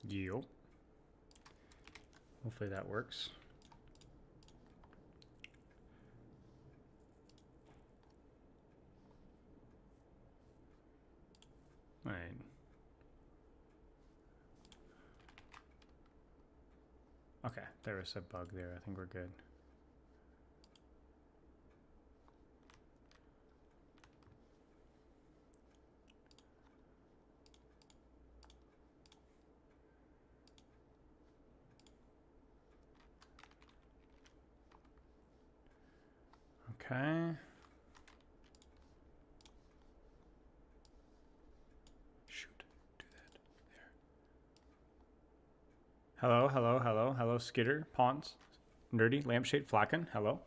Yup. Hopefully that works. All right. Okay, there was a bug there. I think we're good. Okay. Shoot. Do that. There. Hello, hello, hello, hello, Skitter, Pawns, Nerdy, Lampshade, Flacken, hello.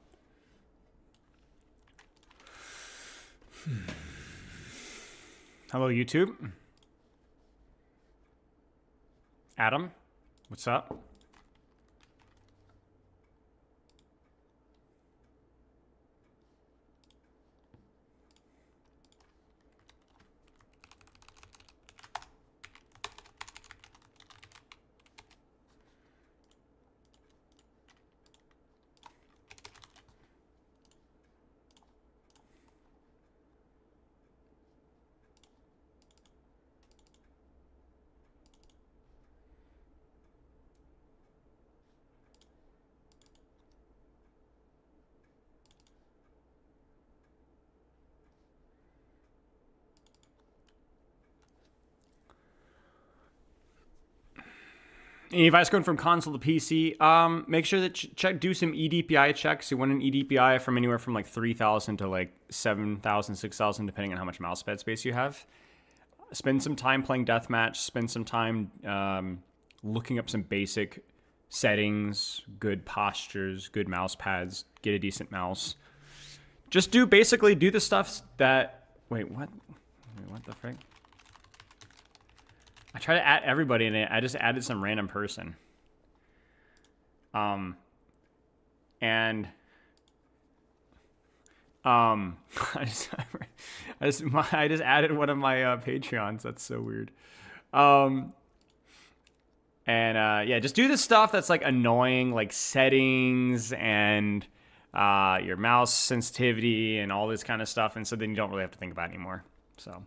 Hello, YouTube. Adam, what's up? Any advice going from console to PC? Make sure that do some eDPI checks. You want an eDPI from anywhere from like 3,000 to like 7,000, 6,000, depending on how much mousepad space you have. Spend some time playing deathmatch. Spend some time looking up some basic settings, good postures, good mouse pads. Get a decent mouse. Just basically do the stuff that. Wait, what? Wait, what the frick? I try to add everybody in it. I just added some random person. I just added one of my Patreons. That's so weird. Yeah, just do the stuff that's like annoying, like settings and your mouse sensitivity and all this kind of stuff, and so then you don't really have to think about it anymore. So.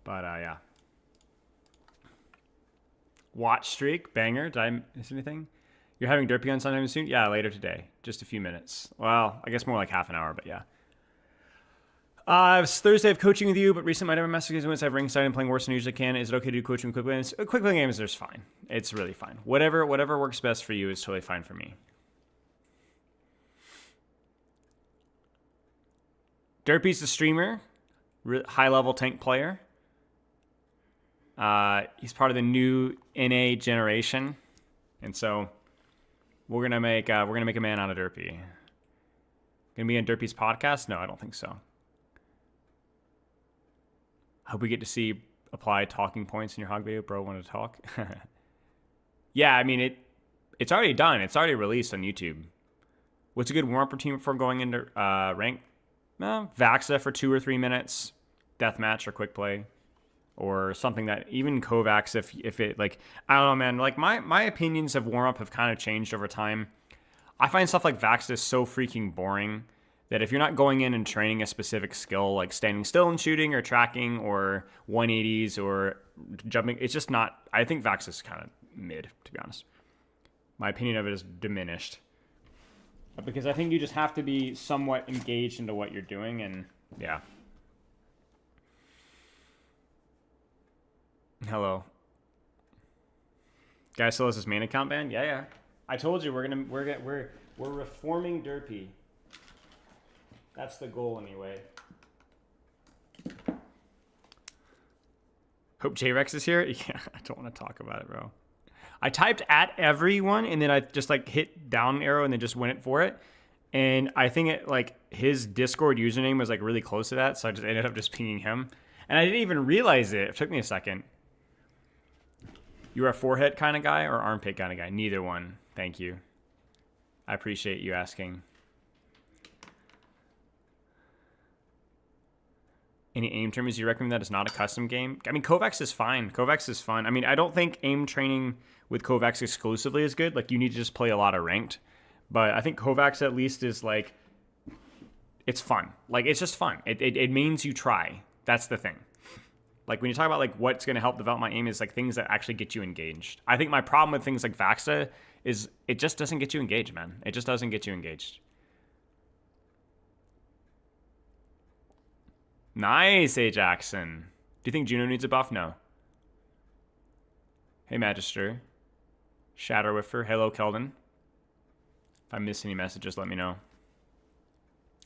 But yeah. Watch streak, banger. Did I miss anything? You're having Durpee on sometime soon? Yeah, later today. Just a few minutes. Well, I guess more like half an hour, but yeah. It's Thursday of coaching with you, but recently my never messages once I've ringside and playing worse than I usually can. Is it okay to do coaching quick games? Quick play games is fine. It's really fine. Whatever works best for you is totally fine for me. Durpee's the streamer, high level tank player. He's part of the new NA generation, and so we're gonna make a man out of Durpee. Gonna be on Durpee's podcast? No, I don't think so. Hope we get to see apply talking points in your hog video. Bro, want to talk? Yeah, I mean it's already done. It's already released on YouTube. What's a good warm-up routine before going into rank? Vaxa for 2 or 3 minutes, deathmatch or quick play. Or something that even Kovacs, if it like, I don't know, man, like my opinions of warm up have kind of changed over time. I find stuff like Vaxis so freaking boring that if you're not going in and training a specific skill, like standing still and shooting or tracking or 180s or jumping, it's just not, I think Vaxis is kind of mid, to be honest. My opinion of it is diminished. Because I think you just have to be somewhat engaged into what you're doing, and yeah. Hello. Guy still has his main account banned? Yeah. I told you we're reforming Durpee. That's the goal anyway. Hope J-Rex is here? Yeah, I don't want to talk about it, bro. I typed at everyone and then I just like hit down arrow and then just went for it. And I think it like his Discord username was like really close to that, so I just ended up just pinging him. And I didn't even realize it. It took me a second. You're a forehead kind of guy or armpit kind of guy? Neither one. Thank you. I appreciate you asking. Any aim terms you recommend that is not a custom game? I mean, Kovacs is fine. Kovacs is fun. I mean, I don't think aim training with Kovacs exclusively is good. Like, you need to just play a lot of ranked. But I think Kovacs at least is like, it's fun. Like, it's just fun. It means you try. That's the thing. Like, when you talk about like what's going to help develop my aim is like things that actually get you engaged. I think my problem with things like Vaxa is it just doesn't get you engaged, man. It just doesn't get you engaged. Nice, A. Jackson. Do you think Juno needs a buff? No. Hey, Magister. Shatterwifter. Hello, Keldon. If I miss any messages, let me know.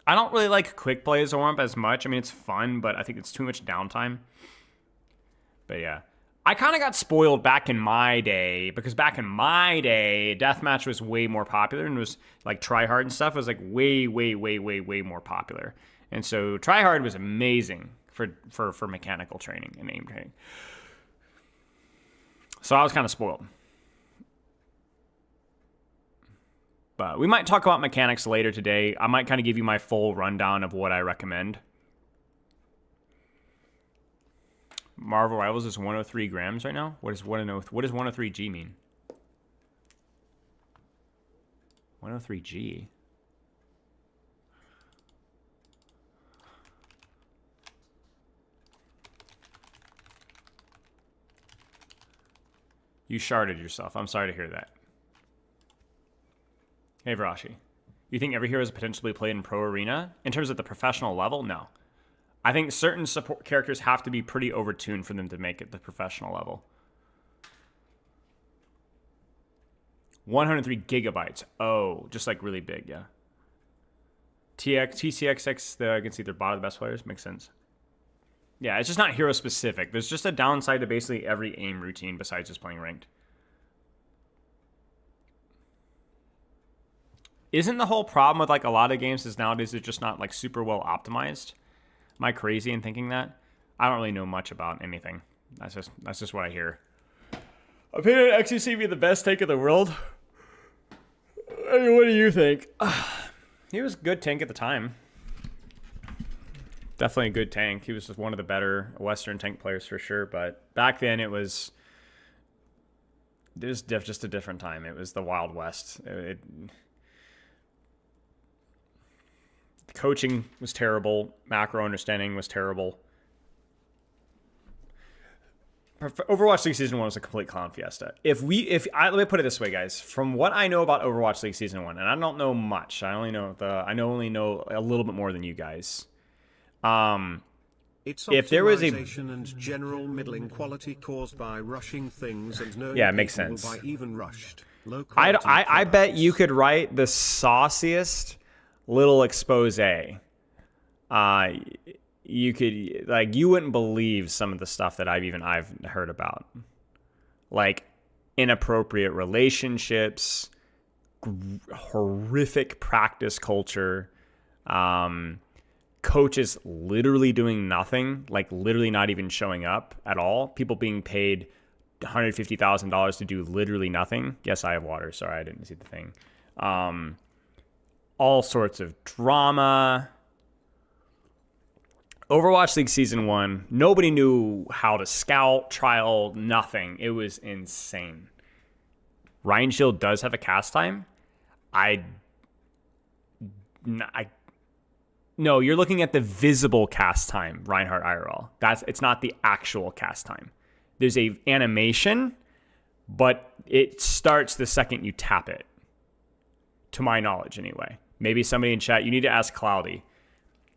I don't really like quick play as a warm-up as much. I mean, it's fun, but I think it's too much downtime. But yeah. I kind of got spoiled back in my day, because back in my day, deathmatch was way more popular and was like tryhard and stuff was like way more popular. And so tryhard was amazing for mechanical training and aim training. So I was kind of spoiled. But we might talk about mechanics later today. I might kind of give you my full rundown of what I recommend. Marvel Rivals is 103 grams right now. What does 103G mean? 103G. You sharded yourself. I'm sorry to hear that. Hey, Varashi. You think every hero is potentially played in pro arena? In terms of the professional level, no. I think certain support characters have to be pretty overtuned for them to make it the professional level. 103 gigabytes. Oh, just like really big, yeah. TCXX against either bot or the best players. Makes sense. Yeah, it's just not hero specific. There's just a downside to basically every aim routine besides just playing ranked. Isn't the whole problem with like a lot of games is nowadays they're just not like super well optimized? Am I crazy in thinking that? I don't really know much about anything. That's just what I hear. Opinion XCC be the best tank in the world. I mean, what do you think? He was a good tank at the time. Definitely a good tank. He was just one of the better Western tank players for sure. But back then it was just a different time. It was the Wild West. The coaching was terrible. Macro understanding was terrible. Overwatch League Season 1 was a complete clown fiesta. Let me put it this way, guys. From what I know about Overwatch League Season 1, and I don't know much. I only know a little bit more than you guys. It's if there was a and general middling quality caused by rushing things and knowing yeah, it makes sense. By even rushed. I bet you could write the sauciest little expose. You could you wouldn't believe some of the stuff that I've heard about, like inappropriate relationships, horrific practice culture, coaches literally doing nothing, like literally not even showing up at all. People being paid $150,000 to do literally nothing. Yes, I have water. Sorry, I didn't see the thing. All sorts of drama. Overwatch League Season 1, nobody knew how to scout, trial, nothing. It was insane. Ryan Shield does have a cast time. No, you're looking at the visible cast time, Reinhardt IRL. It's not the actual cast time. There's a animation, but it starts the second you tap it. To my knowledge, anyway. Maybe somebody in chat, you need to ask Cloudy.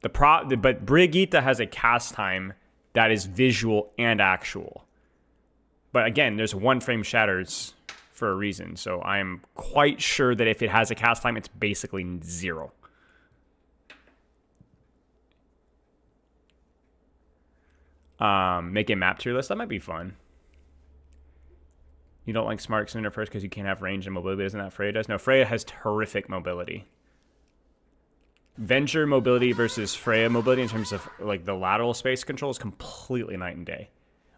But Brigitte has a cast time that is visual and actual. But again, there's one frame shatters for a reason. So I'm quite sure that if it has a cast time, it's basically 0. Make a map tier list. That might be fun. You don't like Smart Extender first because you can't have range and mobility. Isn't that Freya does? No, Freya has horrific mobility. Venture mobility versus Freya mobility in terms of like the lateral space control is completely night and day.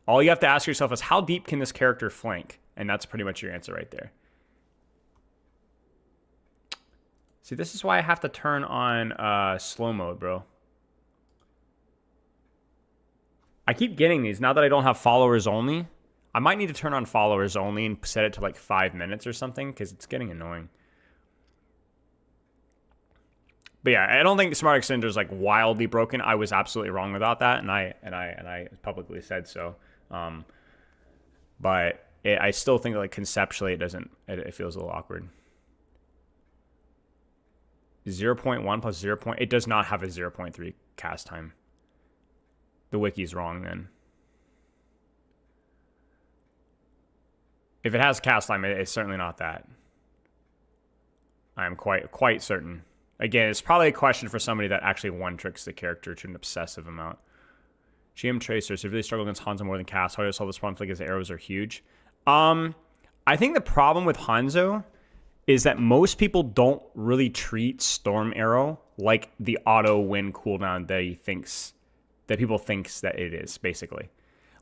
All you have to ask yourself is how deep can this character flank? And that's pretty much your answer right there. See, this is why I have to turn on slow mode, bro. I keep getting these now that I don't have followers only. I might need to turn on followers only and set it to like 5 minutes or something because it's getting annoying. But yeah, I don't think Smart Extender is like wildly broken. I was absolutely wrong about that, and I publicly said so. But I still think like conceptually it feels a little awkward. 0.1 plus 0. It does not have a 0.3 cast time. The wiki's wrong then. If it has cast time, it's certainly not that. I'm quite certain. Again, it's probably a question for somebody that actually one-tricks the character to an obsessive amount. GM Tracer, so really struggle against Hanzo more than cast. How do you solve this problem? Because the arrows are huge. I think the problem with Hanzo is that most people don't really treat Storm Arrow like the auto win cooldown that people thinks that it is, basically.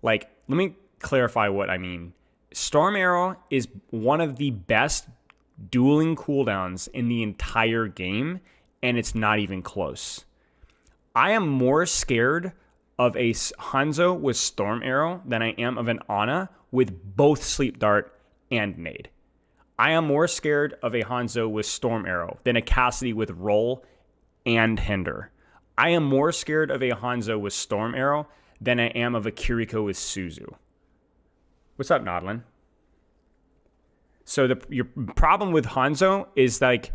Like, let me clarify what I mean. Storm Arrow is one of the best dueling cooldowns in the entire game, and it's not even close. I am more scared of a Hanzo with Storm Arrow than I am of an Ana with both Sleep Dart and Nade. I am more scared of a Hanzo with Storm Arrow than a Cassidy with Roll and Hinder. I am more scared of a Hanzo with Storm Arrow than I am of a Kiriko with Suzu. What's up, Nodlin? So your problem with Hanzo is like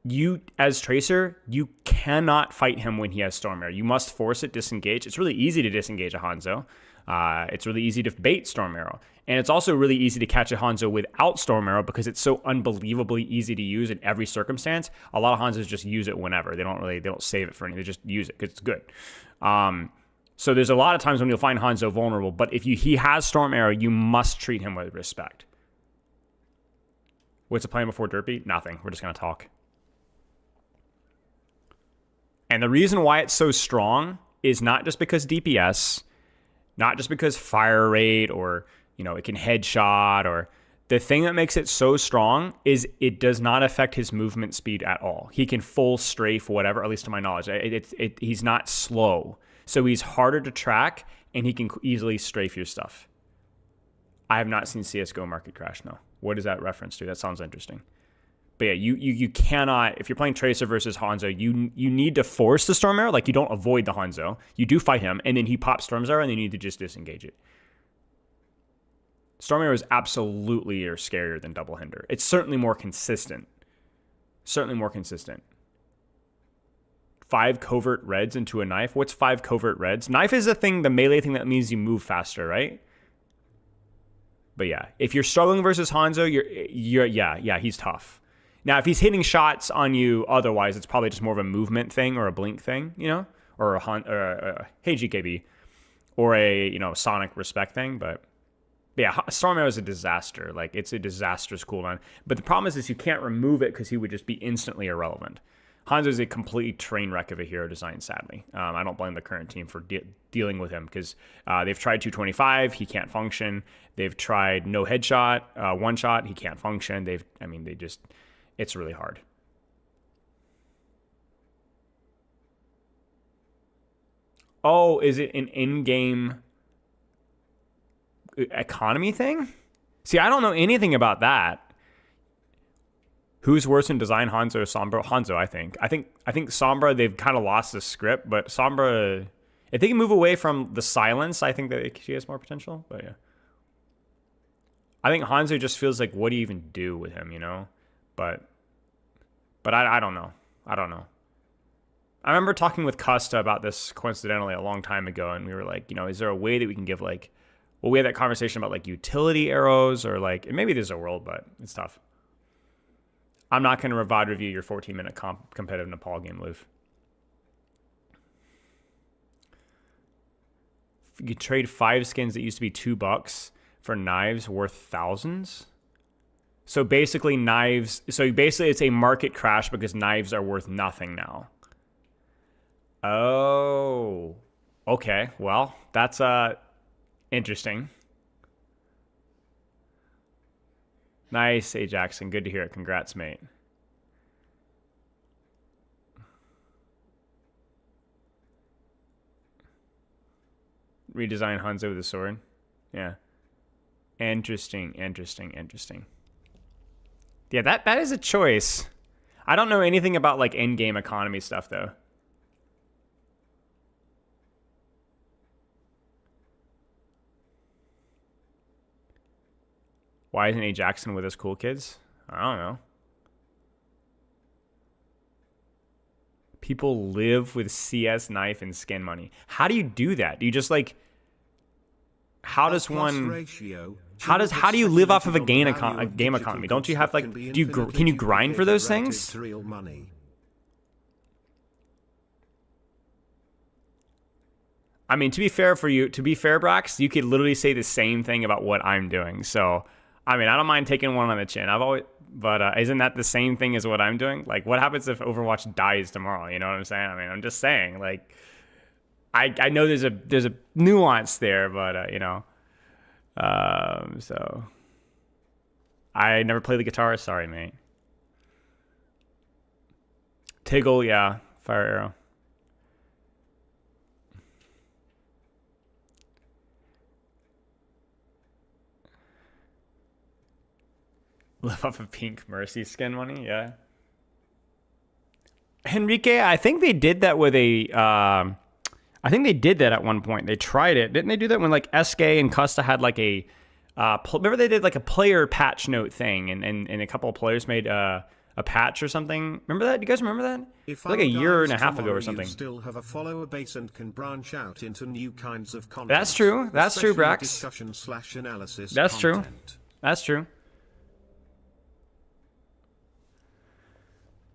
you, as Tracer, you cannot fight him when he has Storm Arrow. You must force it, disengage. It's really easy to disengage a Hanzo. It's really easy to bait Storm Arrow. And it's also really easy to catch a Hanzo without Storm Arrow because it's so unbelievably easy to use in every circumstance. A lot of Hanzos just use it whenever. They don't save it for anything. They just use it because it's good. So there's a lot of times when you'll find Hanzo vulnerable, but if he has Storm Arrow, you must treat him with respect. What's the plan before Durpee? Nothing. We're just going to talk. And the reason why it's so strong is not just because DPS, not just because fire rate or, it can headshot, or the thing that makes it so strong is it does not affect his movement speed at all. He can full strafe whatever, at least to my knowledge. He's not slow. So he's harder to track and he can easily strafe your stuff. I have not seen CSGO market crash, no. What is that reference to? That sounds interesting. But yeah, you cannot, if you're playing Tracer versus Hanzo, you need to force the Storm Arrow. Like, you don't avoid the Hanzo. You do fight him, and then he pops Storm Arrow, and then you need to just disengage it. Storm Arrow is absolutely scarier than Double Hinder. It's certainly more consistent. Certainly more consistent. 5 covert reds into a knife. What's 5 covert reds? Knife is the melee thing that means you move faster, right? But yeah, if you're struggling versus Hanzo, he's tough. Now, if he's hitting shots on you otherwise, it's probably just more of a movement thing or a blink thing, or a hey GKB, or a Sonic respect thing. But yeah, Storm Arrow is a disaster. Like, it's a disastrous cooldown. But the problem is you can't remove it because he would just be instantly irrelevant. Hanzo is a complete train wreck of a hero design, sadly. I don't blame the current team for dealing with him because they've tried 225, he can't function. They've tried no headshot, one shot, he can't function. It's really hard. Oh, is it an in-game economy thing? See, I don't know anything about that. Who's worse in design, Hanzo or Sombra? Hanzo, I think. I think Sombra, they've kind of lost the script, but Sombra, if they can move away from the silence, I think that she has more potential. But yeah, I think Hanzo just feels like, what do you even do with him, But I don't know. I I remember talking with Custa about this coincidentally a long time ago, and we were like, is there a way that we can give we had that conversation about utility arrows or maybe there's a world, but it's tough. I'm not going to VOD review your 14-minute competitive Nepal game, Luv. You trade 5 skins that used to be $2 for knives worth thousands? So basically knives, so basically it's a market crash because knives are worth nothing now. Oh, okay. Well, that's interesting. Nice, A. Jackson. Good to hear it. Congrats, mate. Redesign Hanzo with a sword. Yeah. Interesting. Yeah, that is a choice. I don't know anything about like in-game economy stuff though. Why isn't A. Jackson with us cool kids? I don't know. People live with CS knife and skin money. How do you do that? Do you just like how does one how do you live off of a game economy? Don't you have like can you grind for those things? I mean, to be fair, Brax, you could literally say the same thing about what I'm doing. So, I mean, I don't mind taking one on the chin. But isn't that the same thing as what I'm doing? Like, what happens if Overwatch dies tomorrow? You know what I'm saying? I mean, I'm just saying, like, I know there's a nuance there, but you know, so I never played the guitar. Sorry, mate. Tiggle, yeah, fire arrow. Live off of pink Mercy skin money, yeah. Enrique, I think they did that with I think they did that at one point. They tried it. Didn't they do that when like SK and Custa had like a remember they did like a player patch note thing and a couple of players made a patch or something. Remember that? Do you guys remember that? Like a year and a half ago or something. You still have a follower base and can branch out into new kinds of content. That's true. That's true, Brax. Discussion/analysis. That's true. That's true.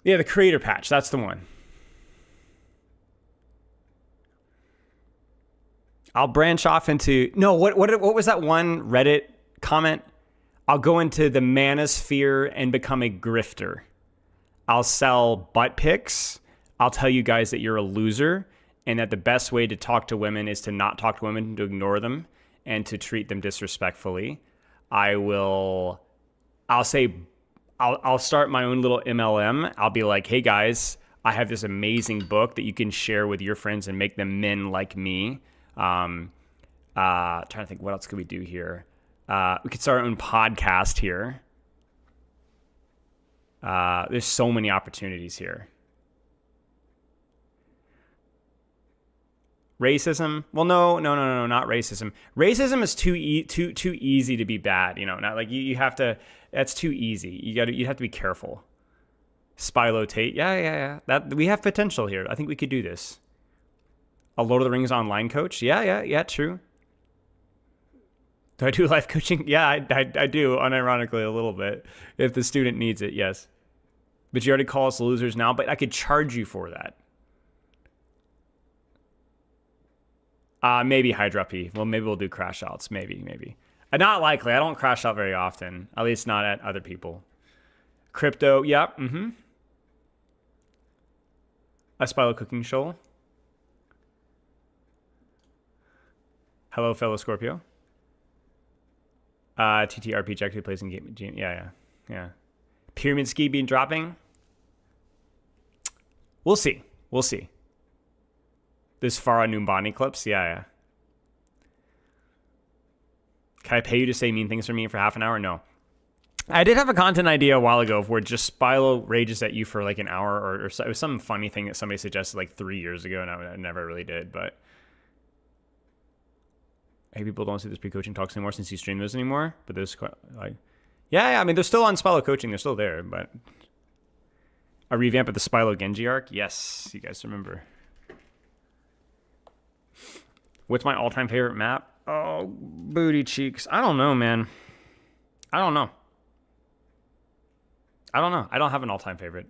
Yeah, the creator patch. That's the one. I'll branch off into... No, what was that one Reddit comment? I'll go into the manosphere and become a grifter. I'll sell butt pics. I'll tell you guys that you're a loser and that the best way to talk to women is to not talk to women, to ignore them, and to treat them disrespectfully. I'll start my own little MLM. I'll be like, hey guys, I have this amazing book that you can share with your friends and make them men like me. Trying to think, what else could we do here? We could start our own podcast here. There's so many opportunities here. Racism? Well, no, not racism. Racism is too easy to be bad. You know, not like you have to. That's too easy. You have to be careful. Spylo Tate, yeah. That we have potential here. I think we could do this. A Lord of the Rings online coach, yeah. True. Do I do life coaching? Yeah, I do. Unironically, a little bit. If the student needs it, yes. But you already call us losers now. But I could charge you for that. Maybe Hydropy. Well, maybe we'll do crash outs. Maybe. Not likely. I don't crash out very often. At least not at other people. Crypto. Yeah. A Spylo Cooking Show. Hello, fellow Scorpio. TTRP actually plays in game. Yeah. Pyramid Ski being dropping. We'll see. This Farah Numbani clips. Yeah. Can I pay you to say mean things for me for half an hour? No. I did have a content idea a while ago where just Spylo rages at you for like an hour or so. It was some funny thing that somebody suggested like 3 years ago, and I never really did. But hey, people don't see this pre-coaching talks anymore since you stream those anymore. But there's quite like, yeah. I mean, they're still on Spylo coaching. They're still there. But a revamp of the Spylo Genji arc. Yes, you guys remember. What's my all-time favorite map? Oh, booty cheeks. I don't know, man. I don't know. I don't have an all-time favorite.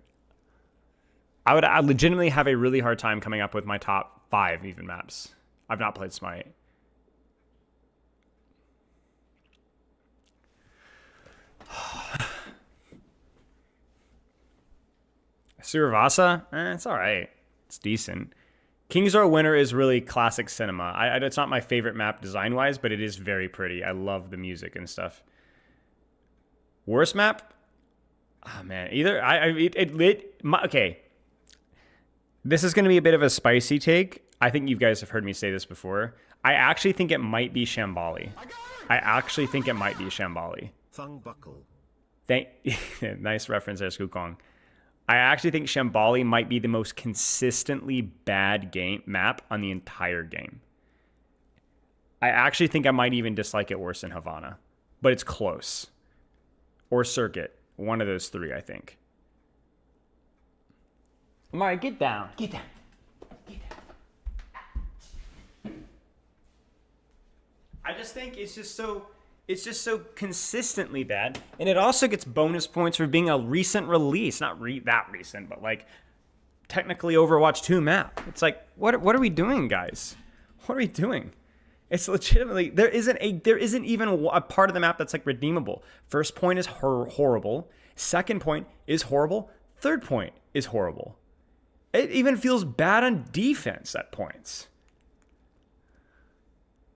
I legitimately have a really hard time coming up with my top 5 even maps. I've not played Smite. Suravasa? It's all right. It's decent. Kings Row Winter is really classic cinema. It's not my favorite map design-wise, but it is very pretty. I love the music and stuff. Worst map? Oh, man. Okay. This is going to be a bit of a spicy take. I think you guys have heard me say this before. I actually think it might be Shambali. Thung buckle. Nice reference there, Skukong. I actually think Shambali might be the most consistently bad map on the entire game. I actually think I might even dislike it worse than Havana. But it's close. Or Circuit. One of those three, I think. Amari, get down. Get down. I just think it's just so consistently bad, and it also gets bonus points for being a recent release. Not that recent, but like technically Overwatch 2 map. It's like, what are we doing, guys? What are we doing? It's legitimately there isn't even a part of the map that's like redeemable. First point is horrible. Second point is horrible. Third point is horrible. It even feels bad on defense at points.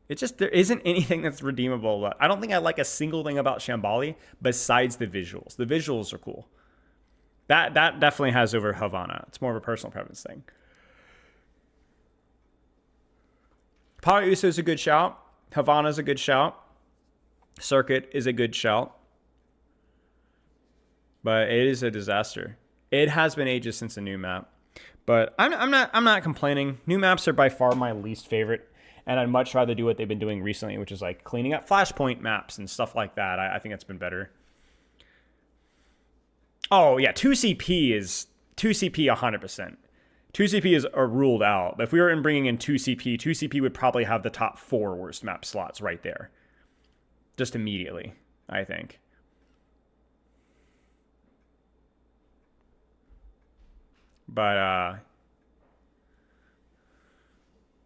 It's just, there isn't anything that's redeemable. I don't think I like a single thing about Shambali besides the visuals. The visuals are cool. That definitely has over Havana. It's more of a personal preference thing. Power Uso is a good shout. Havana is a good shout. Circuit is a good shout. But it is a disaster. It has been ages since a new map. But I'm not complaining. New maps are by far my least favorite. And I'd much rather do what they've been doing recently, which is like cleaning up Flashpoint maps and stuff like that. I think it's been better. Oh, yeah. 2CP 100%. 2CP is ruled out. If we were bringing in 2CP would probably have the top 4 worst map slots right there. Just immediately, I think. But,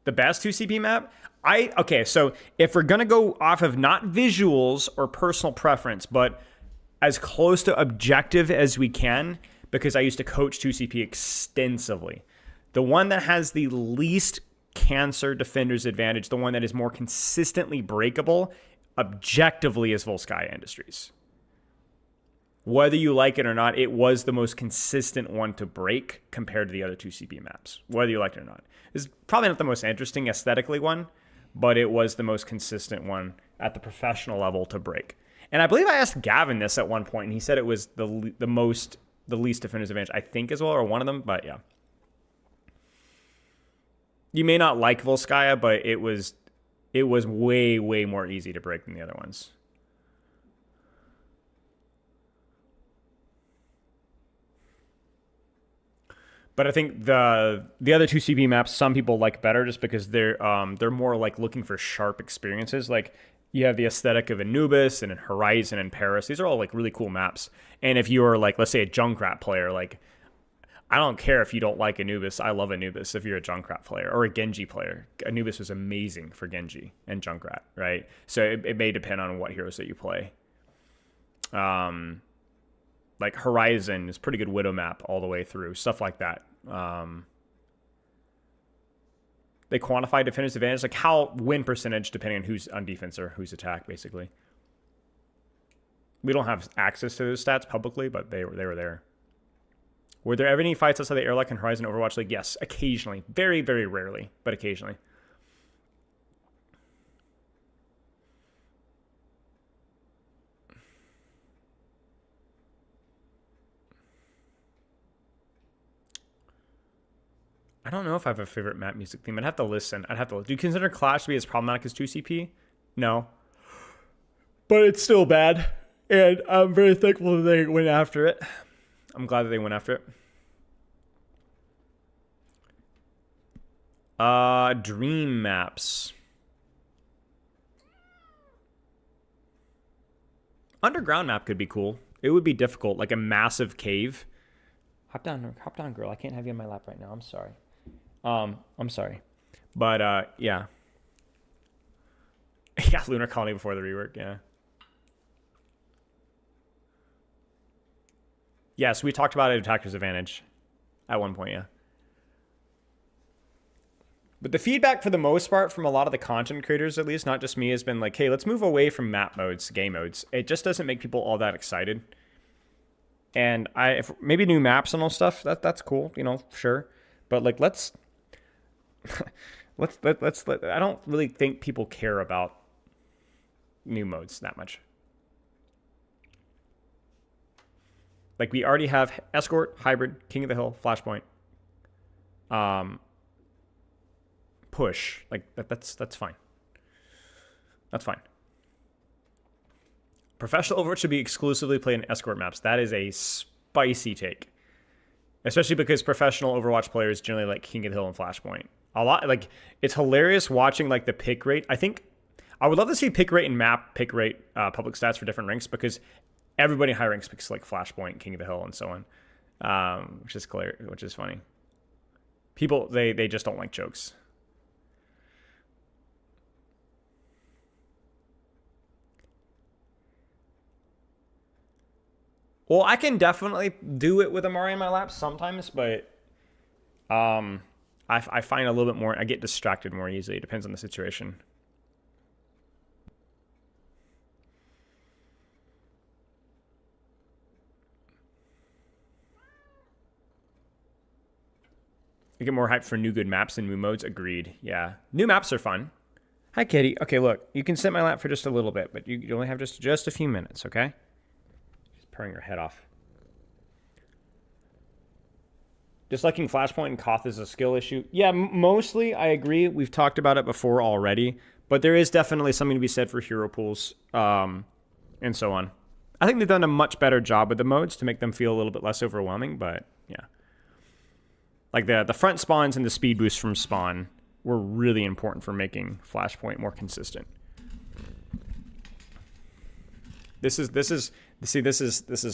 the best 2CP map? Okay, so if we're going to go off of not visuals or personal preference, but as close to objective as we can, because I used to coach 2CP extensively, the one that has the least cancer defender's advantage, the one that is more consistently breakable, objectively is Volskaya Industries. Whether you like it or not, it was the most consistent one to break compared to the other 2CP maps, whether you like it or not. It's probably not the most interesting aesthetically one, but it was the most consistent one at the professional level to break. And I believe I asked Gavin this at one point, and he said it was the least defender's advantage, I think, as well, or one of them, but yeah. You may not like Volskaya, but it was way, way more easy to break than the other ones. But I think the other 2CP maps, some people like better just because they're more like looking for sharp experiences. Like you have the aesthetic of Anubis and Horizon and Paris. These are all like really cool maps. And if you are like, let's say a Junkrat player, like I don't care if you don't like Anubis. I love Anubis if you're a Junkrat player or a Genji player. Anubis was amazing for Genji and Junkrat, right? So it may depend on what heroes that you play. Like Horizon is pretty good Widow map all the way through, stuff like that. They quantify defender's advantage, like how win percentage depending on who's on defense or who's attack, basically. We don't have access to those stats publicly, but they were there. Were there ever any fights outside the Airlock and Horizon Overwatch League? Yes, occasionally. Very, very rarely, but occasionally. I don't know if I have a favorite map music theme. I'd have to listen. Do you consider Clash to be as problematic as 2CP? No. But it's still bad. And I'm very thankful that they went after it. I'm glad that they went after it. Dream maps. Underground map could be cool. It would be difficult, like a massive cave. Hop down, girl. I can't have you in my lap right now. I'm sorry. I'm sorry. But, yeah. Yeah, Lunar Colony before the rework, yeah. Yes, we talked about it, Attacker's Advantage. At one point, yeah. But the feedback for the most part from a lot of the content creators, at least, not just me, has been like, hey, let's move away from map modes, game modes. It just doesn't make people all that excited. And if maybe new maps and all stuff, that's cool, you know, sure. But like, let's I don't really think people care about new modes that much. Like, we already have Escort, Hybrid, King of the Hill, Flashpoint, Push. Like, that's fine. That's fine. Professional Overwatch should be exclusively played in Escort maps. That is a spicy take. Especially because professional Overwatch players generally like King of the Hill and Flashpoint. A lot, like, it's hilarious watching, like, the pick rate. I think I would love to see pick rate and map pick rate public stats for different ranks, because everybody in high ranks picks like Flashpoint, King of the Hill, and so on, which is clear, which is funny. People, they just don't like jokes. Well, I can definitely do it with Amari in my lap sometimes, but I find a little bit more, I get distracted more easily. It depends on the situation. You get more hype for new good maps and new modes. Agreed. Yeah. New maps are fun. Hi, Kitty. Okay, look. You can sit in my lap for just a little bit, but you only have just a few minutes, okay? Just purring your head off. Disliking Flashpoint and Koth is a skill issue. Yeah, mostly I agree. We've talked about it before already, but there is definitely something to be said for hero pools and so on. I think they've done a much better job with the modes to make them feel a little bit less overwhelming, but yeah. Like the front spawns and the speed boost from spawn were really important for making Flashpoint more consistent. This is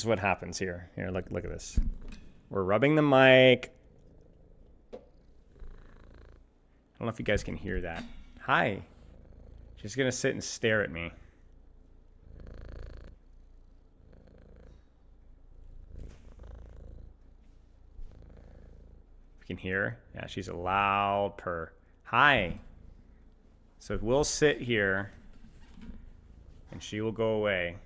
what happens here. Here, look at this. We're rubbing the mic. I don't know if you guys can hear that. Hi. She's gonna sit and stare at me. You can hear her? Yeah, she's a loud purr. Hi. So we'll sit here and she will go away.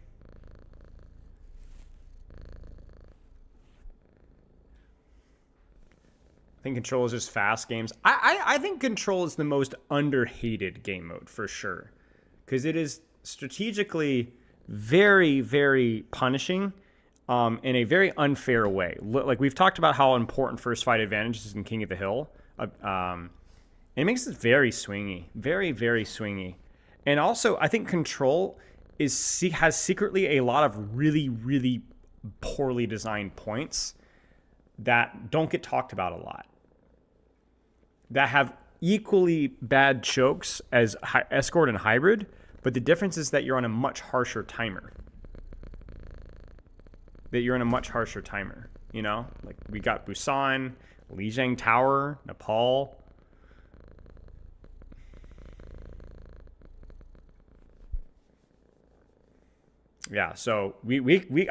I think Control is just fast games. I think Control is the most underhated game mode for sure, because it is strategically very, very punishing in a very unfair way. Like, we've talked about how important first fight advantage is in King of the Hill. It makes it very swingy, very, very swingy. And also, I think Control has secretly a lot of really, really poorly designed points that don't get talked about a lot, that have equally bad chokes as Escort and Hybrid, but the difference is that you're on a much harsher timer. You know? Like, we got Busan, Lijiang Tower, Nepal. Yeah, so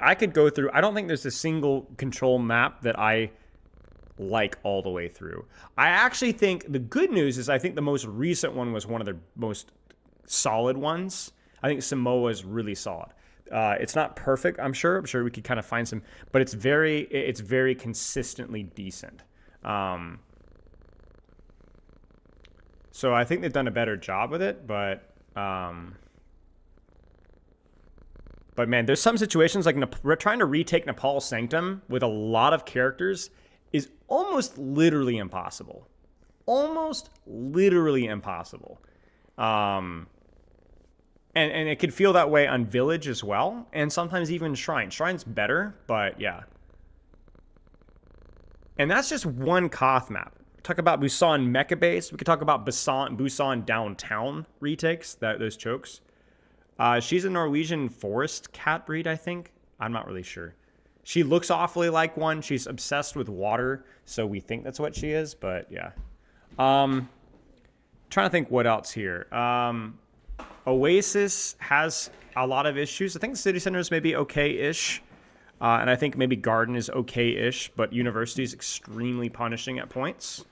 I could go through. I don't think there's a single Control map that I like all the way through. I actually think the good news is I think the most recent one was one of the most solid ones. I think Samoa is really solid. It's not perfect, I'm sure we could kind of find some, but it's very consistently decent. So I think they've done a better job with it, but man, there's some situations like trying to retake Nepal's Sanctum with a lot of characters is almost literally impossible. And it could feel that way on Village as well, and sometimes even Shrine. Shrine's better, but yeah. And that's just one Koth map. Talk about Busan Mecha Base. We could talk about Busan Downtown retakes, those chokes. She's a Norwegian forest cat breed, I think. I'm not really sure. She looks awfully like one. She's obsessed with water, so we think that's what she is, but yeah. Trying to think what else here. Oasis has a lot of issues. I think City Centers may be okay-ish. And I think maybe Garden is okay-ish, but University is extremely punishing at points.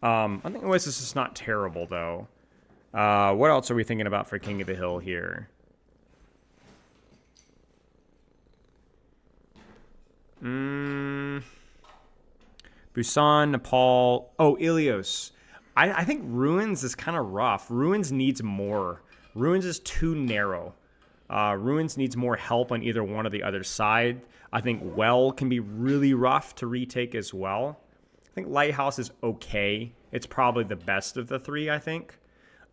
I think Oasis is not terrible, though. What else are we thinking about for King of the Hill here? Busan, Nepal. Oh, Ilios. I think Ruins is kind of rough. Ruins needs more. Ruins is too narrow. Ruins needs more help on either one or the other side. I think Well can be really rough to retake as well. I think Lighthouse is okay. It's probably the best of the three, I think.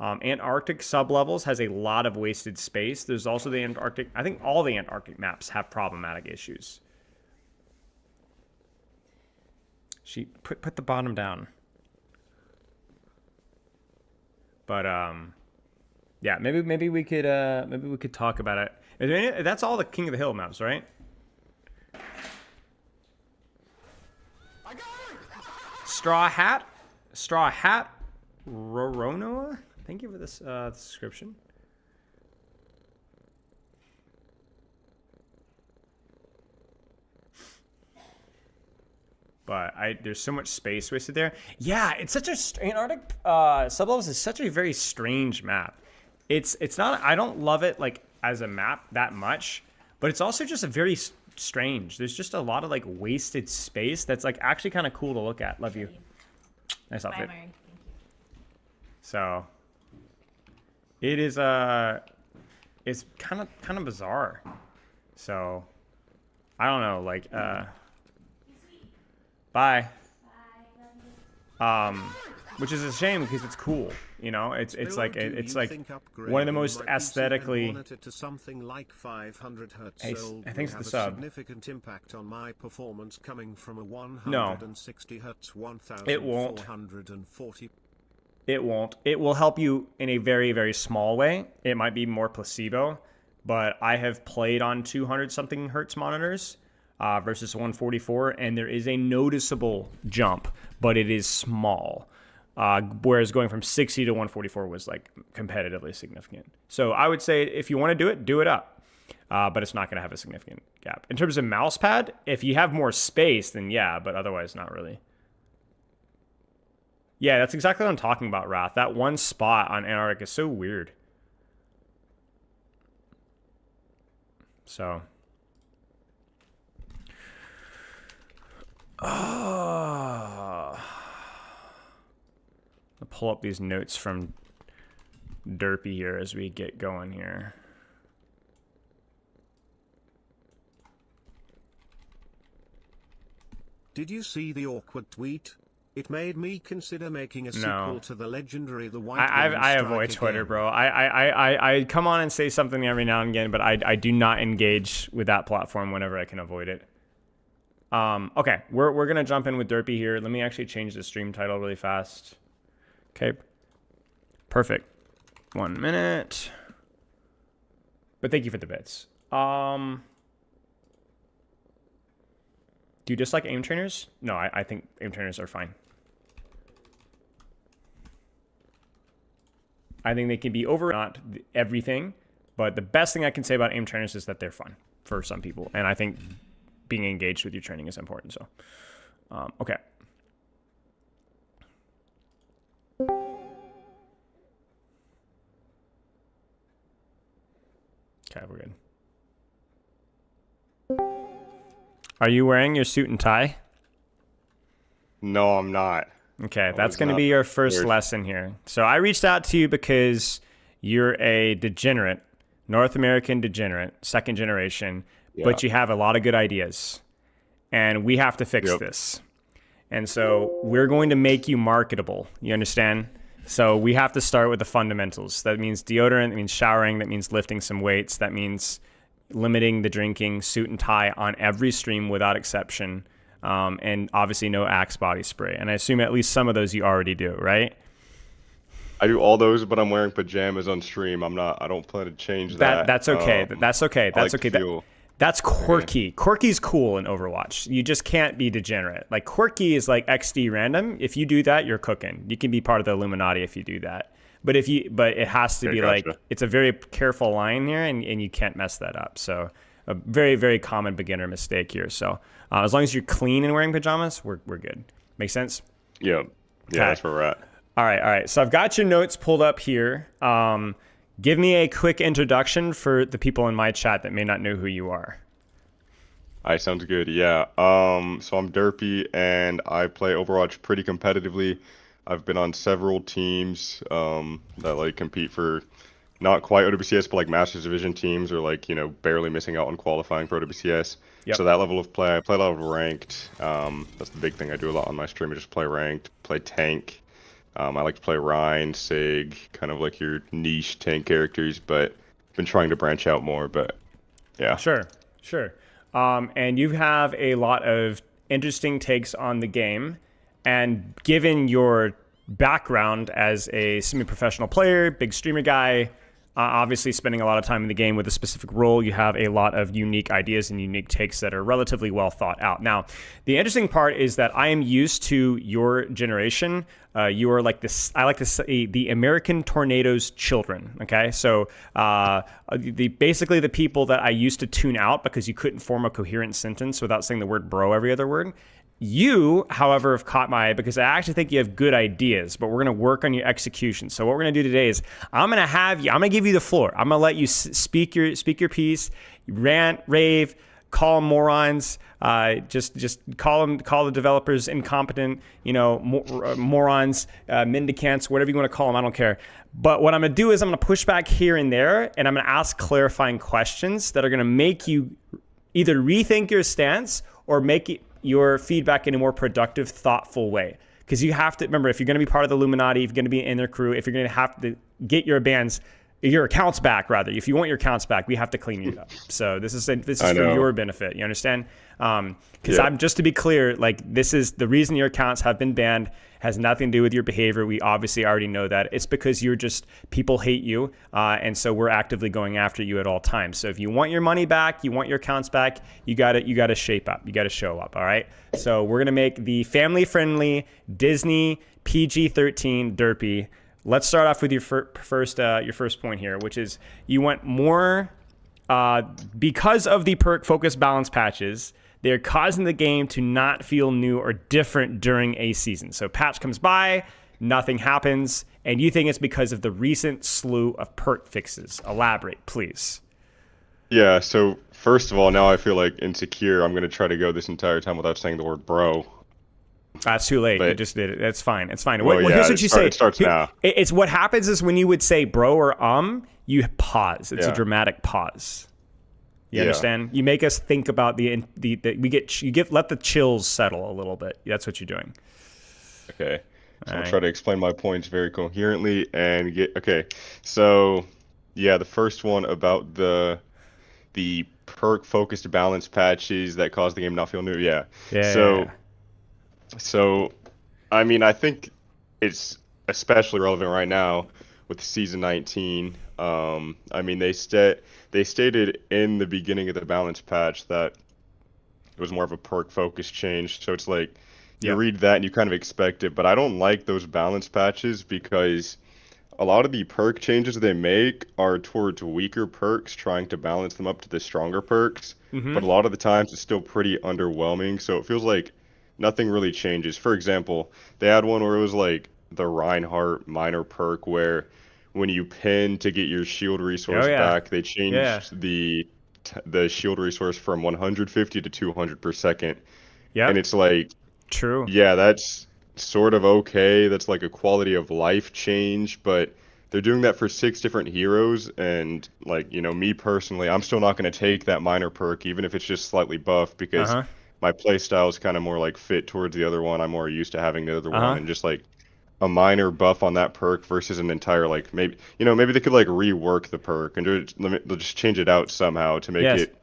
Antarctic sublevels has a lot of wasted space. There's also the Antarctic. I think all the Antarctic maps have problematic issues. She put the bottom down. But yeah, maybe we could talk about it. Is there any, that's all the King of the Hill maps, right? Straw Hat, Roronoa. Thank you for this description. But there's so much space wasted there. Yeah, it's such a Antarctic sublevels is such a very strange map. It's not. I don't love it like as a map that much, but it's also just a very strange. There's just a lot of like wasted space that's like actually kind of cool to look at. Love you. Nice outfit. Thank you. So it is it's kind of bizarre. So I don't know, like bye. Which is a shame because it's cool, you know. It's like one of the most aesthetically. To something like 500 hertz Hey, thanks for the sub. Significant impact on my performance coming from a 160 hertz 1440. It won't. It will help you in a very, very small way. It might be more placebo, but I have played on 200 something hertz monitors versus 144, and there is a noticeable jump, but it is small. Whereas going from 60 to 144 was like competitively significant. So I would say if you want to do it up. But it's not going to have a significant gap. In terms of mouse pad, if you have more space, then yeah, but otherwise not really. Yeah, that's exactly what I'm talking about, Wrath. That one spot on Antarctic is so weird. So. I'll pull up these notes from Durpee here as we get going here. Did you see the awkward tweet? It made me consider making a sequel to the legendary The White I avoid Twitter, bro. I come on and say something every now and again, but I do not engage with that platform whenever I can avoid it. Okay, we're gonna jump in with Durpee here. Let me actually change the stream title really fast. Okay, perfect. 1 minute. But thank you for the bits. Do you dislike aim trainers? No, I think aim trainers are fine. I think they can be over, not everything, but the best thing I can say about aim trainers is that they're fun for some people, and I think being engaged with your training is important. So, okay. Okay, we're good. Are you wearing your suit and tie? No, I'm not. Okay, that's going to be your first lesson here. So I reached out to you because you're a degenerate, North American degenerate, second generation, but you have a lot of good ideas. And we have to fix this. And so we're going to make you marketable. You understand? So we have to start with the fundamentals. That means deodorant, that means showering, that means lifting some weights, that means limiting the drinking, suit and tie on every stream without exception. And obviously no Axe body spray. And I assume at least some of those you already do, right? I do all those, but I'm wearing pajamas on stream. I don't plan to change that. That's okay. That's okay. That's okay. That's quirky. Quirky's cool in Overwatch. You just can't be degenerate. Like quirky is like XD random. If you do that, you're cooking. You can be part of the Illuminati if you do that. But it has to be like, it's a very careful line here and you can't mess that up. So a very, very common beginner mistake here. So as long as you're clean and wearing pajamas, we're good. Make sense? Yeah. Yeah, that's where we're at. All right. So I've got your notes pulled up here. Give me a quick introduction for the people in my chat that may not know who you are. All right, sounds good. Yeah. So I'm Durpee, and I play Overwatch pretty competitively. I've been on several teams that like compete for not quite OWCS, but like Masters Division teams, or like, you know, barely missing out on qualifying for OWCS. Yep. So that level of play, I play a lot of ranked. That's the big thing I do a lot on my stream. I just play ranked, play tank. I like to play Rhine, Sig, kind of like your niche tank characters, but been trying to branch out more. But yeah. Sure. And you have a lot of interesting takes on the game. And given your background as a semi-professional player, big streamer guy, obviously spending a lot of time in the game with a specific role, you have a lot of unique ideas and unique takes that are relatively well thought out. Now, the interesting part is that I am used to your generation. You are like this, I like to say, the American Tornado's children. Okay, so basically the people that I used to tune out because you couldn't form a coherent sentence without saying the word bro every other word. You, however, have caught my eye because I actually think you have good ideas, but we're going to work on your execution. So what we're going to do today is I'm going to give you the floor. I'm going to let you speak your piece, rant, rave, call them morons, just call the developers incompetent, morons, mendicants, whatever you want to call them. I don't care. But what I'm going to do is I'm going to push back here and there, and I'm going to ask clarifying questions that are going to make you either rethink your stance or make your feedback in a more productive, thoughtful way. Because you have to remember, if you're going to be part of the Illuminati, if you're going to be in their crew, if you're going to have to get your accounts back, rather, if you want your accounts back, we have to clean you up. So this is for your benefit. You understand? Because I'm just to be clear, like, this is the reason your accounts have been banned. Has nothing to do with your behavior. We obviously already know that. It's because people hate you, and so we're actively going after you at all times. So if you want your money back, you want your accounts back, you gotta shape up. You gotta show up. All right. So we're gonna make the family-friendly Disney PG-13 Durpee. Let's start off with your first point here, which is you want more because of the perk focus balance patches. They're causing the game to not feel new or different during a season. So patch comes by, nothing happens, and you think it's because of the recent slew of perk fixes. Elaborate, please. Yeah, so first of all, now I feel like insecure. I'm going to try to go this entire time without saying the word bro. That's too late. You just did it. That's fine. It's fine. Well, here's what you say. It starts now. It's what happens is when you would say bro or you pause. It's a dramatic pause. You understand? You make us think about let the chills settle a little bit. That's what you're doing. Okay. So I'll try to explain my points very coherently and So, the first one about the perk focused balance patches that cause the game not feel new. So I mean, I think it's especially relevant right now with season 19. I mean, they stated in the beginning of the balance patch that it was more of a perk focus change. So it's like you read that and you kind of expect it, but I don't like those balance patches because a lot of the perk changes they make are towards weaker perks, trying to balance them up to the stronger perks. Mm-hmm. But a lot of the times it's still pretty underwhelming. So it feels like nothing really changes. For example, they had one where it was like the Reinhardt minor perk where when you pin to get your shield resource back, they changed the shield resource from 150 to 200 per second. Yeah. And it's like, true. Yeah, that's sort of okay. That's like a quality of life change, but they're doing that for 6 different heroes. And like, me personally, I'm still not going to take that minor perk, even if it's just slightly buffed, because my play style is kind of more like fit towards the other one. I'm more used to having the other one, and just like a minor buff on that perk versus an entire, like, maybe they could like rework the perk and they'll just change it out somehow to make it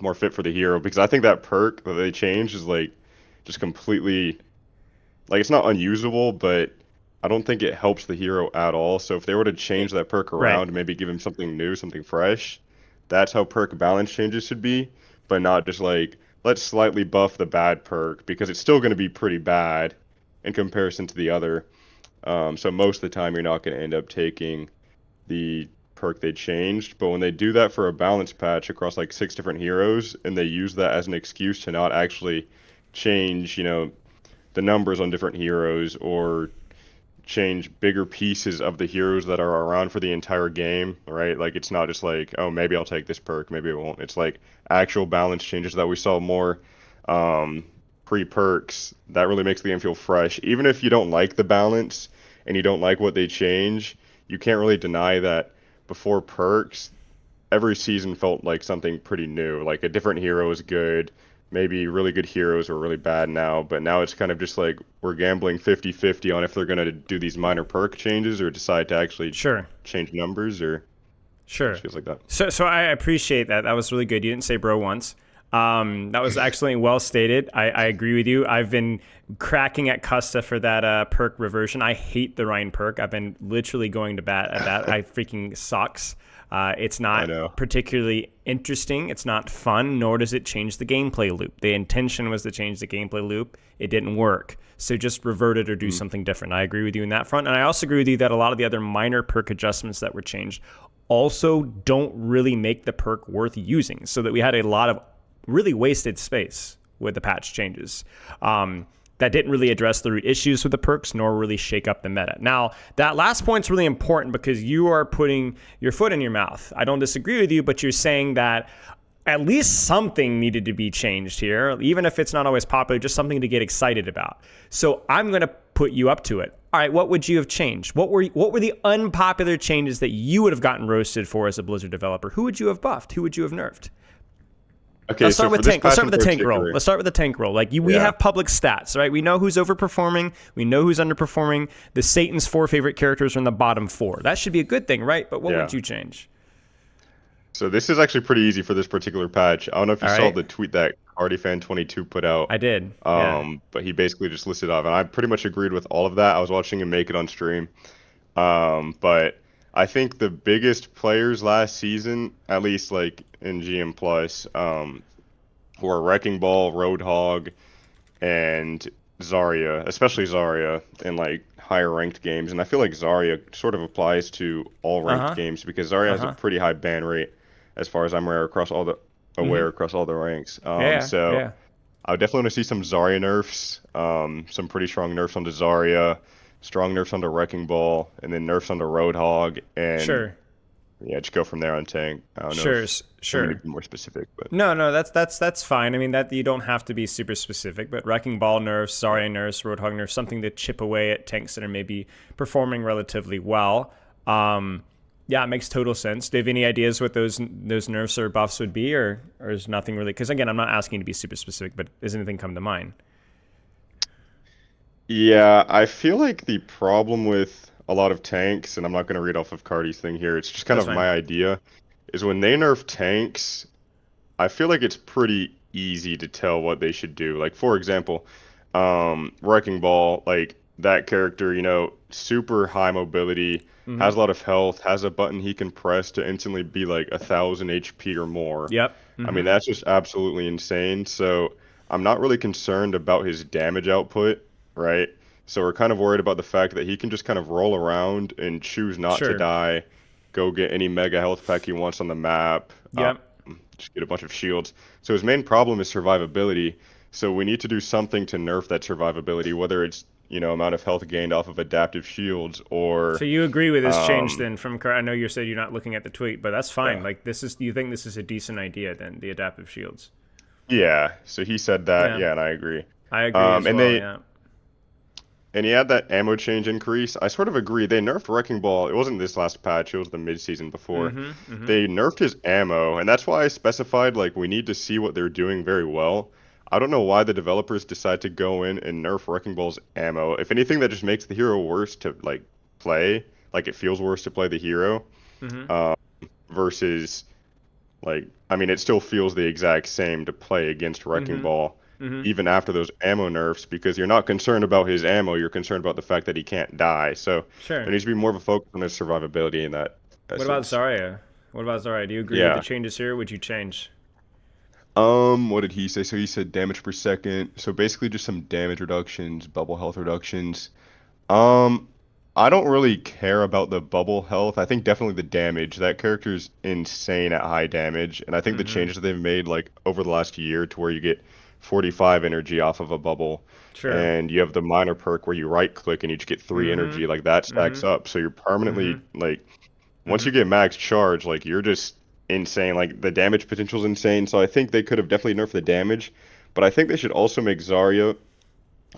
more fit for the hero, because I think that perk that they changed is like just completely, like, it's not unusable, but I don't think it helps the hero at all. So if they were to change that perk around and maybe give him something new, something fresh, that's how perk balance changes should be, but not just like, let's slightly buff the bad perk, because it's still going to be pretty bad in comparison to the other. So most of the time you're not going to end up taking the perk they changed, but when they do that for a balance patch across like 6 different heroes, and they use that as an excuse to not actually change, the numbers on different heroes or change bigger pieces of the heroes that are around for the entire game, right? Like it's not just like, oh, maybe I'll take this perk, maybe it won't. It's like actual balance changes that we saw more um, pre-perks. That really makes the game feel fresh. Even if you don't like the balance and you don't like what they change, you can't really deny that before perks, every season felt like something pretty new. Like a different hero is good. Maybe really good heroes are really bad now, but now it's kind of just like we're gambling 50-50 on if they're going to do these minor perk changes or decide to actually Sure. change numbers or Sure. it feels like that. So I appreciate that. That was really good. You didn't say bro once. That was excellently well stated. I agree with you. I've been cracking at Custa for that perk reversion. I hate the Rhine perk. I've been literally going to bat at that. I freaking sucks. It's I know. not particularly interesting. It's not fun, nor does it change the gameplay loop. The intention was to change the gameplay loop. It didn't work. So just revert it or do something different. I agree with you in that front. And I also agree with you that a lot of the other minor perk adjustments that were changed also don't really make the perk worth using. So that we had a lot of really wasted space with the patch changes. That didn't really address the root issues with the perks, nor really shake up the meta. Now, that last point's really important because you are putting your foot in your mouth. I don't disagree with you, but you're saying that at least something needed to be changed here, even if it's not always popular, just something to get excited about. So I'm going to put you up to it. All right, what would you have changed? What were the unpopular changes that you would have gotten roasted for as a Blizzard developer? Who would you have buffed? Who would you have nerfed? Okay, Let's start with tank. Let's start with the tank roll. particular, Let's start with the tank roll. Like we have public stats, right? We know who's overperforming. We know who's underperforming. The Satan's 4 favorite characters are in the bottom 4. That should be a good thing, right? But what would you change? So this is actually pretty easy for this particular patch. I don't know if you saw the tweet that CardyFan22 put out. I did. But he basically just listed off, and I pretty much agreed with all of that. I was watching him make it on stream. But I think the biggest players last season, at least like in GM Plus, who are Wrecking Ball, Roadhog, and Zarya, especially Zarya in like higher ranked games. And I feel like Zarya sort of applies to all ranked games because Zarya has a pretty high ban rate as far as I'm aware across all the ranks. I would definitely want to see some Zarya nerfs, some pretty strong nerfs onto Zarya, strong nerfs onto Wrecking Ball, and then nerfs onto Roadhog, and yeah, just go from there on tank. I don't know. Sure. To be more specific, but no, that's fine. I mean, that you don't have to be super specific, but Wrecking Ball nerfs, Zarya nerfs, Roadhog nerfs, something to chip away at tanks that are maybe performing relatively well. Yeah, it makes total sense. Do you have any ideas what those nerfs or buffs would be, or is nothing really? Because again, I'm not asking you to be super specific, but does anything come to mind? yeah, I feel like the problem with a lot of tanks, and I'm not going to read off of Cardi's thing here, it's just kind That's of fine. my idea, is when they nerf tanks, I feel like it's pretty easy to tell what they should do. Like, for example, Wrecking Ball, like that character, super high mobility, has a lot of health, has a button he can press to instantly be like 1,000 HP or more. Yep. I mean, that's just absolutely insane. So I'm not really concerned about his damage output, right? So we're kind of worried about the fact that he can just kind of roll around and choose not to die, go get any mega health pack he wants on the map, Yep. just get a bunch of shields. So his main problem is survivability. So we need to do something to nerf that survivability, whether it's amount of health gained off of adaptive shields or. So you agree with this change then from? I know you said you're not looking at the tweet, but that's fine. Yeah. Like you think this is a decent idea then, the adaptive shields? Yeah. So he said that. Yeah, and I agree. I agree as and well. they Yeah. and he had that ammo change increase. I sort of agree. They nerfed Wrecking Ball. It wasn't this last patch. It was the mid-season before. They nerfed his ammo, and that's why I specified like we need to see what they're doing very well. I don't know why the developers decide to go in and nerf Wrecking Ball's ammo. If anything, that just makes the hero worse to like play. Like it feels worse to play the hero. Versus like I mean, it still feels the exact same to play against Wrecking Ball. Even after those ammo nerfs, because you're not concerned about his ammo, you're concerned about the fact that he can't die. So there needs to be more of a focus on his survivability in that. What about Zarya? Do you agree with the changes here? Would you change? What did he say? So he said damage per second. So basically just some damage reductions, bubble health reductions. I don't really care about the bubble health. I think definitely the damage. That character's insane at high damage, and I think the Mm-hmm. changes they've made like over the last year to where you get 45 energy off of a bubble, Sure. and you have the minor perk where you right click and you just get 3 Mm-hmm. energy. Like that Mm-hmm. stacks up, so you're Mm-hmm. permanently like once Mm-hmm. you get max charge, like you're just insane. Like the damage potential is insane. So I think they could have definitely nerfed the damage, but I think they should also make Zarya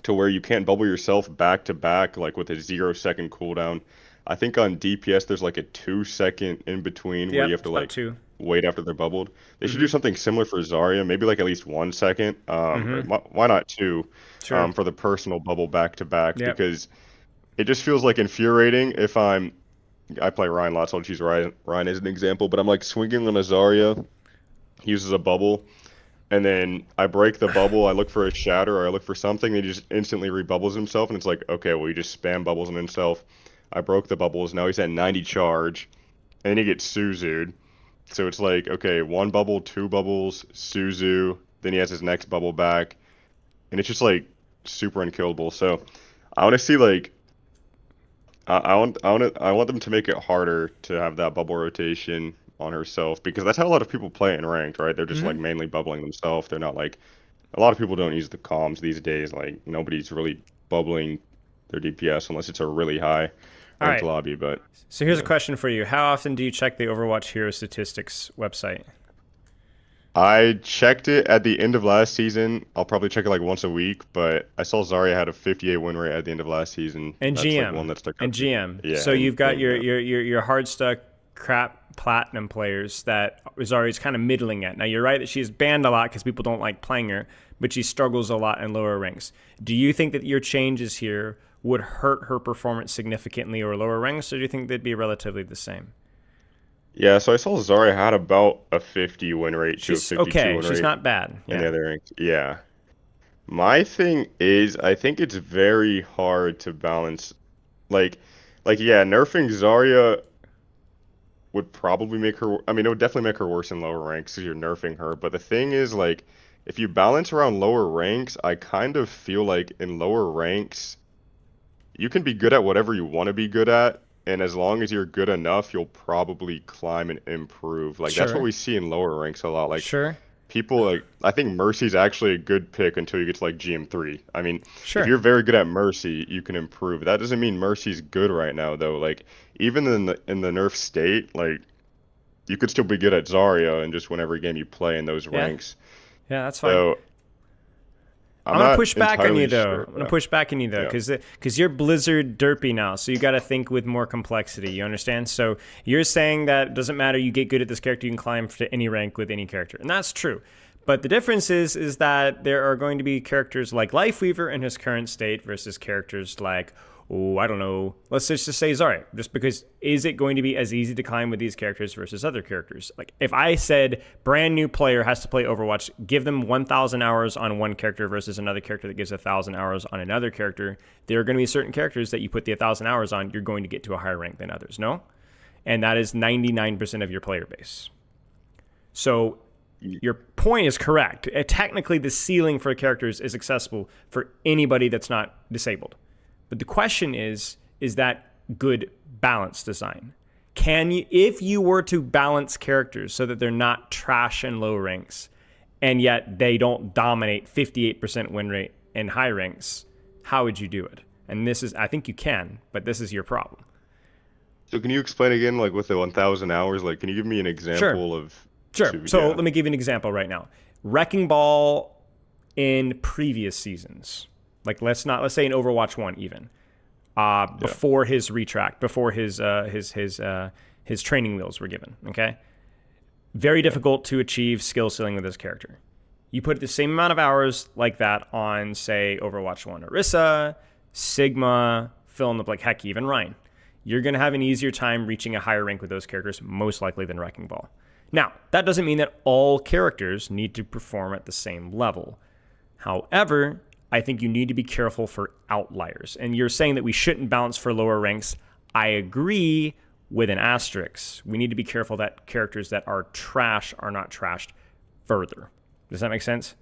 to where you can't bubble yourself back to back, like with a 0 second cooldown. I think on DPS there's like a 2 second in between where you Yep, have it's to about like two. wait after they're bubbled. They should Mm-hmm. do something similar for Zarya, maybe like at least 1 second, or Mm-hmm. why not two, Sure. for the personal bubble back to back Yep. because it just feels like infuriating if I play Ryan lots, so I'll choose Ryan as an example, but I'm like swinging on a Zarya, he uses a bubble, and then I break the bubble, I look for a shatter or I look for something, and he just instantly rebubbles himself, and it's like, okay, well, he just spam bubbles on himself. I broke the bubbles, now he's at 90 charge, and he gets Suzu'd. So it's like, okay, one bubble, two bubbles, Suzu, then he has his next bubble back, and it's just like super unkillable. So I want to see like I want them to make it harder to have that bubble rotation on herself because that's how a lot of people play it in ranked, right? They're just Mm-hmm. like mainly bubbling themselves. They're not like a lot of people don't use the comms these days. Like nobody's really bubbling their DPS unless it's a really high All ranked right. lobby. But So here's a yeah, question for you. How often do you check the Overwatch Hero Statistics website? I checked it at the end of last season. I'll probably check it like once a week, but I saw Zarya had a 58 win rate at the end of last season. And That's like one GM. that stuck out And to me. GM. Yeah, So you've got and your yeah. your hard stuck crap platinum players that Rosario kind of middling at. Now you're right that she's banned a lot because people don't like playing her, but she struggles a lot in lower ranks. Do you think that your changes here would hurt her performance significantly or lower ranks, or do you think they'd be relatively the same? Yeah, so I saw Zarya had about a 50 win rate to a She's 52 okay. win She's rate not bad. in the Yeah. other ranks. Yeah. My thing is, I think it's very hard to balance. Like, yeah, nerfing Zarya would probably make her. I mean, it would definitely make her worse in lower ranks because you're nerfing her. But the thing is, like, if you balance around lower ranks, I kind of feel like in lower ranks, you can be good at whatever you want to be good at, and as long as you're good enough, you'll probably climb and improve. Like that's what Sure. we see in lower ranks a lot. Like Sure. people like I think Mercy's actually a good pick until you get to like GM3. I mean, if Sure. you're very good at Mercy, you can improve. That doesn't mean Mercy's good right now though. Like even in the nerf state, like you could still be good at Zarya and just win every game you play in those Yeah. ranks. Yeah, that's fine. So I'm I'm gonna not push back on you entirely though. sure. I'm gonna Yeah. push back on you though, Yeah. because you're Blizzard Durpee now, so you got to think with more complexity. You understand? So you're saying that it doesn't matter. You get good at this character, you can climb to any rank with any character, and that's true. But the difference is that there are going to be characters like Lifeweaver in his current state versus characters like, oh, I don't know, let's just say Zarya. Just because is it going to be as easy to climb with these characters versus other characters? Like if I said brand new player has to play Overwatch, give them 1,000 hours on one character versus another character that gives 1,000 hours on another character, there are going to be certain characters that you put the 1,000 hours on, you're going to get to a higher rank than others. No, and that is 99% of your player base. So your point is correct. Technically, the ceiling for characters is accessible for anybody that's not disabled. But the question is that good balance design? Can you, if you were to balance characters so that they're not trash in low ranks, and yet they don't dominate 58% win rate in high ranks, how would you do it? And this is, I think you can, but this is your problem. So can you explain again, like with the 1,000 hours, like can you give me an Sure. example of Sure. two? So Yeah, let me give you an example right now. Wrecking Ball in previous seasons, like let's say in Overwatch 1 even, yeah, before his retract, before his training wheels were given. Okay, very yeah, difficult to achieve skill ceiling with this character. You put the same amount of hours like that on, say, Overwatch 1 Orisa, Sigma, fill in the blank, heck, even Ryan. You're going to have an easier time reaching a higher rank with those characters, most likely than Wrecking Ball. Now, that doesn't mean that all characters need to perform at the same level. However, I think you need to be careful for outliers. And you're saying that we shouldn't balance for lower ranks. I agree with an asterisk. We need to be careful that characters that are trash are not trashed further. Does that make sense?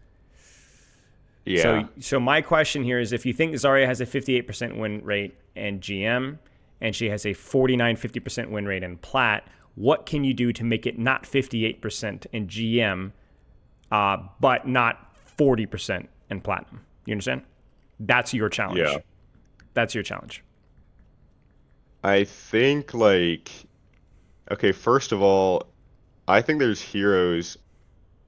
yeah. So my question here is if you think Zarya has a 58% win rate and GM, and she has a 49-50% win rate in Plat, what can you do to make it not 58% in GM, but not 40% in Platinum? You understand? That's your challenge. Yeah. That's your challenge. I think, like, okay, first of all, I think there's heroes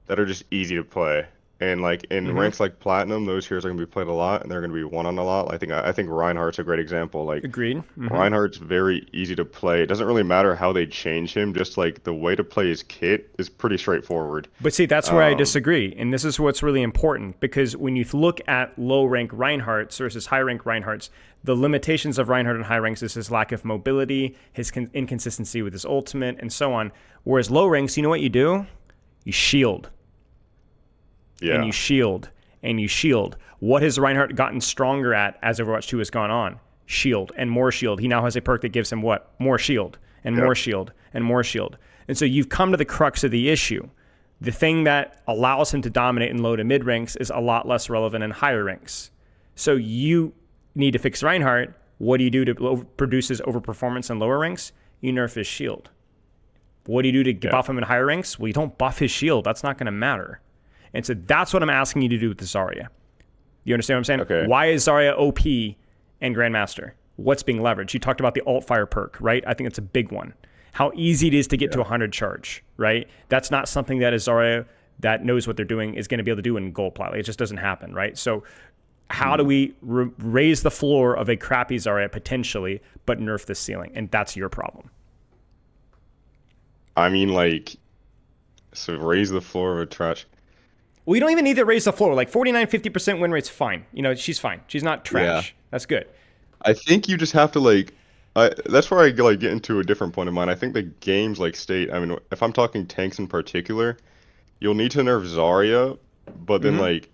that are just easy to play. And like in ranks like Platinum, those heroes are gonna be played a lot and they're gonna be won on a lot. I think Reinhardt's a great example. Like Agreed. Reinhardt's very easy to play. It doesn't really matter how they change him, just like the way to play his kit is pretty straightforward. But see, that's where I disagree. And this is what's really important, because when you look at low rank Reinhardt's versus high rank Reinhardt's, the limitations of Reinhardt in high ranks is his lack of mobility, his inconsistency with his ultimate, and so on. Whereas low ranks, you know what you do? You shield. Yeah. And you shield, and you shield. What has Reinhardt gotten stronger at as Overwatch 2 has gone on? Shield, and more shield. He now has a perk that gives him what? More shield, and more shield, and more shield. And so you've come to the crux of the issue. The thing that allows him to dominate in low to mid ranks is a lot less relevant in higher ranks. So you need to fix Reinhardt. What do you do to produce his overperformance in lower ranks? You nerf his shield. What do you do to buff him in higher ranks? Well, you don't buff his shield. That's not going to matter. And so that's what I'm asking you to do with the Zarya. You understand what I'm saying? Okay. Why is Zarya OP and Grandmaster? What's being leveraged? You talked about the alt fire perk, right? I think it's a big one. How easy it is to get to 100 charge, right? That's not something that a Zarya that knows what they're doing is going to be able to do in gold plat. It just doesn't happen, right? So how do we raise the floor of a crappy Zarya potentially, but nerf the ceiling? And that's your problem. I mean, like, so raise the floor of a trash. Well, you don't even need to raise the floor. Like 49-50% win rate's fine. You know, she's fine. She's not trash. Yeah. That's good. I think you just have to like, that's where I like get into a different point of mine. I think the games like state. I mean, if I'm talking tanks in particular, you'll need to nerf Zarya, but then like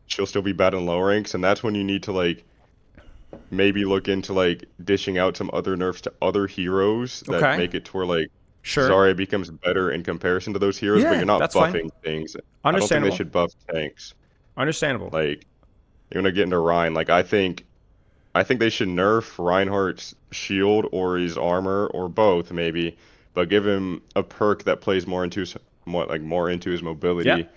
she'll still be bad in low ranks, and that's when you need to like maybe look into like dishing out some other nerfs to other heroes that make it to where like Zarya becomes better in comparison to those heroes, but you're not buffing things. I don't think they should buff tanks. Understandable. Like, you're gonna get into Rein. Like, I think they should nerf Reinhardt's shield or his armor or both maybe, but give him a perk that plays more into his mobility.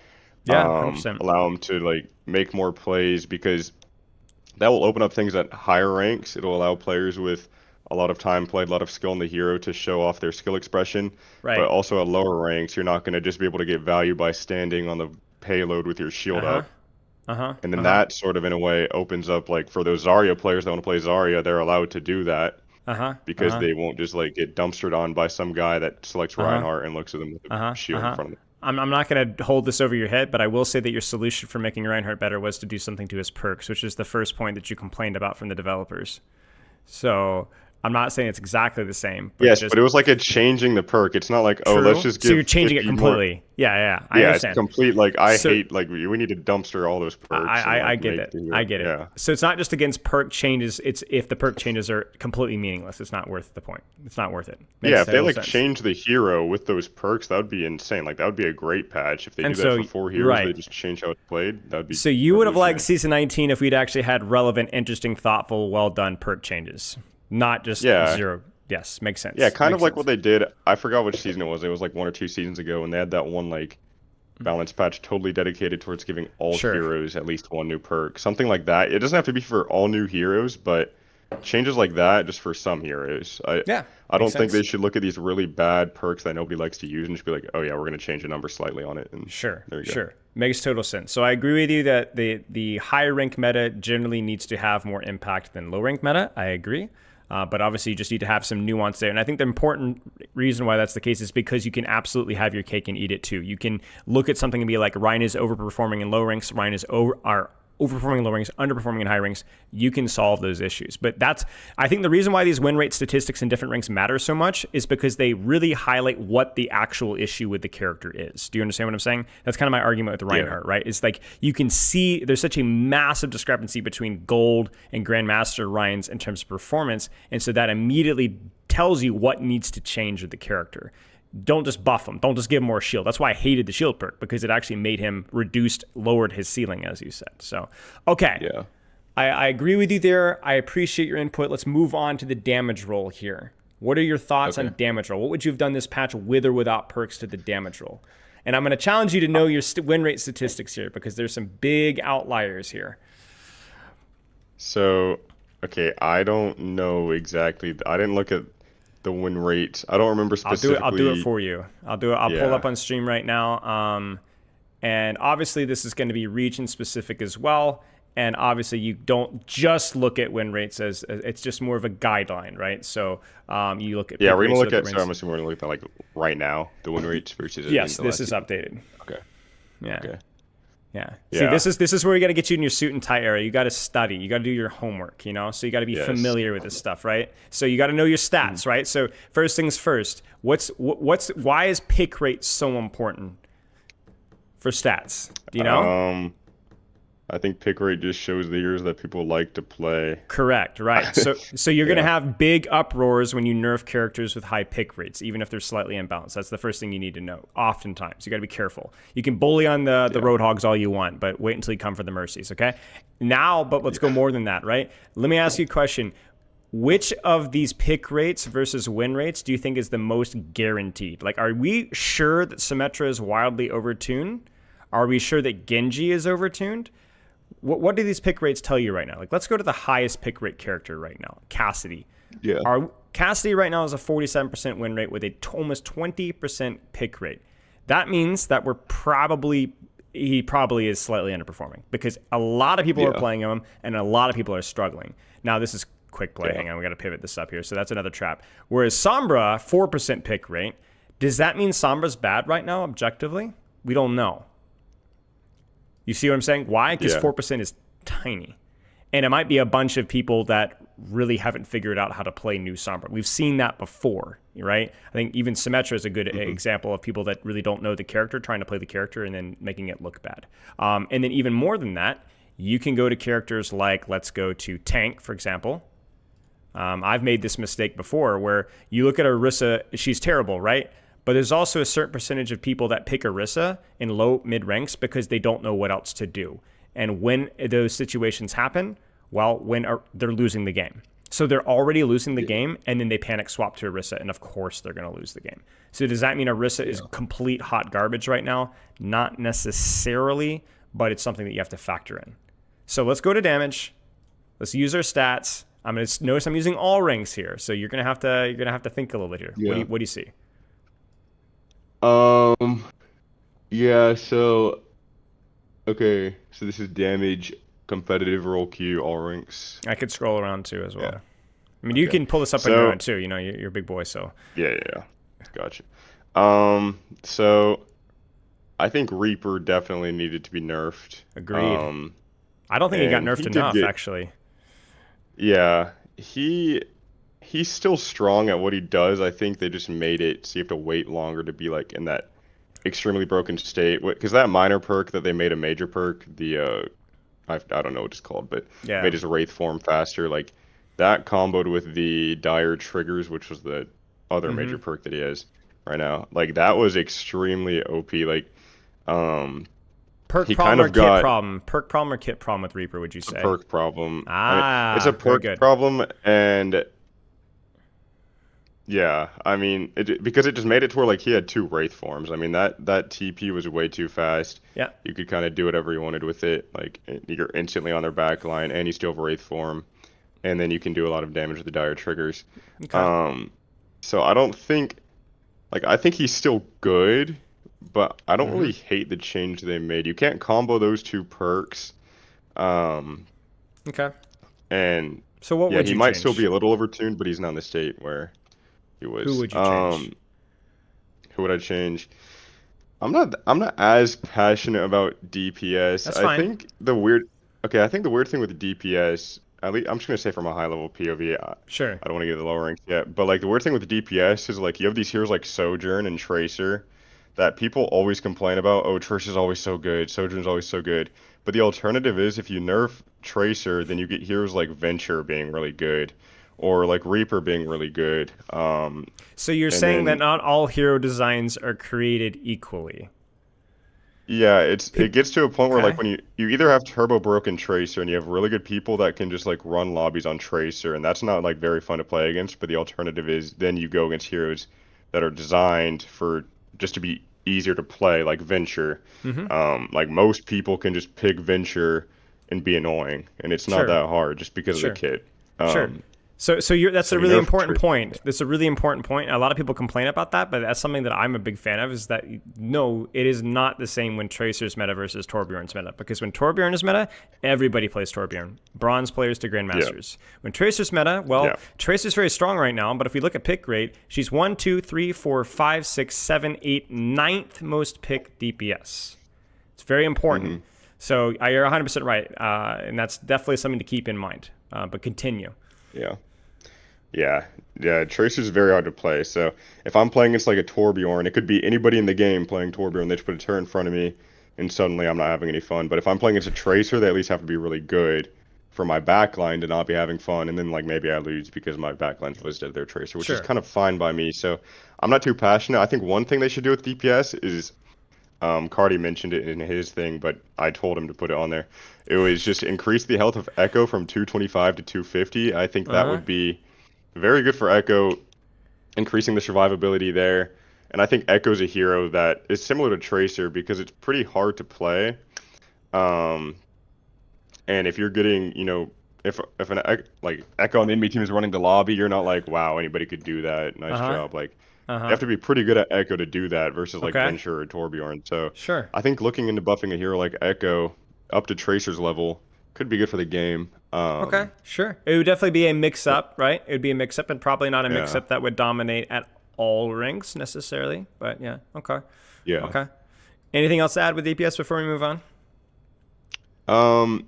Yeah, 100%. Allow him to like make more plays, because that will open up things at higher ranks. It'll allow players with a lot of time played, a lot of skill in the hero to show off their skill expression. Right. But also at lower ranks, you're not going to just be able to get value by standing on the payload with your shield up. And then that sort of, in a way, opens up, like, for those Zarya players that want to play Zarya, they're allowed to do that. Because they won't just, like, get dumpstered on by some guy that selects Reinhardt and looks at them with a shield in front of them. I'm not going to hold this over your head, but I will say that your solution for making Reinhardt better was to do something to his perks, which is the first point that you complained about from the developers. So I'm not saying it's exactly the same. But but it was like a changing the perk. It's not like, oh, let's just give. So you're changing it completely. More. Yeah, I understand. It's complete. Like, I hate, like, we need to dumpster all those perks. I get it. I get it. Yeah. So it's not just against perk changes. It's if the perk changes are completely meaningless. It's not worth the point. It's not worth it. If they like change the hero with those perks, that would be insane. Like, that would be a great patch. If they do that for 4 heroes, they just change how it's played. That would be. So you would have liked Season 19 if we'd actually had relevant, interesting, thoughtful, well done perk changes, not just zero. Yes, makes sense. Yeah, kind of like what they did. I forgot which season it was. It was like 1 or 2 seasons ago, and they had that one like balance patch totally dedicated towards giving all heroes at least 1 new perk. Something like that. It doesn't have to be for all new heroes, but changes like that just for some heroes. I don't think they should look at these really bad perks that nobody likes to use and just be like, oh yeah, we're going to change the number slightly on it. And there you go. Makes total sense. So I agree with you that the higher rank meta generally needs to have more impact than low rank meta. I agree. But obviously you just need to have some nuance there. And I think the important reason why that's the case is because you can absolutely have your cake and eat it too. You can look at something and be like, Ryan is overperforming in low ranks, Ryan is overperforming in low ranks, underperforming in high ranks. You can solve those issues. But I think the reason why these win rate statistics in different ranks matter so much is because they really highlight what the actual issue with the character is. Do you understand what I'm saying? That's kind of my argument with Reinhardt, right? It's like you can see there's such a massive discrepancy between gold and Grandmaster Ryan's in terms of performance. And so that immediately tells you what needs to change with the character. Don't just buff him. Don't just give him more shield. That's why I hated the shield perk, because it actually made him lowered his ceiling, as you said. So, okay. Yeah. I agree with you there. I appreciate your input. Let's move on to the damage roll here. What are your thoughts on damage roll? What would you have done this patch with or without perks to the damage roll? And I'm going to challenge you to know your win rate statistics here because there's some big outliers here. So, okay, I don't know exactly. I didn't look at the win rate. I don't remember specifically. I'll do it for you. I'll pull up on stream right now. And obviously this is going to be region specific as well. And obviously you don't just look at win rates as it's just more of a guideline, right? So you look at we're gonna look at. So I'm assuming we're gonna look at like right now the win rates versus. Yes, this is updated. Okay. Yeah. Okay. Yeah. See, this is where you got to get you in your suit and tie era. You got to study. You got to do your homework. You know, so you got to be familiar with this stuff, right? So you got to know your stats, right? So first things first. Why is pick rate so important for stats? Do you know? I think pick rate just shows the heroes that people like to play. Correct, right. So you're going to have big uproars when you nerf characters with high pick rates, even if they're slightly imbalanced. That's the first thing you need to know. Oftentimes, you got to be careful. You can bully on the Roadhogs all you want, but wait until you come for the Mercies, okay? Now, but let's go more than that, right? Let me ask you a question. Which of these pick rates versus win rates do you think is the most guaranteed? Like, are we sure that Symmetra is wildly overtuned? Are we sure that Genji is overtuned? What do these pick rates tell you right now? Like, let's go to the highest pick rate character right now, Cassidy. Yeah. Cassidy right now is a 47% win rate with a almost 20% pick rate. That means that he probably is slightly underperforming because a lot of people are playing him and a lot of people are struggling. Now, this is quick play. Hang on, we got to pivot this up here. So that's another trap. Whereas Sombra, 4% pick rate. Does that mean Sombra's bad right now, objectively? We don't know. You see what I'm saying? Why? Because 4% is tiny. And it might be a bunch of people that really haven't figured out how to play new Sombra. We've seen that before, right? I think even Symmetra is a good example of people that really don't know the character, trying to play the character and then making it look bad. And then even more than that, you can go to characters like, let's go to Tank, for example. I've made this mistake before where you look at Orisa, she's terrible, right? But there's also a certain percentage of people that pick Orisa in low mid ranks because they don't know what else to do. And when those situations happen, when they're losing the game. So they're already losing the game, and then they panic swap to Orisa, and of course they're going to lose the game. So does that mean Orisa is complete hot garbage right now? Not necessarily, but it's something that you have to factor in. So let's go to damage. Let's use our stats. I'm going to notice I'm using all ranks here, so you're going to have to think a little bit here. Yeah. What do you see? So okay, so this is damage, competitive, roll queue, all ranks. I could scroll around too as well. Yeah. I mean, you can pull this up on your own too. You know, you're a big boy, so. Yeah. Gotcha. So I think Reaper definitely needed to be nerfed. Agreed. I don't think he got nerfed enough, actually. Yeah, he's still strong at what he does. I think they just made it so you have to wait longer to be like in that extremely broken state. Because that minor perk that they made a major perk, the I don't know what it's called, but made his Wraith form faster. Like that comboed with the dire triggers, which was the other major perk that he has right now. Like that was extremely OP. Like perk problem or kit problem? Perk problem or kit problem with Reaper, would you say? Perk problem. I mean, it's a perk problem, and yeah, I mean, because it just made it to where like he had 2 Wraith forms. I mean, that TP was way too fast. Yeah. You could kind of do whatever you wanted with it. Like you're instantly on their back line, and you still have Wraith form, and then you can do a lot of damage with the dire triggers. Okay. So I don't think, like, I think he's still good, but I don't really hate the change they made. You can't combo those 2 perks. Okay. And so what would you he might change? still be a little overtuned, but he's not in the state where he was. Who would you change? Who would I change? I'm not as passionate about DPS. That's fine. I think the weird thing with the DPS, at least I'm just gonna say from a high level POV. Sure. I don't want to get to the lower ranks yet, but like the weird thing with the DPS is like you have these heroes like Sojourn and Tracer that people always complain about. Oh, Tracer's always so good. Sojourn's always so good. But the alternative is if you nerf Tracer, then you get heroes like Venture being really good, or like Reaper being really good. So you're saying that not all hero designs are created equally? Yeah, it gets to a point where like Okay. when you either have Turbo Broken Tracer and you have really good people that can just like run lobbies on Tracer, and that's not like very fun to play against, but the alternative is then you go against heroes that are designed for just to be easier to play, like Venture. Mm-hmm. Like most people can just pick Venture and be annoying, and it's not Sure. that hard just because of the Sure. kit. Sure. So that's So a you really nerf important Tracer. point. That's a really important point. A lot of people complain about that, but that's something that I'm a big fan of. Is that no, it is not the same when Tracer's meta versus Torbjorn's meta. Because when Torbjorn is meta, everybody plays Torbjorn. Bronze players to Yeah, Grandmasters. When Tracer's meta, well, yeah. Tracer's very strong right now. But if we look at pick rate, she's 1, 2, 3, 4, 5, 6, 7, 8, ninth most pick DPS. It's very important. hmm So you're 100% right, and that's definitely something to keep in mind. But continue. Yeah. Yeah, yeah, Tracer's very hard to play. So if I'm playing against like a Torbjorn, it could be anybody in the game playing Torbjorn. They just put a turret in front of me, and suddenly I'm not having any fun. But if I'm playing against a Tracer, they at least have to be really good for my backline to not be having fun. And then like maybe I lose because my backline's listed as their Tracer, which is Sure. kind of fine by me. So I'm not too passionate. I think one thing they should do with DPS is Cardi mentioned it in his thing, but I told him to put it on there. It was just increase the health of Echo from 225 to 250. I think Uh that huh. would be very good for Echo, increasing the survivability there. And I think Echo's a hero that is similar to Tracer because it's pretty hard to play. Um, and if you're getting, if like Echo on the enemy team is running the lobby, you're not like, wow, anybody could do that. Uh Nice huh. job. Like Uh you huh. have to be pretty good at Echo to do that versus like Okay. Venture or Torbjorn. So Sure. I think looking into buffing a hero like Echo up to Tracer's level could be good for the game. Okay. Sure. It would definitely be a mix But up, right? It would be a mix up and probably not a mix yeah, up that would dominate at all ranks necessarily. But yeah. Okay. yeah. Okay. Anything else to add with DPS before we move on? Um,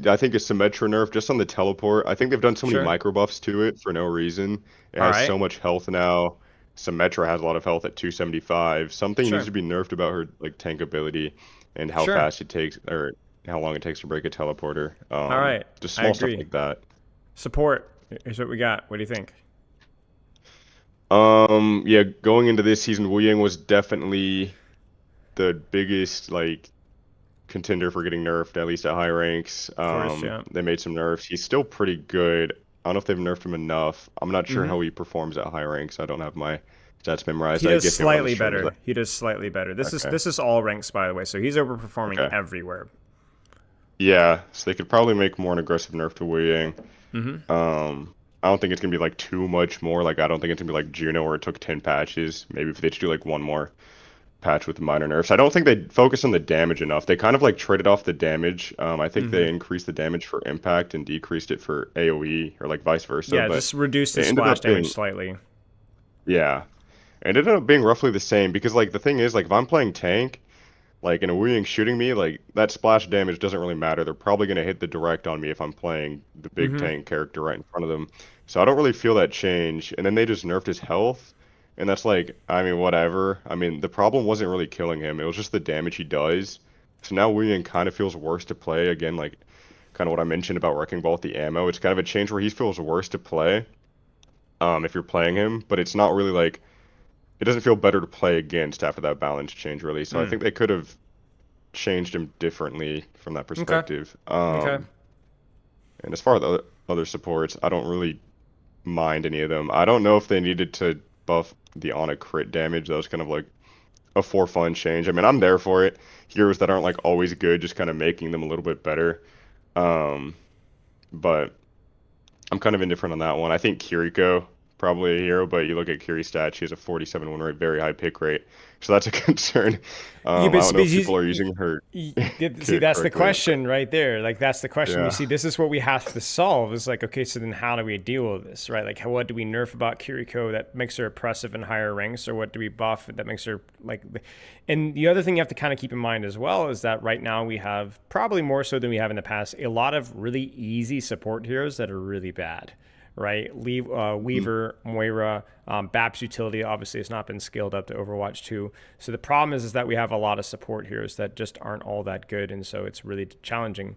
I think a Symmetra nerf just on the teleport. I think they've done so many Sure. micro buffs to it for no reason. It All has right. so much health now. Symmetra has a lot of health at 275. Something needs Sure. to be nerfed about her like tank ability and how Sure. fast it takes or how long it takes to break a teleporter. All right. Just I small stuff agree. like that. Support. Here's what we got. What do you think? Yeah, going into this season, Wu Yang was definitely the biggest like contender for getting nerfed, at least at high ranks. Of course. Yeah. They made some nerfs. He's still pretty good. I don't know if they've nerfed him enough. I'm not sure Mm-hmm. how he performs at high ranks. I don't have my stats memorized. He I does get him on the slightly streams. better. He does slightly better. This is Okay. this is all ranks, by the way. So he's overperforming Okay. everywhere. Yeah, so they could probably make more an aggressive nerf to Wu Yang. Mm-hmm. I don't think it's gonna be like too much more. Like I don't think it's gonna be like Juno where it took 10 patches. Maybe if they just do like one more patch with minor nerfs. I don't think they focus on the damage enough. They kind of like traded off the damage. I think Mm-hmm. they increased the damage for impact and decreased it for AoE or like vice versa. Yeah, But just reduce the it ended splash up damage being slightly. yeah, it ended up being roughly the same because like the thing is like if I'm playing tank, like in a Wu Yang shooting me, like that splash damage doesn't really matter. They're probably gonna hit the direct on me if I'm playing the big Mm-hmm. tank character right in front of them. So I don't really feel that change. And then they just nerfed his health. And that's like, I mean, whatever. I mean, the problem wasn't really killing him. It was just the damage he does. So now Wu Yang kind of feels worse to play. Again, like kind of what I mentioned about Wrecking Ball with the ammo. It's kind of a change where he feels worse to play, if you're playing him, but it's not really like it doesn't feel better to play against after that balance change really. So I Mm. think they could have changed him differently from that Okay. perspective. Okay. And as far as the other supports, I don't really mind any of them. I don't know if they needed to buff the on a crit damage. That was kind of like a for fun change. I mean, I'm there for it. Heroes that aren't like always good, just kind of making them a little bit better. Um, but I'm kind of indifferent on that one. I think Kiriko probably a hero, but you look at Kiri's stats, she has a 47 win rate, very high pick rate. So that's a concern. You, I don't know but if people are using her see, kit that's the correctly. question right there. Like, that's the question. You Yeah. see, this is what we have to solve. Is like, okay, so then how do we deal with this, right? Like, what do we nerf about Kiriko that makes her oppressive in higher ranks, or what do we buff that makes her like? And the other thing you have to kind of keep in mind as well is that right now we have, probably more so than we have in the past, a lot of really easy support heroes that are really bad, right? Mm. Weaver, Moira, BAP's utility obviously has not been scaled up to Overwatch 2. So the problem is that we have a lot of support heroes that just aren't all that good, and so it's really challenging.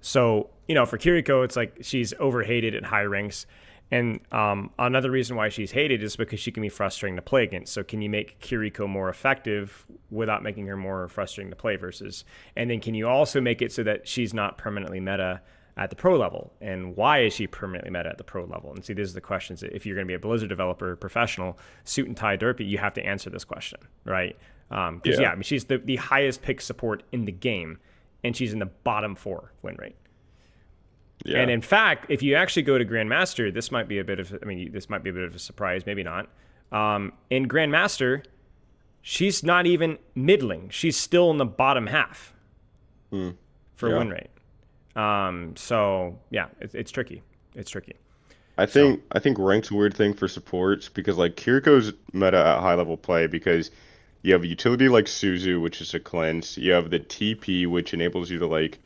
So, for Kiriko, it's like she's overhated at high ranks. And another reason why she's hated is because she can be frustrating to play against. So can you make Kiriko more effective without making her more frustrating to play versus? And then can you also make it so that she's not permanently meta at the pro level? And why is she permanently meta at the pro level? And see, these are the questions that if you're going to be a Blizzard developer, professional, suit and tie Durpee, you have to answer this question, right? Because I mean, she's the highest pick support in the game, and she's in the bottom 4 win rate. Yeah. And in fact, if you actually go to Grandmaster, this might be a bit of a surprise, maybe not. In Grandmaster, she's not even middling. She's still in the bottom half for win rate. So yeah, it's tricky. It's tricky. I think rank's a weird thing for supports because like Kiriko's meta at high level play because you have a utility like Suzu, which is a cleanse. You have the TP, which enables you to like,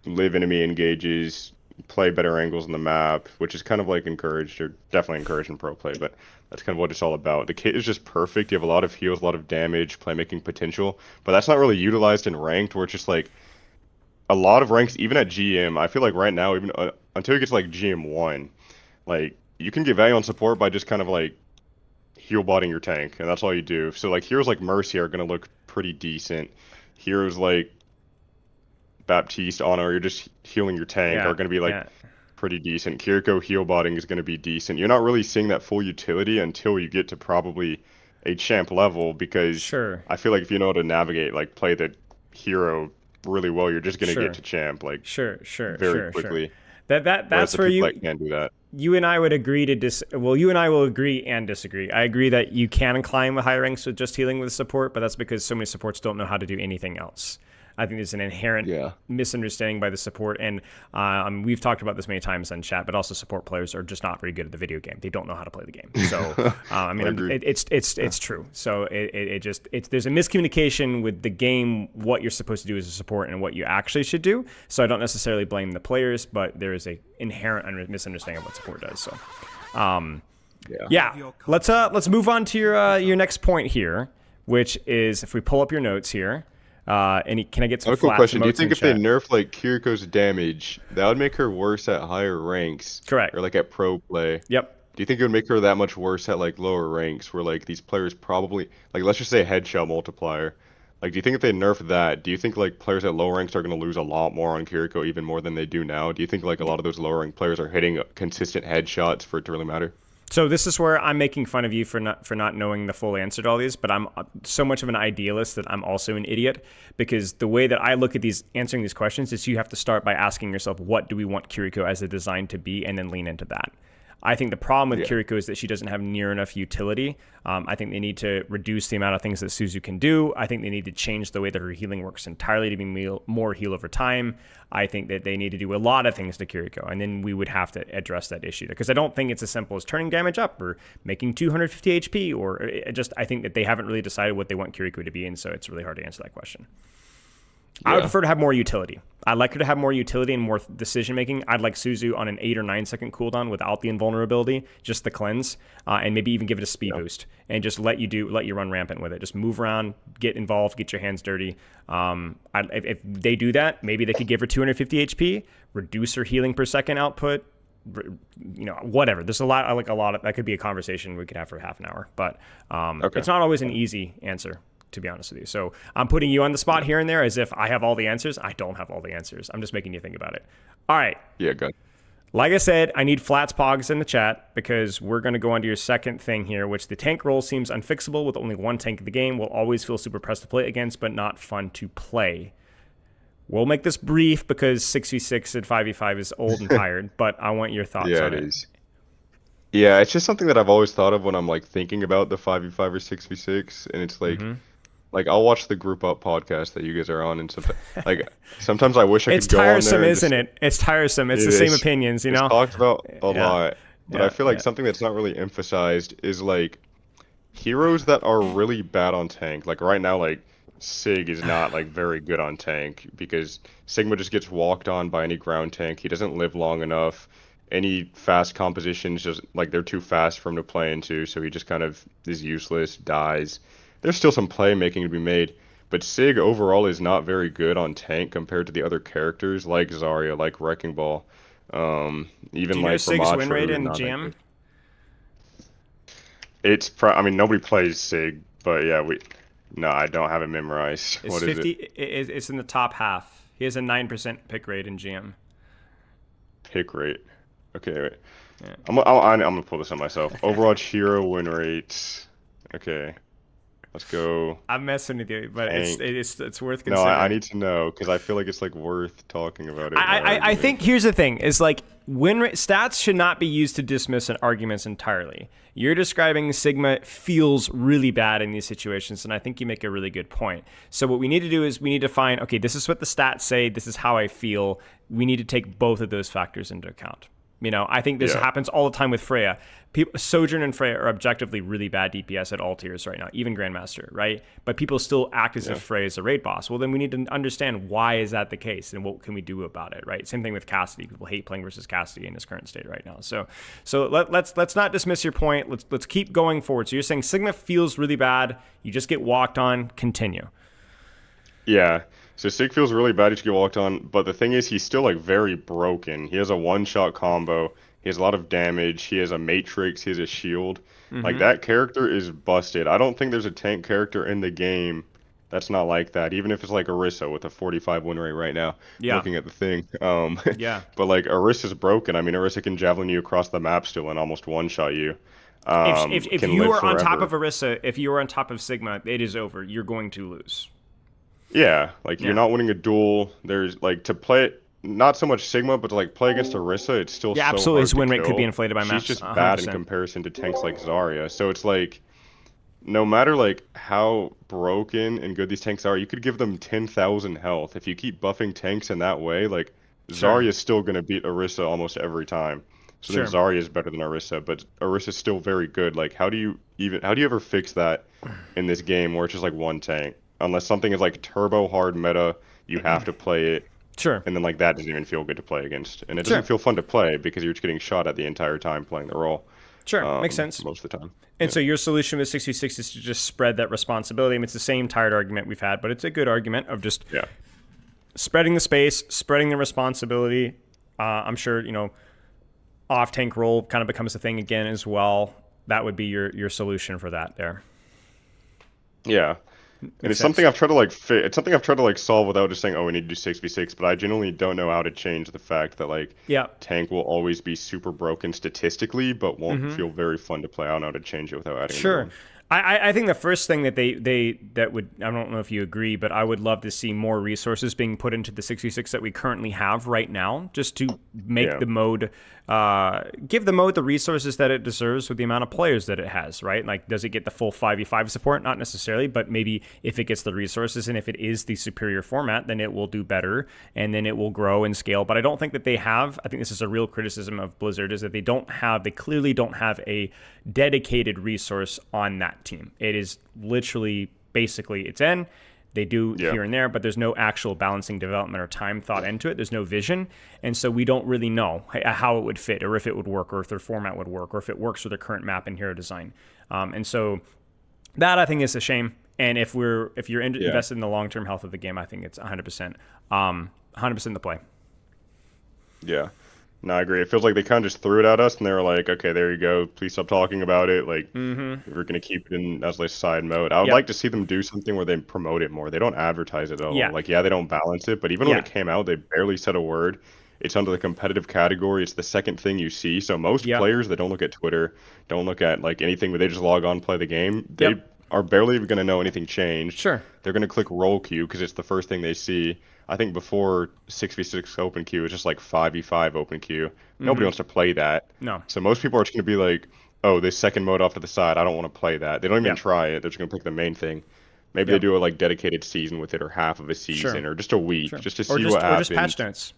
live enemy engages, play better angles on the map, which is kind of like encouraged, or definitely encouraged in pro play, but that's kind of what it's all about. The kit is just perfect. You have a lot of heals, a lot of damage, playmaking potential, but that's not really utilized in ranked, where it's just like a lot of ranks, even at GM, I feel like right now, even until you get to like GM1, like you can get value on support by just kind of like heal botting your tank, and that's all you do. So like heroes like Mercy are going to look pretty decent. Heroes like Baptiste, Honor, you're just healing your tank, are going to be like pretty decent. Kiriko heal botting is going to be decent. You're not really seeing that full utility until you get to probably a champ level, because I feel like if you know how to navigate, like play the hero really well, you're just going to get to champ like very quickly. That's where you can't do that. You and I would agree to you and I will agree and disagree. I agree that you can climb with high ranks with just healing with support, but that's because so many supports don't know how to do anything else. I think there's an inherent misunderstanding by the support, and we've talked about this many times in chat, but also support players are just not very good at the video game. They don't know how to play the game. So I mean, it's true. So there's a miscommunication with the game, what you're supposed to do as a support and what you actually should do. So I don't necessarily blame the players, but there is a inherent misunderstanding of what support does. So let's move on to your next point here, which is if we pull up your notes here. Can I get some cool question? Do you think if they nerf like Kiriko's damage, that would make her worse at higher ranks? Correct. Or like at pro play? Yep. Do you think it would make her that much worse at like lower ranks, where like these players probably like, let's just say headshot multiplier? Like, do you think if they nerf that, do you think like players at low ranks are going to lose a lot more on Kiriko, even more than they do now? Do you think like a lot of those lower rank players are hitting consistent headshots for it to really matter? So this is where I'm making fun of you for not knowing the full answer to all these, but I'm so much of an idealist that I'm also an idiot, because the way that I look at answering these questions is you have to start by asking yourself, what do we want Kiriko as a design to be, and then lean into that. I think the problem with Kiriko is that she doesn't have near enough utility. I think they need to reduce the amount of things that Suzu can do. I think they need to change the way that her healing works entirely to be more heal over time. I think that they need to do a lot of things to Kiriko, and then we would have to address that issue. Because I don't think it's as simple as turning damage up or making 250 HP, or I think that they haven't really decided what they want Kiriko to be, and so it's really hard to answer that question. I would prefer to have more utility. I'd like her to have more utility and more decision making. I'd like Suzu on an 8 or 9 second cooldown without the invulnerability, just the cleanse, and maybe even give it a speed boost and just let you run rampant with it. Just move around, get involved, get your hands dirty. If they do that, maybe they could give her 250 HP, reduce her healing per second output. Whatever. There's a lot of that could be a conversation we could have for half an hour, but it's not always an easy answer, to be honest with you. So I'm putting you on the spot here and there as if I have all the answers. I don't have all the answers. I'm just making you think about it. All right. Yeah, good. Like I said, I need flats pogs in the chat, because we're going to go on to your second thing here, which the tank role seems unfixable with only one tank in the game. Will always feel super pressed to play against, but not fun to play. We'll make this brief because 6v6 and 5v5 is old and tired, but I want your thoughts on it. Is. Yeah, it's just something that I've always thought of when I'm like thinking about the 5v5 or 6v6, and it's like, like I'll watch the group up podcast that you guys are on, and sometimes I wish I could go on there. It's tiresome, isn't it? It's tiresome. It's the same opinions, you know. It's talked about a lot, but I feel like something that's not really emphasized is like heroes that are really bad on tank. Like right now, like Sig is not like very good on tank, because Sigma just gets walked on by any ground tank. He doesn't live long enough. Any fast compositions, just like they're too fast for him to play into, so he just kind of is useless, dies. There's still some playmaking to be made, but Sig overall is not very good on tank compared to the other characters like Zarya, like Wrecking Ball. Do Even you know like for Sig's win Matra, rate who are in not that GM? good. I mean, nobody plays Sig, but yeah, no, I don't have it memorized. It's What is it? 50. It's in the top half. He has a 9% pick rate in GM. Pick rate. Okay, wait. Yeah. I'm gonna pull this on myself. Overwatch hero win rates. Okay, let's go. I'm messing with you, but Tank. it's worth No, I considering. need to know because I feel like it's like worth talking about it in our I argument. think here's the thing: is like win rate stats should not be used to dismiss an arguments entirely. You're describing Sigma feels really bad in these situations, and I think you make a really good point. So what we need to do is we need to find, okay, this is what the stats say, this is how I feel. We need to take both of those factors into account. I think this Yeah. happens all the time with Freya. Sojourn and Freya are objectively really bad DPS at all tiers right now, even Grandmaster, right? But people still act as if Freya is a raid boss. Well, then we need to understand why is that the case and what can we do about it, right? Same thing with Cassidy. People hate playing versus Cassidy in his current state right now. So let's not dismiss your point. Let's keep going forward. So you're saying Sigma feels really bad. You just get walked on. Continue. Yeah. So Sig feels really bad to get walked on, but the thing is he's still like very broken. He has a one-shot combo. He has a lot of damage. He has a matrix. He has a shield. Like that character is busted. I don't think there's a tank character in the game that's not like that. Even if it's like Orisa with a 45 win rate right now, Yeah. looking at the thing. Yeah. But like Orisa's broken. I mean, Orisa can javelin you across the map still and almost one-shot you. If Can you live are on top forever. of Orisa, if you are on top of Sigma, it is over. You're going to lose. Yeah, like you're Yeah. not winning a duel. There's like to play it, not so much Sigma, but to like play against Orisa, it's still Yeah, so absolutely. hard His to win rate could be kill. inflated by She's maps, just bad in 100%. comparison to tanks like Zarya. So it's like no matter like how broken and good these tanks are, you could give them 10,000 health. If you keep buffing tanks in that way, like Sure. Zarya's still gonna beat Orisa almost every time. So then Sure. Zarya is better than Orisa, but Orisa's still very good. Like how do you ever fix that in this game where it's just like one tank? Unless something is like turbo hard meta, you have to play it, Sure. and then like that doesn't even feel good to play against, and it doesn't Sure. feel fun to play because you're just getting shot at the entire time playing the role, Sure. Makes sense. most of the time. And Yeah, so your solution with 66 is to just spread that responsibility. I mean, it's the same tired argument we've had, but it's a good argument of just yeah, spreading the space, spreading the responsibility. I'm sure, off tank role kind of becomes a thing again as well. That would be your solution for that there. yeah. And Makes it's something sense. I've tried to like it's something I've tried to like solve without just saying, oh, we need to do 6v6, but I genuinely don't know how to change the fact that like Yeah. tank will always be super broken statistically, but won't feel very fun to play. I don't know how to change it without adding another Sure. one. I think the first thing that that would, I don't know if you agree, but I would love to see more resources being put into the 66 that we currently have right now, just to make Yeah. the mode, give the mode the resources that it deserves with the amount of players that it has, right? Like, does it get the full 5v5 support? Not necessarily, but maybe if it gets the resources and if it is the superior format, then it will do better and then it will grow and scale. But I don't think that they have, I think this is a real criticism of Blizzard, is that they clearly don't have a dedicated resource on that team. It is literally basically it's in. They do Yeah. here and there, but there's no actual balancing development or time thought into it. There's no vision. And so we don't really know how it would fit or if it would work or if their format would work or if it works with their current map and hero design. And so that I think is a shame. And if you're invested in the long-term health of the game, I think it's 100%, 100% the play. Yeah. No, I agree. It feels like they kind of just threw it at us, and they were like, "Okay, there you go. Please stop talking about it. Like, we're gonna keep it in as like side mode." I would Yep. like to see them do something where they promote it more. They don't advertise it at all. Yeah. Like, yeah, they don't balance it, but even when Yeah. it came out, they barely said a word. It's under the competitive category. It's the second thing you see. So most Yep. players that don't look at Twitter, don't look at like anything, but they just log on, play the game. They Yep. are barely even gonna know anything changed. Sure. They're gonna click roll queue because it's the first thing they see. I think before 6v6 open queue, it's just like 5v5 open queue. Nobody wants to play that. No. So most people are just going to be like, oh, this second mode off to the side, I don't want to play that. They don't even Yeah. try it. They're just going to pick the main thing. Maybe Yeah. they do a like dedicated season with it or half of a season Sure. or just a week Sure. just to or see just what or just happens. patch notes,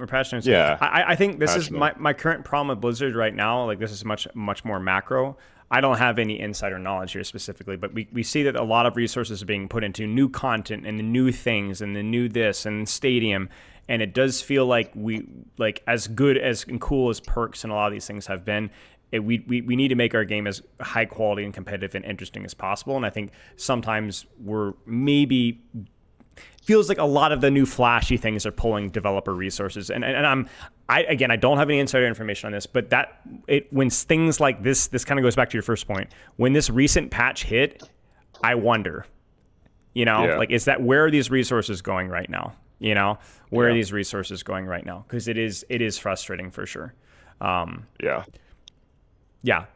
or patch notes. Yeah, I think this is patch my current problem with Blizzard right now. Like, this is much more macro. I don't have any insider knowledge here specifically, but we see that a lot of resources are being put into new content and the new things and the new this and stadium. And it does feel like as good as and cool as perks and a lot of these things have been, we need to make our game as high quality and competitive and interesting as possible. And I think sometimes we're maybe feels like a lot of the new flashy things are pulling developer resources. And I don't have any insider information on this, but when things like this kind of goes back to your first point. When this recent patch hit, I wonder, like, where are these resources going right now? Where are these resources going right now? Because it is frustrating for sure. Yeah.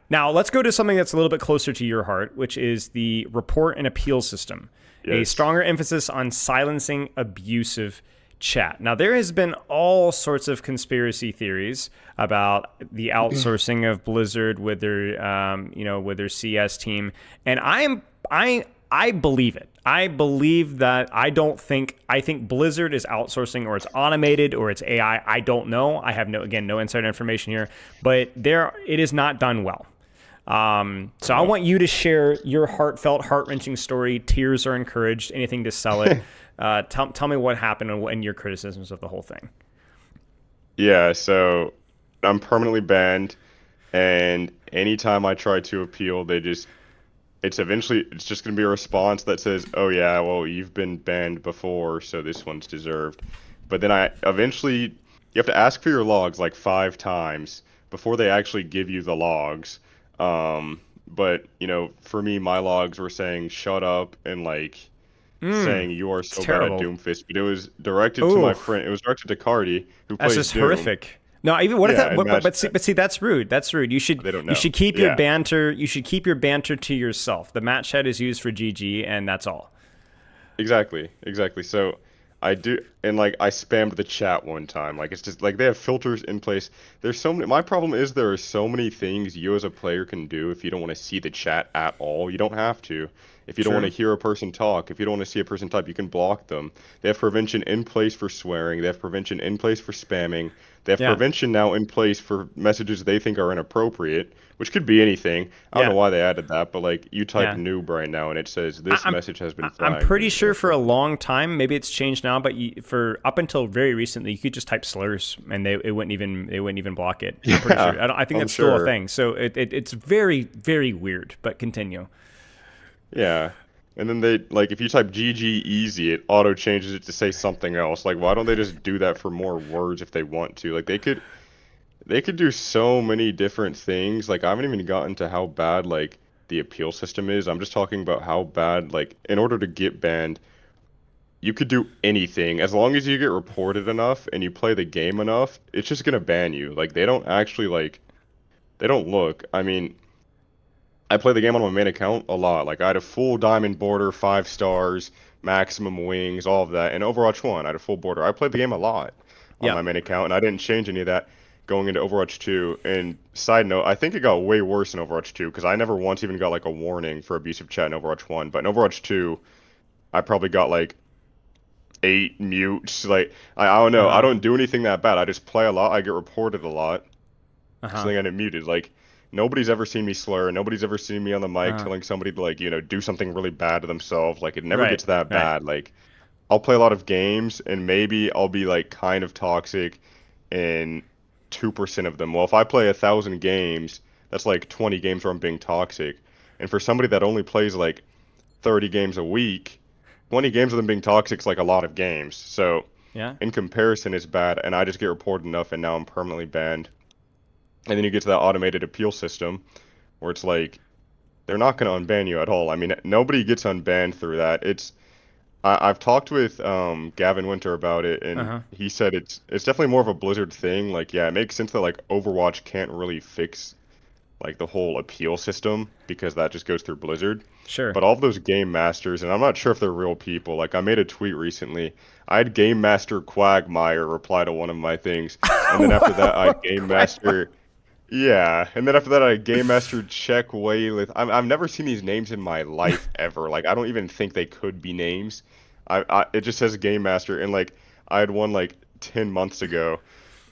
Now let's go to something that's a little bit closer to your heart, which is the report and appeal system. A stronger emphasis on silencing abusive chat. Now, there has been all sorts of conspiracy theories about the outsourcing of Blizzard with their CS team, and I believe it. I believe that. I think Blizzard is outsourcing, or it's automated, or it's AI. I don't know. I have no insider information here, but it is not done well. So I want you to share your heartfelt, heart-wrenching story. Tears are encouraged. Anything to sell it. Tell me what happened and your criticisms of the whole thing. Yeah, so I'm permanently banned, and anytime I try to appeal, it's just going to be a response that says, oh yeah, well, you've been banned before, so this one's deserved. But then you have to ask for your logs like 5 times before they actually give you the logs. But for me, my logs were saying shut up and like saying you are so bad at Doomfist, but it was directed to my friend. It was directed to Cardi, who plays Doom. That's just horrific. No, even what if that? But see, that's rude. That's rude. You should keep your banter. You should keep your banter to yourself. The match chat is used for GG, and that's all. Exactly. So I do, and like I spammed the chat one time. Like it's just like they have filters in place. There's so many. My problem is there are so many things you as a player can do if you don't want to see the chat at all. You don't have to. If you don't want to hear a person talk, if you don't want to see a person type, you can block them. They have prevention in place for swearing. They have prevention in place for spamming. They have prevention now in place for messages they think are inappropriate, which could be anything. I don't know why they added that, but like you type noob right now and it says this message has been flagged. I'm pretty sure for a long time, maybe it's changed now, but for up until very recently, you could just type slurs and they wouldn't even block it. I'm pretty sure. I think that's still a thing. So it's very, very weird. But continue. Yeah. And then if you type GG easy, it auto changes it to say something else. Like, why don't they just do that for more words if they want to? Like, they could do so many different things. Like, I haven't even gotten to how bad, like, the appeal system is. I'm just talking about how bad, like, in order to get banned, you could do anything. As long as you get reported enough and you play the game enough, it's just gonna ban you. Like, they don't actually, they don't look. I mean, I play the game on my main account a lot. Like, I had a full diamond border, 5 stars, maximum wings, all of that. In Overwatch 1, I had a full border. I played the game a lot on my main account, and I didn't change any of that going into Overwatch 2. And side note, I think it got way worse in Overwatch 2, because I never once even got, like, a warning for abusive chat in Overwatch 1. But in Overwatch 2, I probably got, like, 8 mutes. Like, I don't know. I don't do anything that bad. I just play a lot. I get reported a lot. Something I get muted. Like, nobody's ever seen me slur. Nobody's ever seen me on the mic telling somebody to, like, do something really bad to themselves. Like, it never gets that bad. Like, I'll play a lot of games, and maybe I'll be, like, kind of toxic in 2% of them. Well, if I play 1,000 games, that's, like, 20 games where I'm being toxic. And for somebody that only plays, like, 30 games a week, 20 games of them being toxic is, like, a lot of games. So, in comparison, it's bad, and I just get reported enough, and now I'm permanently banned. And then you get to that automated appeal system where it's like, they're not going to unban you at all. I mean, nobody gets unbanned through that. I've talked with Gavin Winter about it, and he said it's definitely more of a Blizzard thing. Like, yeah, it makes sense that, like, Overwatch can't really fix, like, the whole appeal system because that just goes through Blizzard. Sure. But all of those game masters, and I'm not sure if they're real people. Like, I made a tweet recently. I had Game Master Quagmire reply to one of my things, and then after that, I had Game Master... Yeah, and then after that, I Game Master Check Waylith. I've never seen these names in my life ever. Like, I don't even think they could be names. It just says Game Master, and like I had one like 10 months ago,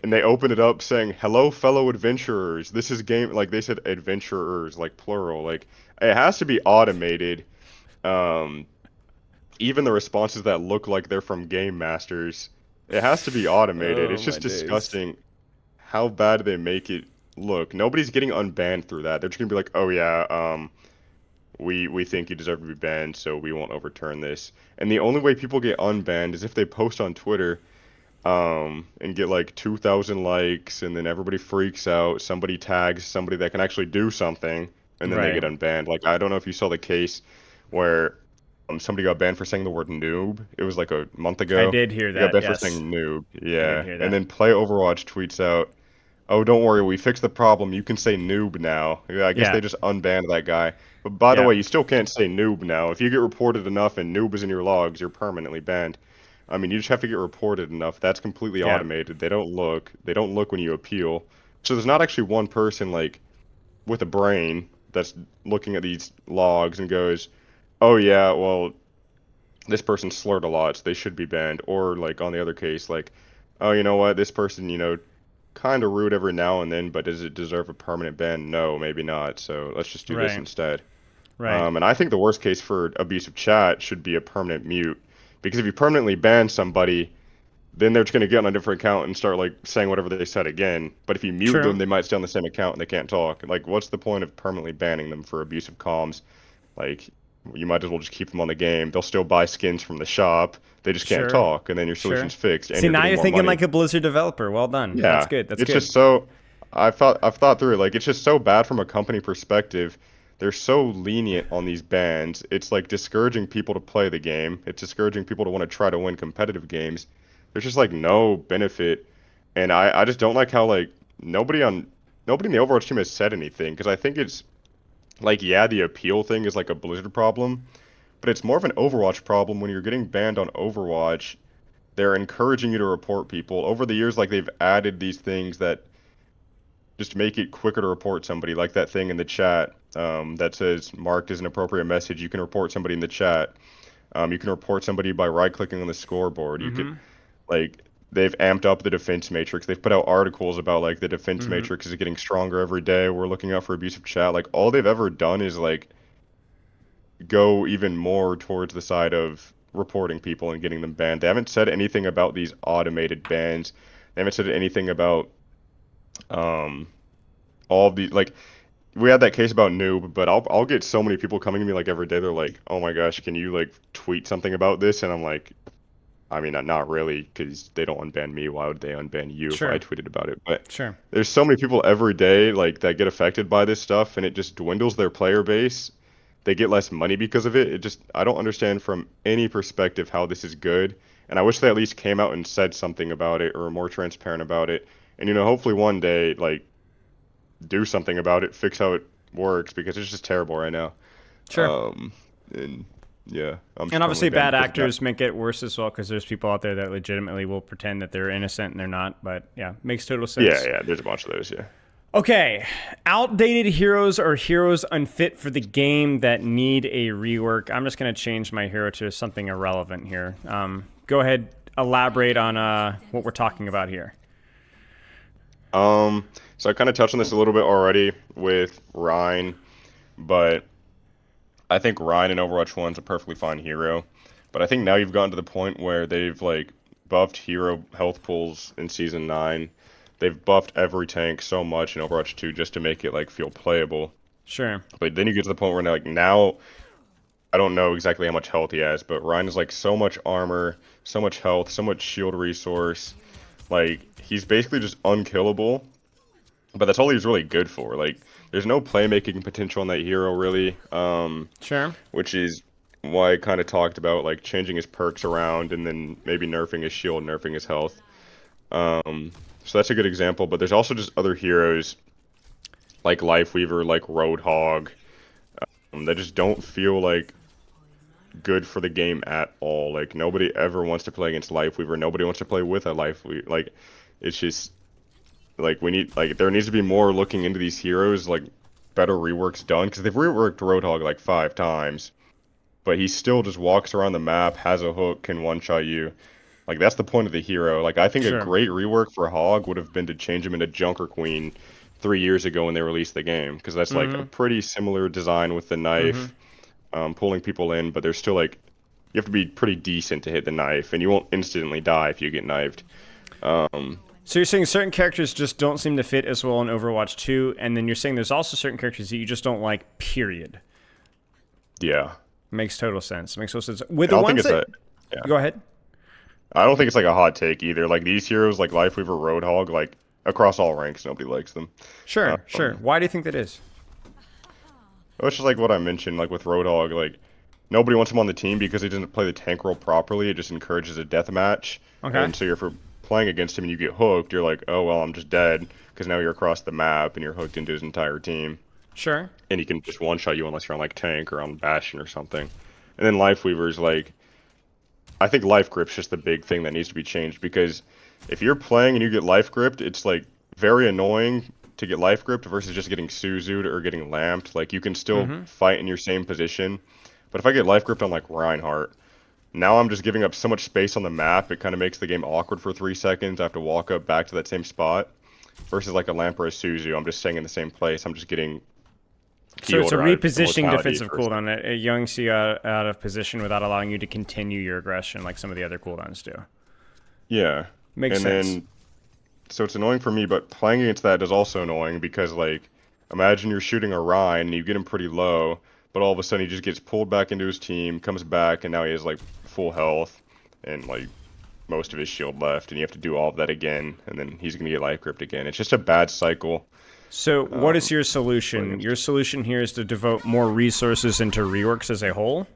and they opened it up saying, "Hello, fellow adventurers. This is game." Like they said, adventurers, like plural. Like it has to be automated. Even the responses that look like they're from Game Masters, it has to be automated. It's just disgusting how bad they make it. Look, nobody's getting unbanned through that. They're just gonna be like, oh yeah, we think you deserve to be banned, so we won't overturn this. And the only way people get unbanned is if they post on Twitter, and get like 2,000 likes, and then everybody freaks out. Somebody tags somebody that can actually do something, and then they Right. get unbanned. Like, I don't know if you saw the case where somebody got banned for saying the word noob. It was like a month I ago. did hear They got that. banned for Yes, saying noob. I did Yeah. hear And that. then Play Overwatch tweets out, "Oh, don't worry, we fixed the problem. You can say noob now." Yeah, I guess Yeah. they just unbanned that guy. But by the Yeah. way, you still can't say noob now. If you get reported enough and noob is in your logs, you're permanently banned. I mean, you just have to get reported enough. That's completely Yeah. automated. They don't look. They don't look when you appeal. So there's not actually one person like with a brain that's looking at these logs and goes, "Oh yeah, well, this person slurred a lot, so they should be banned." Or like on the other case, like, "Oh, you know what? This person, kind of rude every now and then, but does it deserve a permanent ban? No, maybe not. So let's just do this Right. instead." Right. And I think the worst case for abusive chat should be a permanent mute, because if you permanently ban somebody, then they're just going to get on a different account and start like saying whatever they said again. But if you mute them, True. they might stay on the same account and they can't talk. Like, what's the point of permanently banning them for abusive comms? Like, you might as well just keep them on the game. They'll still buy skins from the shop. They just can't Sure. talk, and then your Sure. solution's fixed, and See, you're now getting you're more thinking money. like a Blizzard developer. Well done. That's Yeah, good. That's it's good. just so. I've thought through it. Like, it's just so bad from a company perspective. They're so lenient on these bans. It's like discouraging people to play the game. It's discouraging people to want to try to win competitive games. There's just like no benefit, and I just don't like how like nobody in the Overwatch team has said anything, because I think it's like, yeah, the appeal thing is like a Blizzard problem, but it's more of an Overwatch problem. When you're getting banned on Overwatch, they're encouraging you to report people. Over the years, like, they've added these things that just make it quicker to report somebody, like that thing in the chat that says marked as an appropriate message. You can report somebody in the chat. You can report somebody by right-clicking on the scoreboard. You could, Mm-hmm. like, they've amped up the defense matrix. They've put out articles about like the defense Mm-hmm. matrix is getting stronger every day. We're looking out for abusive chat. Like, all they've ever done is like go even more towards the side of reporting people and getting them banned. They haven't said anything about these automated bans. They haven't said anything about um all of the like, we had that case about noob, but I'll get so many people coming to me like every day. They're like, "Oh my gosh, can you like tweet something about this?" And I'm like, I mean, not really, because they don't unban me. Why would they unban you if I Sure. tweeted about it? But Sure. there's so many people every day like that get affected by this stuff, and it just dwindles their player base. They get less money because of it. It just, I don't understand from any perspective how this is good. And I wish they at least came out and said something about it, or were more transparent about it. And hopefully one day like do something about it, fix how it works, because it's just terrible right now. Sure. And yeah, I'm just And obviously, permanently banned bad because of that. actors make it worse as well, because there's people out there that legitimately will pretend that they're innocent and they're not. But yeah, makes total sense. Yeah, there's a bunch of those, yeah. Okay, outdated heroes or heroes unfit for the game that need a rework. I'm just going to change my hero to something irrelevant here. Go ahead, elaborate on what we're talking about here. So I kind of touched on this a little bit already with Rhine, but I think Rhine in Overwatch 1 is a perfectly fine hero. But I think now you've gotten to the point where they've like buffed hero health pools in Season 9. They've buffed every tank so much in Overwatch 2 just to make it like feel playable. Sure. But then you get to the point where like now I don't know exactly how much health he has, but Rhine is like so much armor, so much health, so much shield resource. Like, he's basically just unkillable. But that's all he's really good for. Like, there's no playmaking potential in that hero really. Sure. Which is why I kind of talked about like changing his perks around and then maybe nerfing his shield, nerfing his health. So that's a good example. But there's also just other heroes like Lifeweaver, like Roadhog, that just don't feel like good for the game at all. Like, nobody ever wants to play against Lifeweaver. Nobody wants to play with a Lifeweaver. Like, it's just like there needs to be more looking into these heroes, like better reworks done, because they've reworked Roadhog like 5 times, but he still just walks around the map, has a hook, can one-shot you. Like, that's the point of the hero. Like, I think a Sure. great rework for Hog would have been to change him into Junker Queen 3 years ago when they released the game, because that's like a pretty similar design with the knife, pulling people in, but there's still like, you have to be pretty decent to hit the knife, and you won't instantly die if you get knifed. So you're saying certain characters just don't seem to fit as well in Overwatch 2, and then you're saying there's also certain characters that you just don't like, period. Yeah. Makes total sense. Makes total sense. With I the don't think ones it's that... yeah. Go ahead. I don't think it's like a hot take either. Like these heroes, like Lifeweaver, Roadhog, like across all ranks, nobody likes them. Sure, sure. Why do you think that is? It's just like what I mentioned, like with Roadhog, like nobody wants him on the team because he doesn't play the tank role properly. It just encourages a death match. Okay. And so if you're playing against him and you get hooked, you're like, oh well, I'm just dead because now you're across the map and you're hooked into his entire team. Sure. And he can just one-shot you unless you're on like tank or on Bastion or something. And then Lifeweaver's like, I think life grip's just the big thing that needs to be changed because if you're playing and you get life gripped, it's like very annoying to get life gripped versus just getting Suzu'd or getting lamped. Like you can still fight in your same position, but if I get life gripped on like Reinhardt, now I'm just giving up so much space on the map. It kind of makes the game awkward for 3 seconds. I have to walk up back to that same spot versus like a lamp or a Suzu. I'm just staying in the same place. I'm just getting. So it's a repositioning defensive cooldown. It yanks you out of position without allowing you to continue your aggression like some of the other cooldowns do. Yeah. Makes sense. Then, so it's annoying for me, but playing against that is also annoying because, like, imagine you're shooting a Rhine and you get him pretty low, but all of a sudden he just gets pulled back into his team, comes back, and now he has, like, full health and, like, most of his shield left, and you have to do all of that again, and then he's going to get life gripped again. It's just a bad cycle. So what is your solution? Your solution here is to devote more resources into reworks as a whole?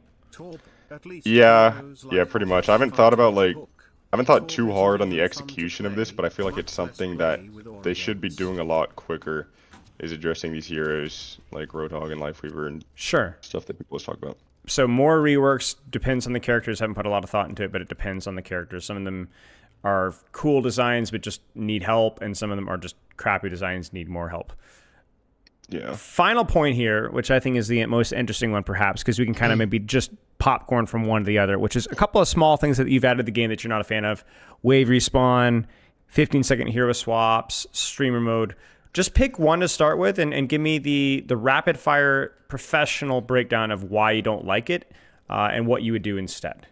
Yeah, pretty much. I haven't thought about, like, I haven't thought too hard on the execution of this, but I feel like it's something that they should be doing a lot quicker, is addressing these heroes like Roadhog and Lifeweaver and stuff that people always talk about. So more reworks depends on the characters. I haven't put a lot of thought into it, but it depends on the characters. Some of them are cool designs but just need help, and some of them are just crappy designs, need more help. Yeah. Final point here, which I think is the most interesting one perhaps, because we can kind of maybe just popcorn from one to the other, which is a couple of small things that you've added to the game that you're not a fan of. Wave respawn, 15-second hero swaps, streamer mode. Just pick one to start with and give me the rapid fire professional breakdown of why you don't like it and what you would do instead.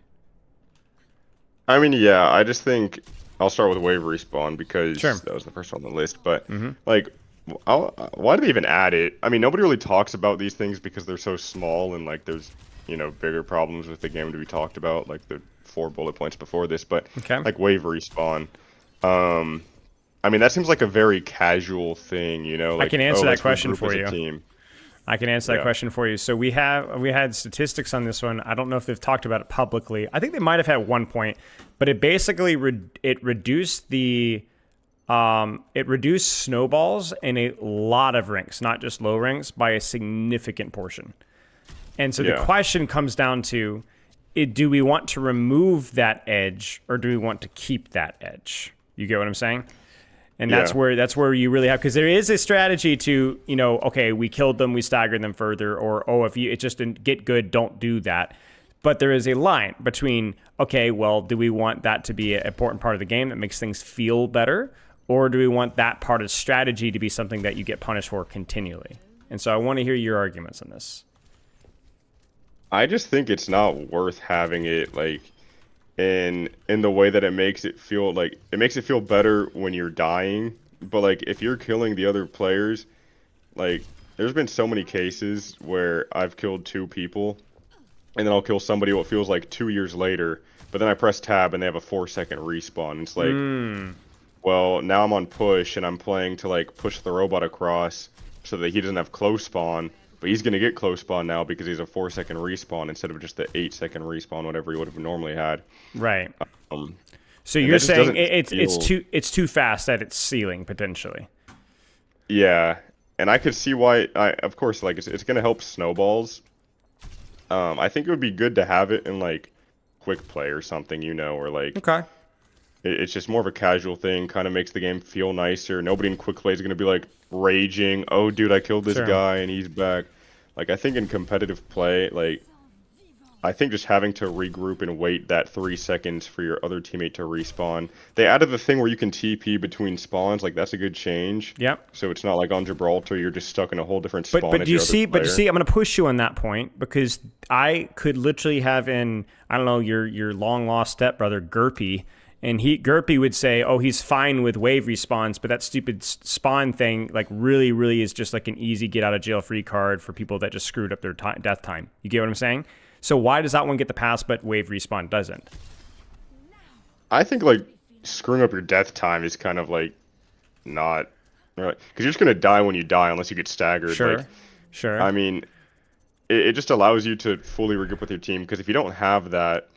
I mean, yeah, I just think I'll start with wave respawn because that was the first one on the list. But like, why do they even add it? I mean, nobody really talks about these things because they're so small and like there's, you know, bigger problems with the game to be talked about, like the 4 bullet points before this. But like wave respawn, I mean, that seems like a very casual thing, you know. Like, I can answer that question for you. Team. I can answer that question for you. So we had statistics on this one. I don't know if they've talked about it publicly. I think they might have had 1 point, but it basically reduced snowballs in a lot of ranks, not just low ranks, by a significant portion. And so the question comes down to, do we want to remove that edge or do we want to keep that edge? You get what I'm saying? And that's where you really have, because there is a strategy to, you know, okay, we killed them, we staggered them further, or if it just didn't get good, don't do that. But there is a line between, okay, well, do we want that to be an important part of the game that makes things feel better, or do we want that part of strategy to be something that you get punished for continually? And so I want to hear your arguments on this. I just think it's not worth having it, like, in the way that it makes it feel better when you're dying, but like if you're killing the other players, like there's been so many cases where I've killed 2 people and then I'll kill somebody what feels like 2 years later, but then I press tab and they have a 4-second respawn. It's like, well, now I'm on push and I'm playing to like push the robot across so that he doesn't have close spawn, but he's gonna get close spawn now because he's a 4-second respawn instead of just the 8-second respawn, whatever he would have normally had. Right. So you're saying it's too fast at its ceiling potentially. Yeah, and I could see why. Of course, like it's gonna help snowballs. I think it would be good to have it in like quick play or something, you know, or like it's just more of a casual thing. Kind of makes the game feel nicer. Nobody in quick play is gonna be like raging, oh dude, I killed this guy and he's back. Like I think in competitive play, like I think just having to regroup and wait that 3 seconds for your other teammate to respawn. They added the thing where you can TP between spawns, like that's a good change. Yep. So it's not like on Gibraltar you're just stuck in a whole different spawn. But you see, I'm going to push you on that point because I could literally have your long lost stepbrother Durpee And Durpee would say, oh, he's fine with wave respawns, but that stupid spawn thing, like, really, really is just like an easy get out of jail free card for people that just screwed up their death time. You get what I'm saying? So why does that one get the pass, but wave respawn doesn't? I think like screwing up your death time is kind of like not right, because you're just gonna die when you die unless you get staggered. Sure, like, sure. I mean, it just allows you to fully regroup with your team, because if you don't have that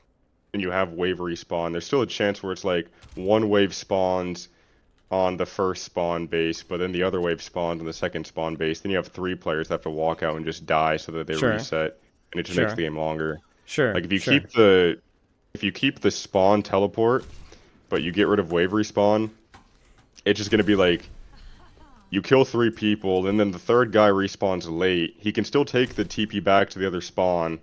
and you have wave respawn, there's still a chance where it's like one wave spawns on the first spawn base, but then the other wave spawns on the second spawn base. Then you have 3 players that have to walk out and just die so that they reset, and it just makes the game longer. Sure. Like if you keep the spawn teleport, but you get rid of wave respawn, it's just gonna be like you kill 3 people, and then the third guy respawns late. He can still take the TP back to the other spawn,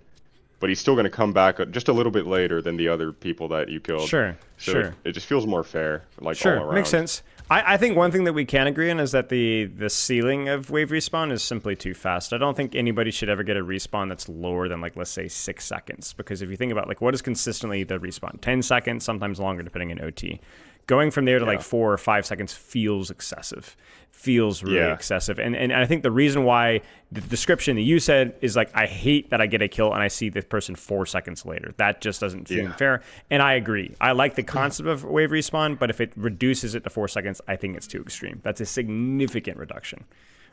but he's still going to come back just a little bit later than the other people that you killed. Sure, so sure. It just feels more fair, like sure, all around. Makes sense. I think one thing that we can agree on is that the ceiling of wave respawn is simply too fast. I don't think anybody should ever get a respawn that's lower than, like, let's say 6 seconds. Because if you think about, like, what is consistently the respawn? 10 seconds, sometimes longer depending on OT. Going from there to like 4 or 5 seconds feels excessive. Feels really excessive. And I think the reason why the description that you said is like, I hate that I get a kill and I see this person 4 seconds later. That just doesn't seem fair. And I agree. I like the concept of wave respawn, but if it reduces it to 4 seconds, I think it's too extreme. That's a significant reduction.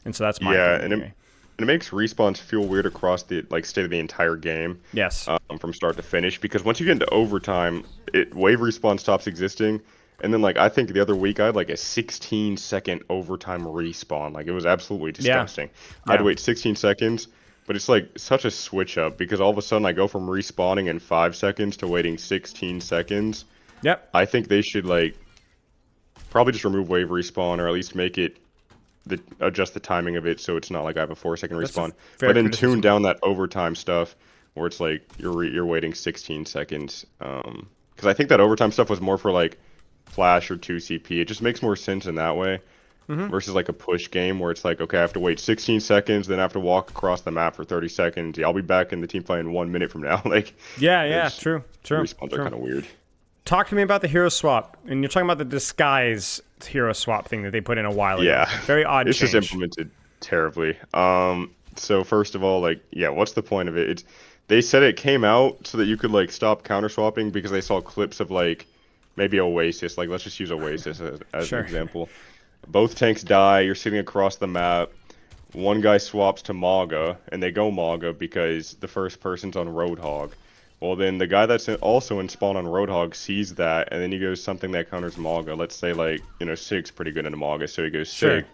And so that's my opinion. And it makes respawns feel weird across the state of the entire game. Yes. From start to finish, because once you get into overtime, wave respawn stops existing. And then, like, I think the other week I had like a 16-second overtime respawn. Like, it was absolutely disgusting. I had to wait 16 seconds, but it's like such a switch up, because all of a sudden I go from respawning in 5 seconds to waiting 16 seconds. Yep. I think they should like probably just remove wave respawn, or at least make it adjust the timing of it so it's not like I have a 4-second respawn. But then tune down that overtime stuff where it's like you're waiting 16 seconds. Because I think that overtime stuff was more for like Flash or 2CP. It just makes more sense in that way, versus like a push game where it's like, okay, I have to wait 16 seconds, then I have to walk across the map for 30 seconds. Yeah, I'll be back in the team fight in 1 minute from now. Like, true. Respawns are kind of weird. Talk to me about the hero swap, and you're talking about the disguise hero swap thing that they put in a while ago. Yeah, very odd. It's just implemented terribly. So first of all, like, what's the point of it? They said it came out so that you could like stop counter swapping, because they saw clips of like maybe Oasis. Like, let's just use Oasis as an example. Both tanks die. You're sitting across the map. One guy swaps to Maga, and they go Maga because the first person's on Roadhog. Well, then the guy that's also in spawn on Roadhog sees that, and then he goes something that counters Maga. Let's say, like, Sig's pretty good into Maga, so he goes Sig.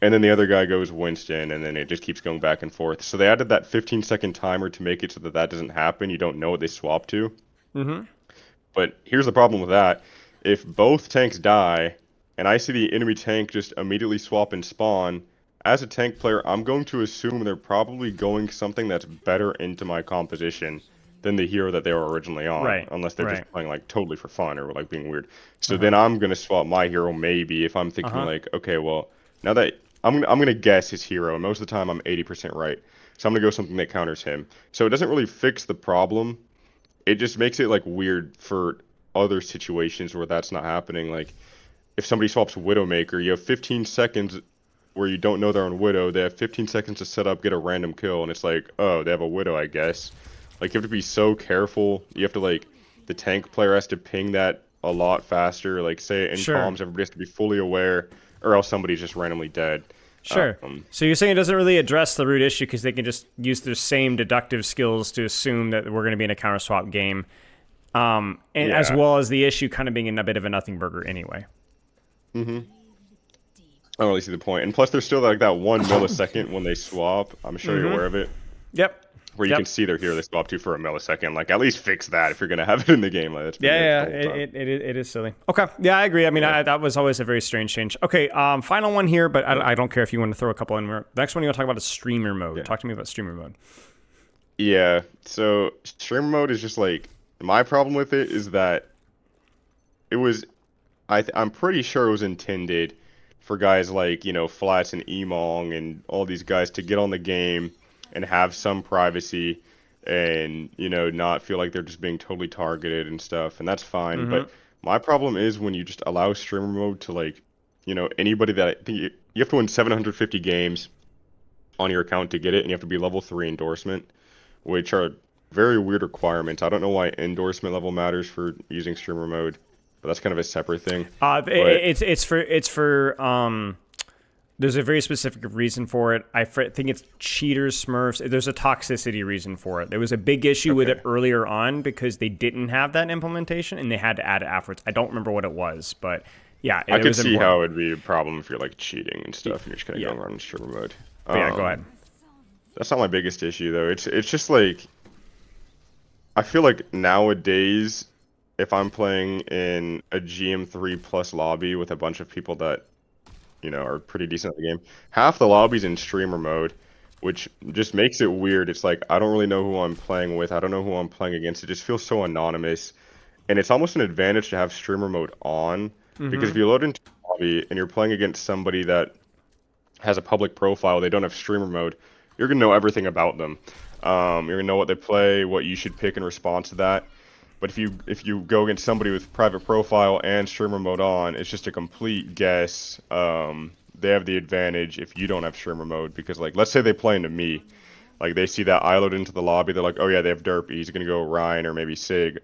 And then the other guy goes Winston, and then it just keeps going back and forth. So they added that 15-second timer to make it so that that doesn't happen. You don't know what they swap to. But here's the problem with that. If both tanks die, and I see the enemy tank just immediately swap and spawn, as a tank player, I'm going to assume they're probably going something that's better into my composition than the hero that they were originally on, unless they're just playing like totally for fun or like being weird. So then I'm going to swap my hero maybe if I'm thinking like, okay, well, now that I'm going to guess his hero, and most of the time I'm 80% right. So I'm going to go something that counters him. So it doesn't really fix the problem. It just makes it like weird for other situations where that's not happening. Like, if somebody swaps Widowmaker, you have 15 seconds where you don't know they're on Widow. They have 15 seconds to set up, get a random kill, and it's like, oh, they have a Widow, I guess. Like, you have to be so careful. You have to, like, the tank player has to ping that a lot faster. Like, say in comms, everybody has to be fully aware, or else somebody's just randomly dead. So you're saying it doesn't really address the root issue because they can just use their same deductive skills to assume that we're going to be in a counter swap game, and as well as the issue kind of being a bit of a nothing burger anyway. I don't really see the point. And plus, there's still like that 1 millisecond when they swap. I'm sure you're aware of it. Yep. Where you can see their hero they swap to for a millisecond. Like, at least fix that if you're going to have it in the game. Like, it is silly. Okay. Yeah, I agree. I mean, that was always a very strange change. Okay, final one here, but I don't care if you want to throw a couple in. The next one you want to talk about is streamer mode. Yeah. Talk to me about streamer mode. Yeah, so streamer mode is just like, my problem with it is that it was, I'm pretty sure it was intended for guys like, Flats and Emong and all these guys to get on the game and have some privacy and, not feel like they're just being totally targeted and stuff. And that's fine. But My problem is when you just allow streamer mode to like, anybody that I think you have to win 750 games on your account to get it, and you have to be level 3 endorsement, which are very weird requirements. I don't know why endorsement level matters for using streamer mode, but that's kind of a separate thing. But It's for there's a very specific reason for it. I think it's cheaters, Smurfs. There's a toxicity reason for it. There was a big issue with it earlier on because they didn't have that implementation and they had to add it afterwards. I don't remember what it was, but yeah, I could see how it would be a problem if you're like cheating and stuff, and you're just kind of going around in streamer mode. Yeah, go ahead. That's not my biggest issue though. It's just like I feel like nowadays, if I'm playing in a GM3 plus lobby with a bunch of people that are pretty decent at the game, half the lobby's in streamer mode, which just makes it weird. It's like I don't really know who I'm playing with. I don't know who I'm playing against. It just feels so anonymous, and it's almost an advantage to have streamer mode on because if you load into a lobby and you're playing against somebody that has a public profile, they don't have streamer mode, you're gonna know everything about them. You're gonna know what they play, what you should pick in response to that. But if you go against somebody with private profile and streamer mode on, it's just a complete guess. They have the advantage if you don't have streamer mode because, like, let's say they play into me, like they see that I load into the lobby, they're like, oh yeah, they have Durpee, he's gonna go Ryan or maybe Sig,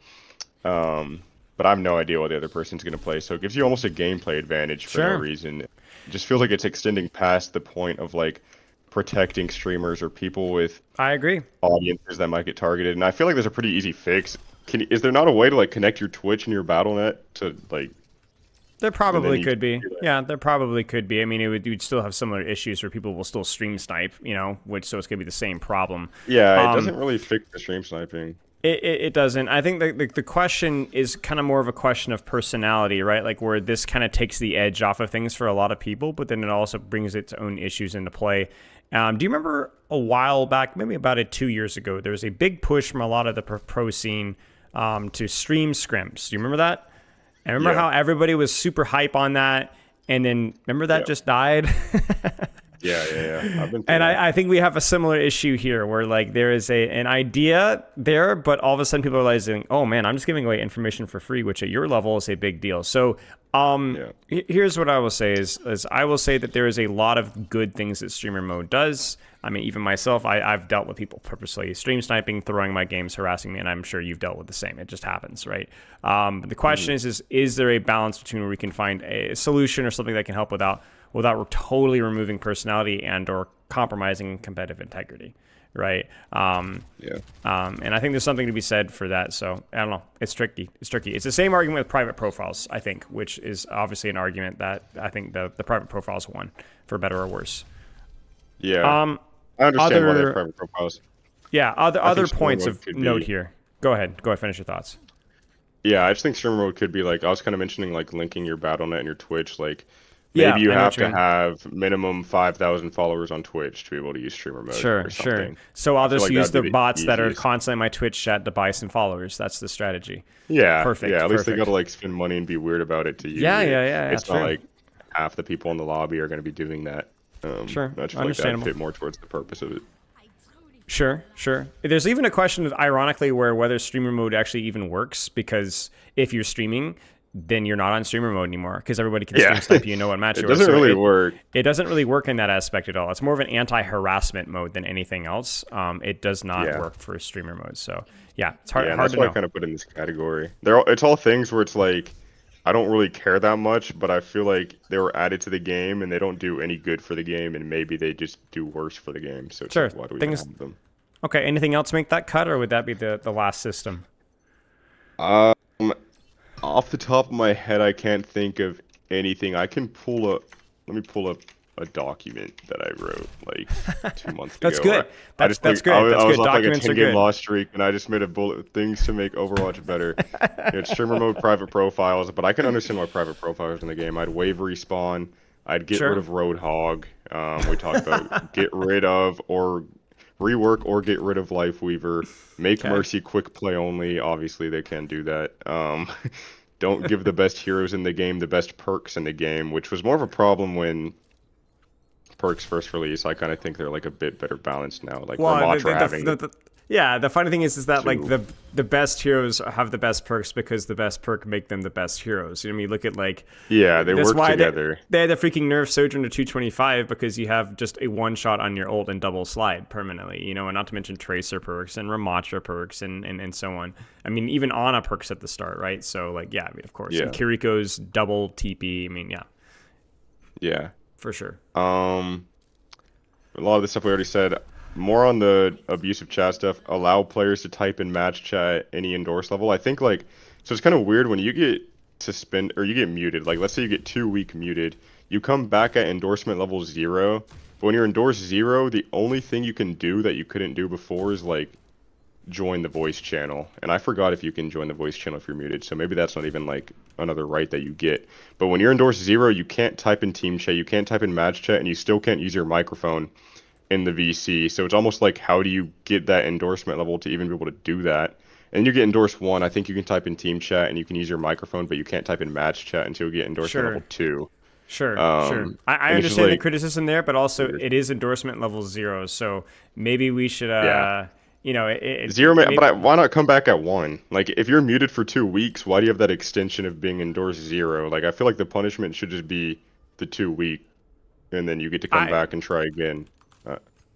but I have no idea what the other person's gonna play, so it gives you almost a gameplay advantage for no reason. It just feels like it's extending past the point of like protecting streamers or people with audiences that might get targeted, and I feel like there's a pretty easy fix. Is there not a way to like connect your Twitch and your Battle.net to like? There probably could be. Yeah, there probably could be. I mean, you'd still have similar issues where people will still stream snipe, which so it's gonna be the same problem. Yeah, it doesn't really fix the stream sniping. It doesn't. I think the question is kind of more of a question of personality, right? Like where this kind of takes the edge off of things for a lot of people, but then it also brings its own issues into play. Do you remember a while back, maybe about 2 years ago, there was a big push from a lot of the pro scene to stream scrimps. Do you remember that? I remember how everybody was super hype on that, and then remember that just died? Yeah. I've been and I think we have a similar issue here where like there is an idea there, but all of a sudden people are realizing, oh man, I'm just giving away information for free, which at your level is a big deal. So here's what I will say is I will say that there is a lot of good things that streamer mode does. I mean, even myself, I've dealt with people purposely stream sniping, throwing my games, harassing me, and I'm sure you've dealt with the same. It just happens, right? But the question is there a balance between where we can find a solution or something that can help without totally removing personality and or compromising competitive integrity, right? And I think there's something to be said for that. So I don't know. It's tricky. It's the same argument with private profiles, I think, which is obviously an argument that I think the private profiles won, for better or worse. Yeah. I understand why they have private profiles. Yeah. Other points of note here. Go ahead. Finish your thoughts. Yeah, I just think streamer mode could be like I was kind of mentioning, like linking your Battle.net and your Twitch, like. Maybe you have to have minimum 5,000 followers on Twitch to be able to use streamer mode. Sure. So I'll just use the bots that are constantly in my Twitch chat to buy some followers. That's the strategy. Yeah. Perfect. Yeah, at least they got to like spend money and be weird about it to use. Yeah. It's not like half the people in the lobby are going to be doing that. Sure. I just feel like that would fit more towards the purpose of it. Sure. There's even a question of, ironically, whether streamer mode actually even works, because if you're streaming, then you're not on streamer mode anymore because everybody can stream snipe you know what match it doesn't really work. It doesn't really work in that aspect at all. It's more of an anti-harassment mode than anything else. It does not work for streamer mode. So it's hard that's to why know. I kind of put in this category. It's all things where it's like I don't really care that much, but I feel like they were added to the game and they don't do any good for the game, and maybe they just do worse for the game. So it's like, why do we have them? Okay, anything else make that cut, or would that be the last system? Off the top of my head, I can't think of anything. Let me pull up a document that I wrote like 2 months ago. That's good. That's good. I was on like a 10-game loss streak, and I just made a bullet things to make Overwatch better. It's streamer mode, private profiles, but I can understand why private profiles in the game. I'd wave respawn. I'd get rid of Roadhog. We talked about get rid of or rework or get rid of Lifeweaver. Make Mercy quick play only. Obviously, they can do that. Don't give the best heroes in the game the best perks in the game, which was more of a problem when perks first released. I kind of think they're like a bit better balanced now. Like Ramattra having Yeah, the funny thing is that like Two. the best heroes have the best perks because the best perk make them the best heroes. You know what I mean? Look at like Yeah, they that's work why together. they had the freaking nerf Sojourn to 225 because you have just a one shot on your ult and double slide permanently. You know, and not to mention Tracer perks and Ramatra perks and so on. I mean, even Ana perks at the start, right? So like, yeah, I mean, of course, and Yeah. Kiriko's double TP. I mean, yeah, Yeah. for sure. A lot of the stuff we already said. More on the abusive chat stuff. Allow players to type in match chat any endorse level. I think like so it's kind of weird when you get suspended or you get muted. Like let's say you get 2 week muted, you come back at endorsement level 0. But when you're endorsed 0, the only thing you can do that you couldn't do before is like join the voice channel. And I forgot if you can join the voice channel if you're muted. So maybe that's not even like another right that you get. But when you're endorsed 0, you can't type in team chat, you can't type in match chat, and you still can't use your microphone in the VC. So it's almost like how do you get that endorsement level to even be able to do that? And you get endorsed 1, I think you can type in team chat and you can use your microphone, but you can't type in match chat until you get endorsement level Sure. 2. Sure, sure. I And it's just understand the like criticism there, but also weird. it is endorsement level 0. So maybe we should, Yeah. you know, Zero, but maybe, why not come back at 1? Like, if you're muted for 2 weeks, why do you have that extension of being endorsed 0? Like, I feel like the punishment should just be the 2 week, and then you get to come I back and try again.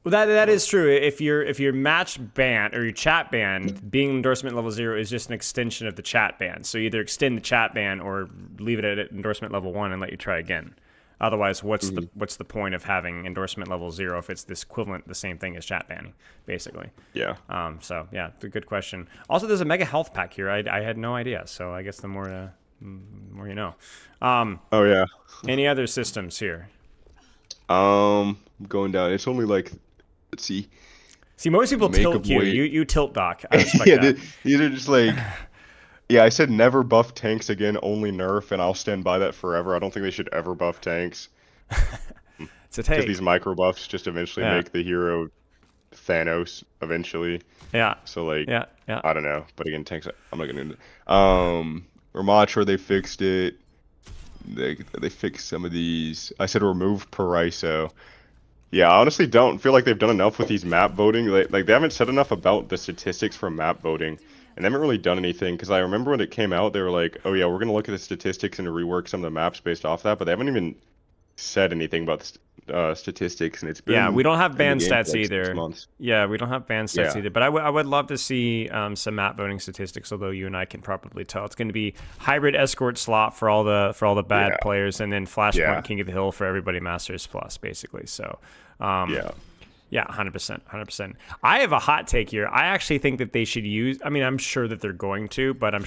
well, that is true. If you're match banned or your chat banned, being endorsement level 0 is just an extension of the chat ban. So either extend the chat ban or leave it at endorsement level 1 and let you try again. Otherwise, what's the point of having endorsement level 0 if it's this equivalent, the same thing as chat banning, basically? Yeah. So yeah, it's a good question. Also, there's a mega health pack here. I had no idea. So I guess the more you know. Oh, yeah. Any other systems here? Going down. It's only like, let's see. See, most people Make tilt a you. weight. You tilt doc. I respect Yeah, that. these are just like, yeah, I said never buff tanks again, only nerf, and I'll stand by that forever. I don't think they should ever buff tanks. It's a Because take. these micro buffs just eventually Yeah. make the hero Thanos eventually. Yeah. So like Yeah. Yeah. I don't know, but again, tanks. I'm not gonna. Ramatra, they fixed it. They fixed some of these. I said remove Paraiso. Yeah, I honestly don't feel like they've done enough with these map voting. Like they haven't said enough about the statistics from map voting, and they haven't really done anything. Because I remember when it came out, they were like, "Oh yeah, we're gonna look at the statistics and rework some of the maps based off that," but they haven't even said anything about the statistics, and it's Yeah, we been don't have in the band game for stats like 6 either. months. Yeah, we don't have band stats Yeah. either. But I would love to see some map voting statistics. Although you and I can probably tell it's going to be hybrid escort slot for all the bad Yeah. players, and then Flashpoint Yeah. King of the Hill for everybody Masters Plus, basically. So. Yeah. Yeah, 100%, 100%. I have a hot take here. I actually think that they should use. I mean, I'm sure that they're going to, but I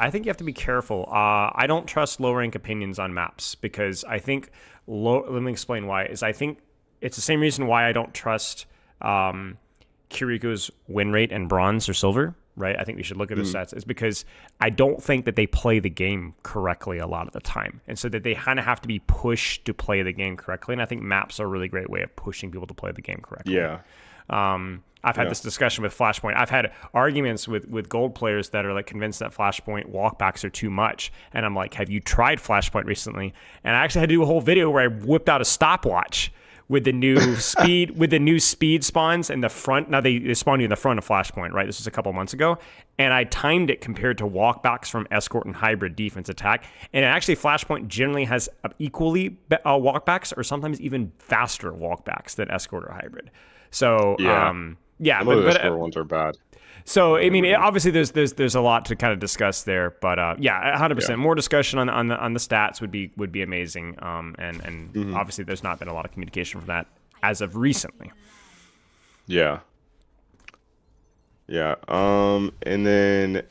think you have to be careful. I don't trust low rank opinions on maps because I think. Let me explain why. I think it's the same reason why I don't trust Kiriko's win rate and bronze or silver. Right? I think we should look at the stats. It's because I don't think that they play the game correctly a lot of the time, and so that they kind of have to be pushed to play the game correctly. And I think maps are a really great way of pushing people to play the game correctly. Yeah. I've had this discussion with Flashpoint. I've had arguments with gold players that are like convinced that Flashpoint walkbacks are too much. And I'm like, have you tried Flashpoint recently? And I actually had to do a whole video where I whipped out a stopwatch with the new speed spawns in the front. Now they spawn you in the front of Flashpoint, right? This was a couple months ago. And I timed it compared to walkbacks from Escort and Hybrid defense attack. And actually Flashpoint generally has equally walkbacks or sometimes even faster walkbacks than Escort or Hybrid. So, Yeah. yeah, Some of the but score ones are bad. so I mean, obviously there's a lot to kind of discuss there, but yeah, 100%. Yeah. More discussion on the stats would be amazing. And obviously there's not been a lot of communication from that as of recently. Yeah. Yeah. And then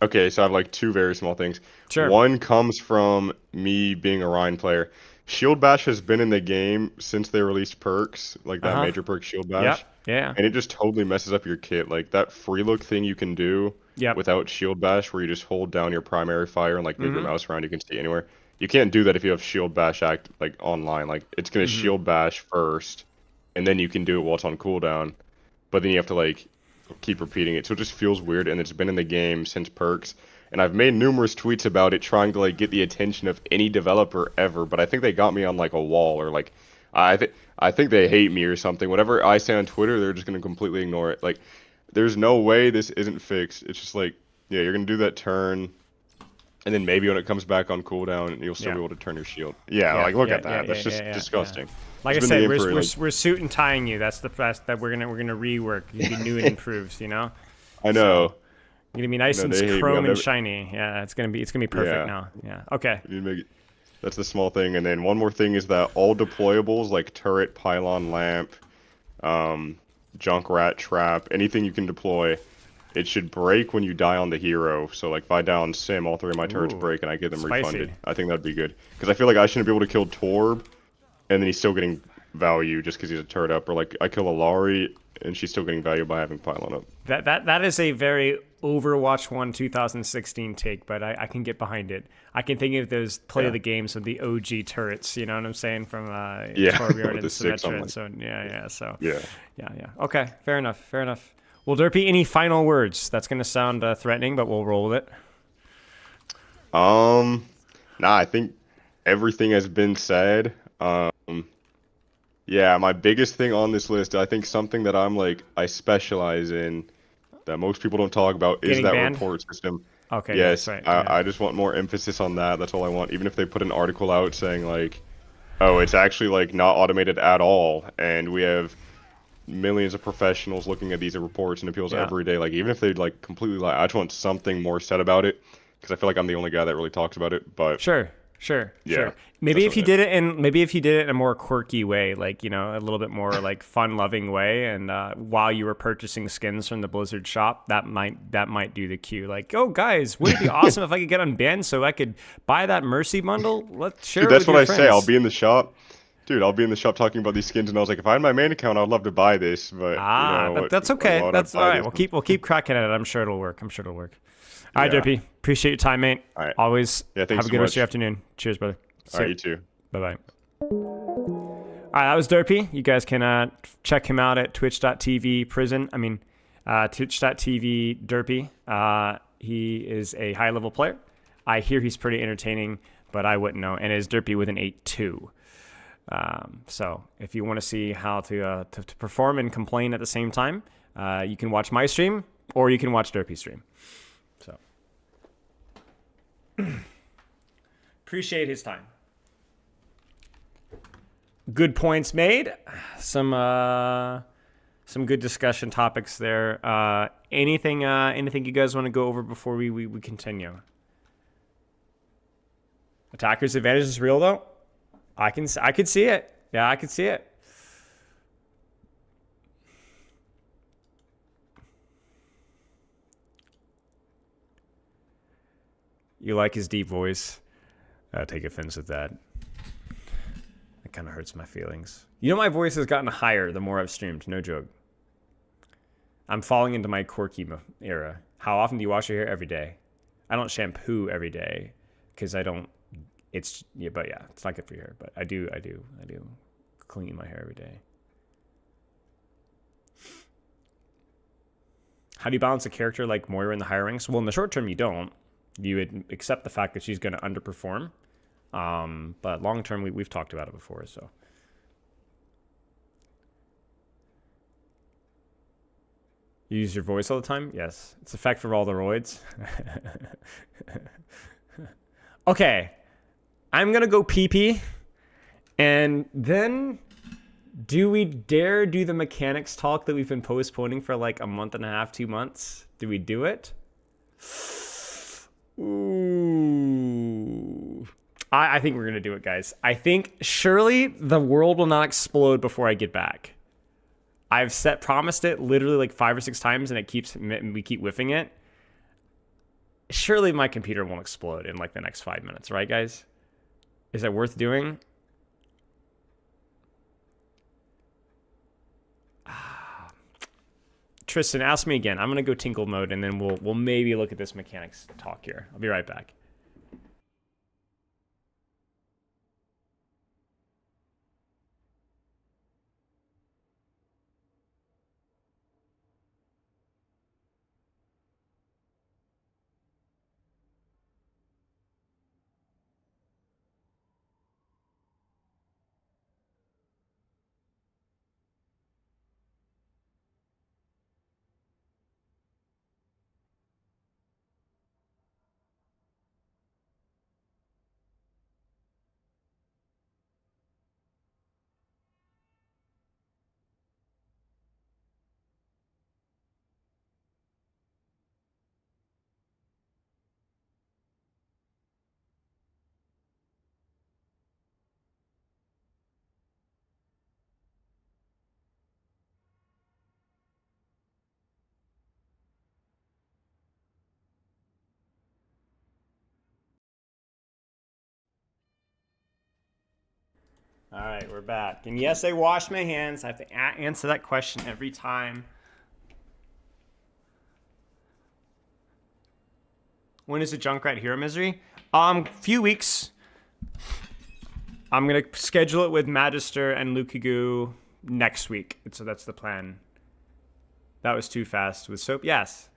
okay, so I have like 2 very small things. Sure. One comes from me being a Rhine player. Shield Bash has been in the game since they released perks, like that major perk Shield Bash. Yep. Yeah. And it just totally messes up your kit. Like that free look thing you can do Yep. without Shield Bash, where you just hold down your primary fire and like move your mouse around, you can see anywhere. You can't do that if you have Shield Bash act like online. Like it's gonna Shield Bash first, and then you can do it while it's on cooldown. But then you have to like keep repeating it, so it just feels weird. And it's been in the game since perks. And I've made numerous tweets about it, trying to like get the attention of any developer ever. But I think they got me on like a wall, or like I think they hate me or something. Whatever I say on Twitter, they're just gonna completely ignore it. Like, there's no way this isn't fixed. It's just like, yeah, you're gonna do that turn, and then maybe when it comes back on cooldown, you'll still Yeah. be able to turn your shield. Yeah, Yeah, like look yeah, at yeah, that. yeah, That's yeah, just yeah, yeah. disgusting. Like I It's been the said, game for like, we're suit and tying you. That's the best that we're gonna rework. You're gonna be new and improved, you know. I So know. you're gonna be nice No, and they hate me. chrome I've and never. shiny. Yeah, it's gonna be perfect Yeah. now. Yeah. Okay. You make it. That's the small thing. And then one more thing is that all deployables like turret, pylon, lamp, um, junk rat trap, anything you can deploy, it should break when you die on the hero. So like if I die on Sim, all 3 of my turrets Ooh, break and I get them spicy. refunded. I think that'd be good. Because I feel like I shouldn't be able to kill Torb and then he's still getting value just because he's a turret up. Or like I kill Alari and she's still getting value by having pylon up. That is a very Overwatch 1 2016 take, but I can get behind it. I can think of those play of the games with the OG turrets, you know what I'm saying, from Yeah, Torbjorn with and the 6 on Symmetra, like, and so yeah, so yeah. yeah. Okay, fair enough. Well, Durpee, any final words? That's gonna sound threatening, but we'll roll with it. Nah, I think everything has been said. Yeah, my biggest thing on this list, I think something that I'm like, I specialize in that most people don't talk about is Getting that banned? report system. Okay, yeah, that's Yes, right. Yeah. I just want more emphasis on that. That's all I want. Even if they put an article out saying like, oh, it's actually like not automated at all, and we have millions of professionals looking at these reports and appeals Yeah. every day. Like even if they like completely lie, I just want something more said about it because I feel like I'm the only guy that really talks about it. But Sure. yeah, Maybe that's if you about it. did it in a more quirky way, like, you know, a little bit more like fun-loving way, and while you were purchasing skins from the Blizzard shop, that might do the cue. Like, oh guys, wouldn't it be awesome if I could get unbanned so I could buy that Mercy bundle? Let's share Dude, it that's with what your I say. I'll friends. be in the shop. Dude, I'll be in the shop talking about these skins, and I was like, if I had my main account, I'd love to buy this, but you know But what? that's Like, okay. why would I That's all buy right. this? We'll keep cracking at it. I'm sure it'll work. All right, Yeah. Derpy. Appreciate your time, mate. All right. Always Yeah, have thanks a so good rest of your much. afternoon. Cheers, brother. All right, you too. Bye bye. All right, that was Durpee. You guys can check him out at twitch.tv prison. Twitch.tv Durpee. He is a high level player. I hear he's pretty entertaining, but I wouldn't know. And it is Durpee with an 8-2. So if you want to see how to perform and complain at the same time, you can watch my stream or you can watch Durpee's stream. So appreciate his time. Good points made. Some good discussion topics there. Anything you guys want to go over before we continue? Attacker's advantage is real though. I could see it. Yeah, I could see it. You like his deep voice. I take offense at that. It kind of hurts my feelings. You know, my voice has gotten higher the more I've streamed. No joke. I'm falling into my quirky era. How often do you wash your hair? Every day. I don't shampoo every day because I don't. It's but yeah, it's not good for your hair. But I do clean my hair every day. How do you balance a character like Moira in the higher ranks? Well, in the short term, you don't. You would accept the fact that she's going to underperform. But long term, we've talked about it before, so. You use your voice all the time? Yes. It's effective for all the roids. Okay. I'm going to go pee-pee. And then, do we dare do the mechanics talk that we've been postponing for like a month and a half, 2 months? Do we do it? Ooh. I think we're going to do it, guys. I think surely the world will not explode before I get back. I've promised it literally like 5 or 6 times, and we keep whiffing it. Surely my computer won't explode in like the next 5 minutes, right, guys? Is that worth doing? Tristan, ask me again. I'm gonna go tinkle mode, and then we'll maybe look at this mechanics talk here. I'll be right back. All right, we're back. And yes, I wash my hands. I have to answer that question every time. When is the Junkrat Hero Misery? Few weeks. I'm gonna schedule it with Magister and Lukigu next week. So that's the plan. That was too fast with soap. Yes.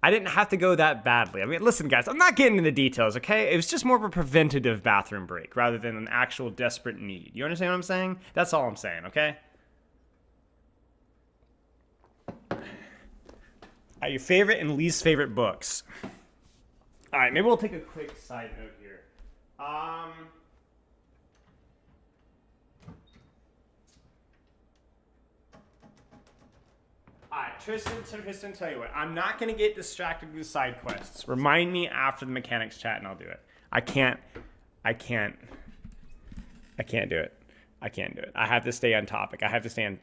I didn't have to go that badly. I mean, listen, guys, I'm not getting into the details, okay? It was just more of a preventative bathroom break rather than an actual desperate need. You understand what I'm saying? That's all I'm saying, okay? Your favorite and least favorite books. All right, maybe we'll take a quick side note here. Alright, Tristan, tell you what. I'm not going to get distracted with side quests. Remind me after the mechanics chat and I'll do it. I can't do it. I can't do it. I have to stay on topic. I have to stay on.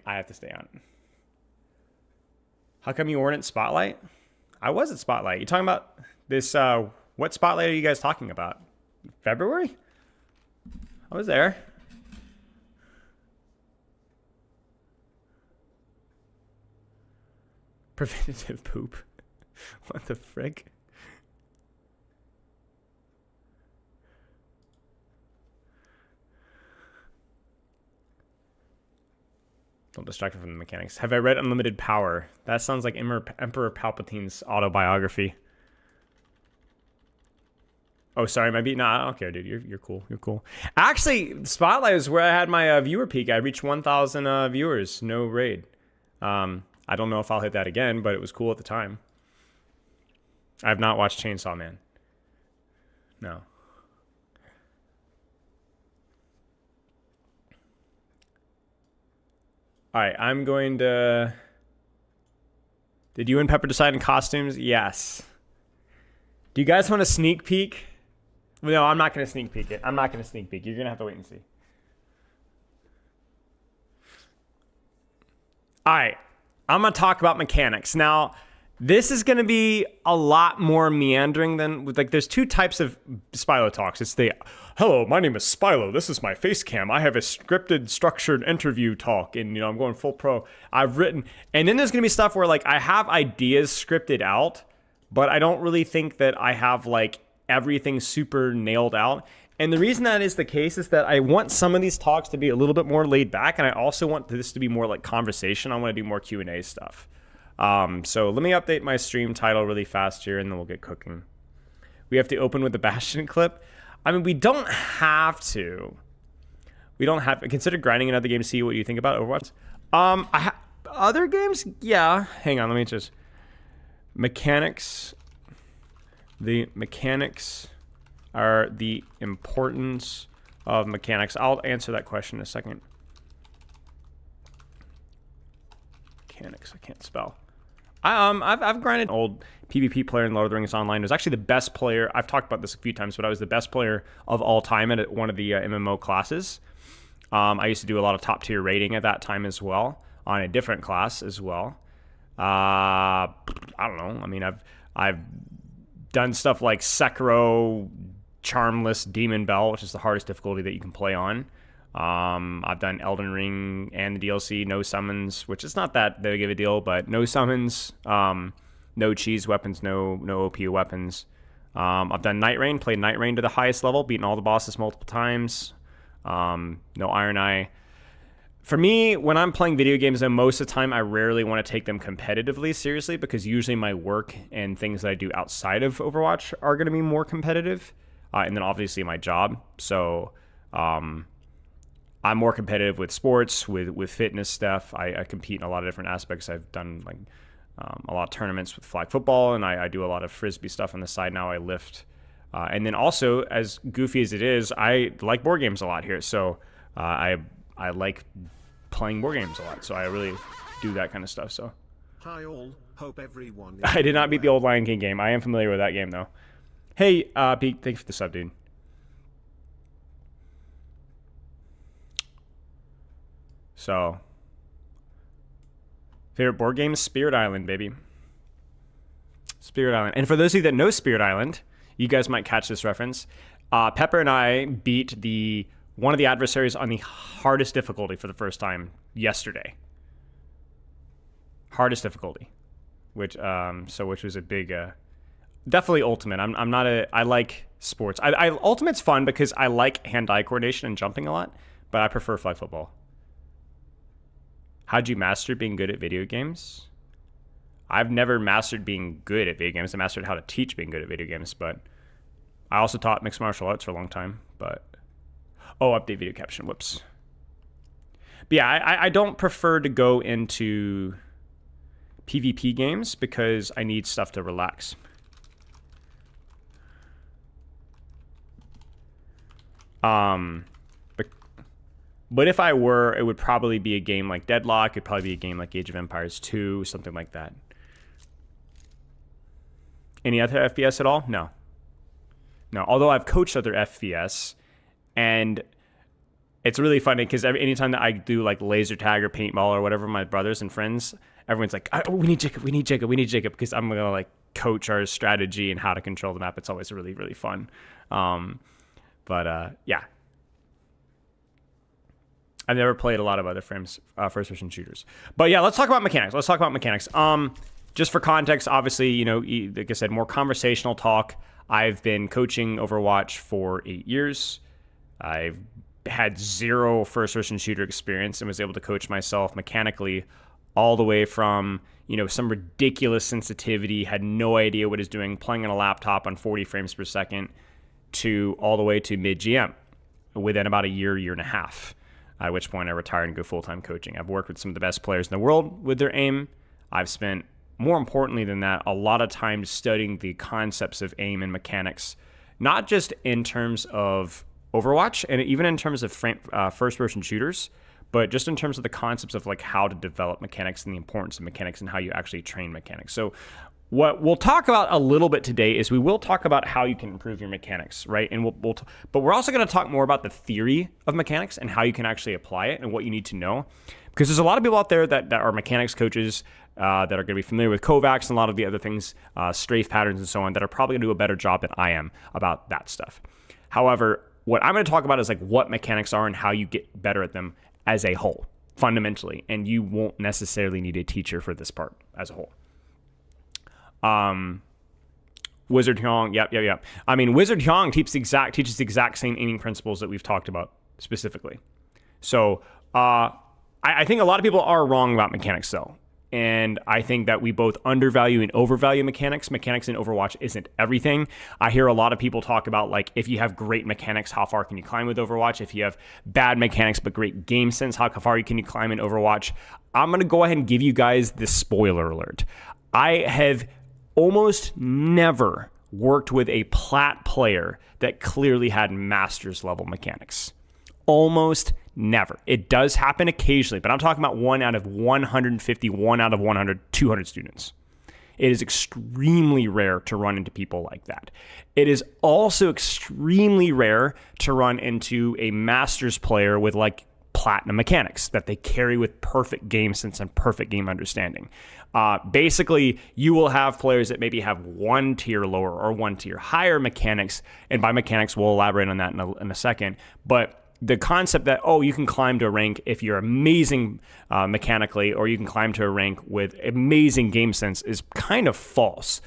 How come you weren't at Spotlight? I was at Spotlight. You talking about this, what Spotlight are you guys talking about? February? I was there. Preventative poop. What the frick? Don't distract me from the mechanics. Have I read Unlimited Power? That sounds like Emperor Palpatine's autobiography. Oh, sorry, nah, I don't care, dude. You're cool. You're cool. Actually, Spotlight is where I had my viewer peak. I reached 1,000 viewers. No raid. I don't know if I'll hit that again, but it was cool at the time. I have not watched Chainsaw Man. No. All right, I'm going to... Did you and Pepper decide on costumes? Yes. Do you guys want a sneak peek? No, I'm not going to sneak peek it. I'm not going to sneak peek. You're going to have to wait and see. All right. I'm going to talk about mechanics. Now, this is going to be a lot more meandering than, like, there's two types of Spylo talks. It's the, hello, my name is Spylo. This is my face cam. I have a scripted, structured interview talk, and, I'm going full pro. I've written, and then there's going to be stuff where, like, I have ideas scripted out, but I don't really think that I have, like, everything super nailed out. And the reason that is the case is that I want some of these talks to be a little bit more laid back, and I also want this to be more like conversation. I want to do more Q&A stuff. So let me update my stream title really fast here, and then we'll get cooking. We have to open with the Bastion clip. I mean, we don't have to. Consider grinding another game to see what you think about Overwatch. Other games? Yeah. Hang on, let me just... Mechanics. The mechanics... are the importance of mechanics. I'll answer that question in a second. Mechanics, I can't spell. I've grinded an old PvP player in Lord of the Rings Online. It was actually the best player. I've talked about this a few times, but I was the best player of all time at one of the MMO classes. I used to do a lot of top tier raiding at that time as well, on a different class as well. I don't know. I mean, I've done stuff like Sekiro, Charmless, Demon Bell, which is the hardest difficulty that you can play on. I've done Elden Ring and the DLC, no summons, which is not that big of a deal, but no summons, no cheese weapons, no OP weapons. I've done Night Rain, played Night Rain to the highest level, beaten all the bosses multiple times. No Iron Eye. For me, when I'm playing video games, though, most of the time I rarely want to take them competitively seriously, because usually my work and things that I do outside of Overwatch are going to be more competitive. And then obviously my job. So I'm more competitive with sports, with fitness stuff. I compete in a lot of different aspects. I've done like a lot of tournaments with flag football, and I do a lot of Frisbee stuff on the side now. I lift. And then also, as goofy as it is, I like board games a lot here. So I like playing board games a lot. So I really do that kind of stuff. So Hi all, hope everyone I did not beat the old Lion King game. I am familiar with that game though. Hey, Pete, thanks for the sub, dude. So, favorite board game is Spirit Island, baby. Spirit Island. And for those of you that know Spirit Island, you guys might catch this reference. Pepper and I beat the one of the adversaries on the hardest difficulty for the first time yesterday. Hardest difficulty, which was a big, definitely ultimate. I like sports. Ultimate's fun because I like hand-eye coordination and jumping a lot, but I prefer flag football. How'd you master being good at video games? I've never mastered being good at video games. I mastered how to teach being good at video games, but I also taught mixed martial arts for a long time, update video caption, whoops. But yeah, I don't prefer to go into PvP games because I need stuff to relax. But if I were, it would probably be a game like Deadlock. It'd probably be a game like Age of Empires 2, something like that. Any other FPS at all? No. Although I've coached other FPS, and it's really funny because anytime that I do like laser tag or paintball or whatever, my brothers and friends, everyone's like, we need Jacob, because I'm going to like coach our strategy and how to control the map. It's always really, really fun. Yeah. I've never played a lot of other first-person shooters. But yeah, let's talk about mechanics. Just for context, obviously, like I said, more conversational talk. I've been coaching Overwatch for 8 years. I've had zero first-person shooter experience and was able to coach myself mechanically all the way from, some ridiculous sensitivity, had no idea what it's doing, playing on a laptop on 40 frames per second, to all the way to mid-GM within about a year and a half. At which point I retired and go full-time coaching. I've worked with some of the best players in the world with their aim. I've spent, more importantly than that, a lot of time studying the concepts of aim and mechanics, not just in terms of Overwatch and even in terms of first-person shooters, but just in terms of the concepts of like how to develop mechanics and the importance of mechanics and how you actually train mechanics. So what we'll talk about a little bit today is we will talk about how you can improve your mechanics, right? And but we're also going to talk more about the theory of mechanics and how you can actually apply it and what you need to know. Because there's a lot of people out there that are mechanics coaches that are going to be familiar with Kovacs and a lot of the other things, strafe patterns and so on, that are probably going to do a better job than I am about that stuff. However, what I'm going to talk about is like what mechanics are and how you get better at them as a whole, fundamentally. And you won't necessarily need a teacher for this part as a whole. Wizard Hyung, yep. I mean, Wizard Hyung teaches the exact same aiming principles that we've talked about specifically. So I think a lot of people are wrong about mechanics, though. And I think that we both undervalue and overvalue mechanics. Mechanics in Overwatch isn't everything. I hear a lot of people talk about, like, if you have great mechanics, how far can you climb with Overwatch? If you have bad mechanics but great game sense, how far can you climb in Overwatch? I'm going to go ahead and give you guys this spoiler alert. I have almost never worked with a plat player that clearly had master's level mechanics. Almost never. It does happen occasionally, but I'm talking about 1 out of 150, 1 out of 100, 200 students. It is extremely rare to run into people like that. It is also extremely rare to run into a master's player with like platinum mechanics that they carry with perfect game sense and perfect game understanding. Basically, you will have players that maybe have 1 tier lower or 1 tier higher mechanics, and by mechanics, we'll elaborate on that in a second, but the concept that, you can climb to a rank if you're amazing mechanically, or you can climb to a rank with amazing game sense is kind of false.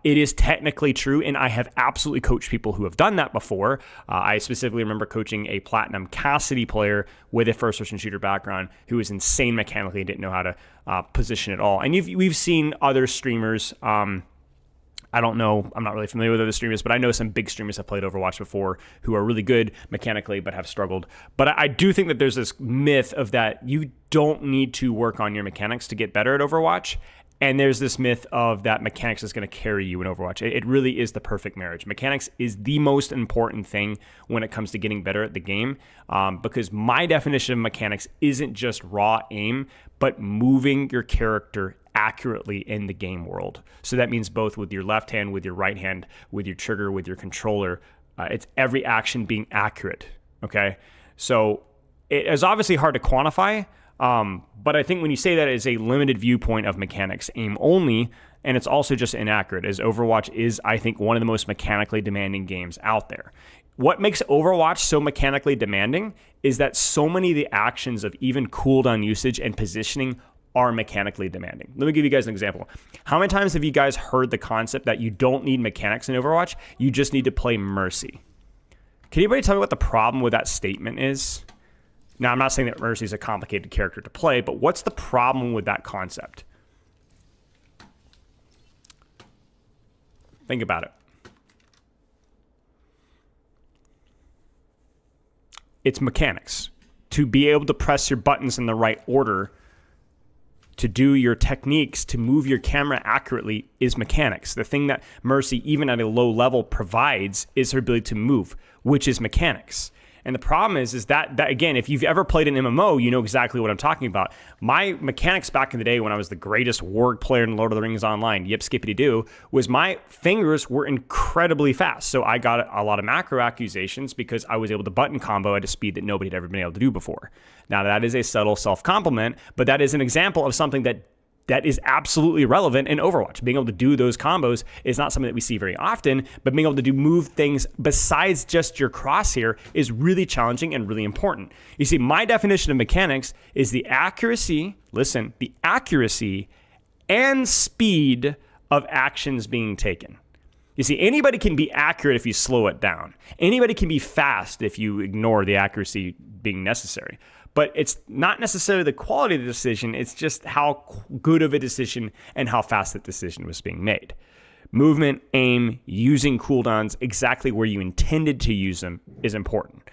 It is technically true, and I have absolutely coached people who have done that before. I specifically remember coaching a Platinum Cassidy player with a first-person shooter background who was insane mechanically and didn't know how to position at all. And we've seen other streamers. I don't know. I'm not really familiar with other streamers, but I know some big streamers have played Overwatch before who are really good mechanically but have struggled. But I do think that there's this myth of that you don't need to work on your mechanics to get better at Overwatch. And there's this myth of that mechanics is going to carry you in Overwatch. It really is the perfect marriage. Mechanics is the most important thing when it comes to getting better at the game, because my definition of mechanics isn't just raw aim, but moving your character accurately in the game world. So that means both with your left hand, with your right hand, with your trigger, with your controller. It's every action being accurate, okay? So it is obviously hard to quantify, but I think when you say that it's a limited viewpoint of mechanics, aim only, and it's also just inaccurate, as Overwatch is, I think, one of the most mechanically demanding games out there. What makes Overwatch so mechanically demanding is that so many of the actions of even cooldown usage and positioning are mechanically demanding. Let me give you guys an example. How many times have you guys heard the concept that you don't need mechanics in Overwatch, you just need to play Mercy? Can anybody tell me what the problem with that statement is? Now, I'm not saying that Mercy is a complicated character to play, but what's the problem with that concept? Think about it. It's mechanics. To be able to press your buttons in the right order, to do your techniques, to move your camera accurately is mechanics. The thing that Mercy, even at a low level, provides is her ability to move, which is mechanics. And the problem is that again, if you've ever played an MMO, you know exactly what I'm talking about. My mechanics back in the day when I was the greatest warg player in Lord of the Rings Online, yip skippity doo, was my fingers were incredibly fast. So I got a lot of macro accusations because I was able to button combo at a speed that nobody had ever been able to do before. Now that is a subtle self-compliment, but that is an example of something that is absolutely relevant in Overwatch. Being able to do those combos is not something that we see very often, but being able to move things besides just your crosshair is really challenging and really important. You see, my definition of mechanics is the accuracy and speed of actions being taken. You see, anybody can be accurate if you slow it down. Anybody can be fast if you ignore the accuracy being necessary. But it's not necessarily the quality of the decision, it's just how good of a decision and how fast that decision was being made. Movement, aim, using cooldowns exactly where you intended to use them is important.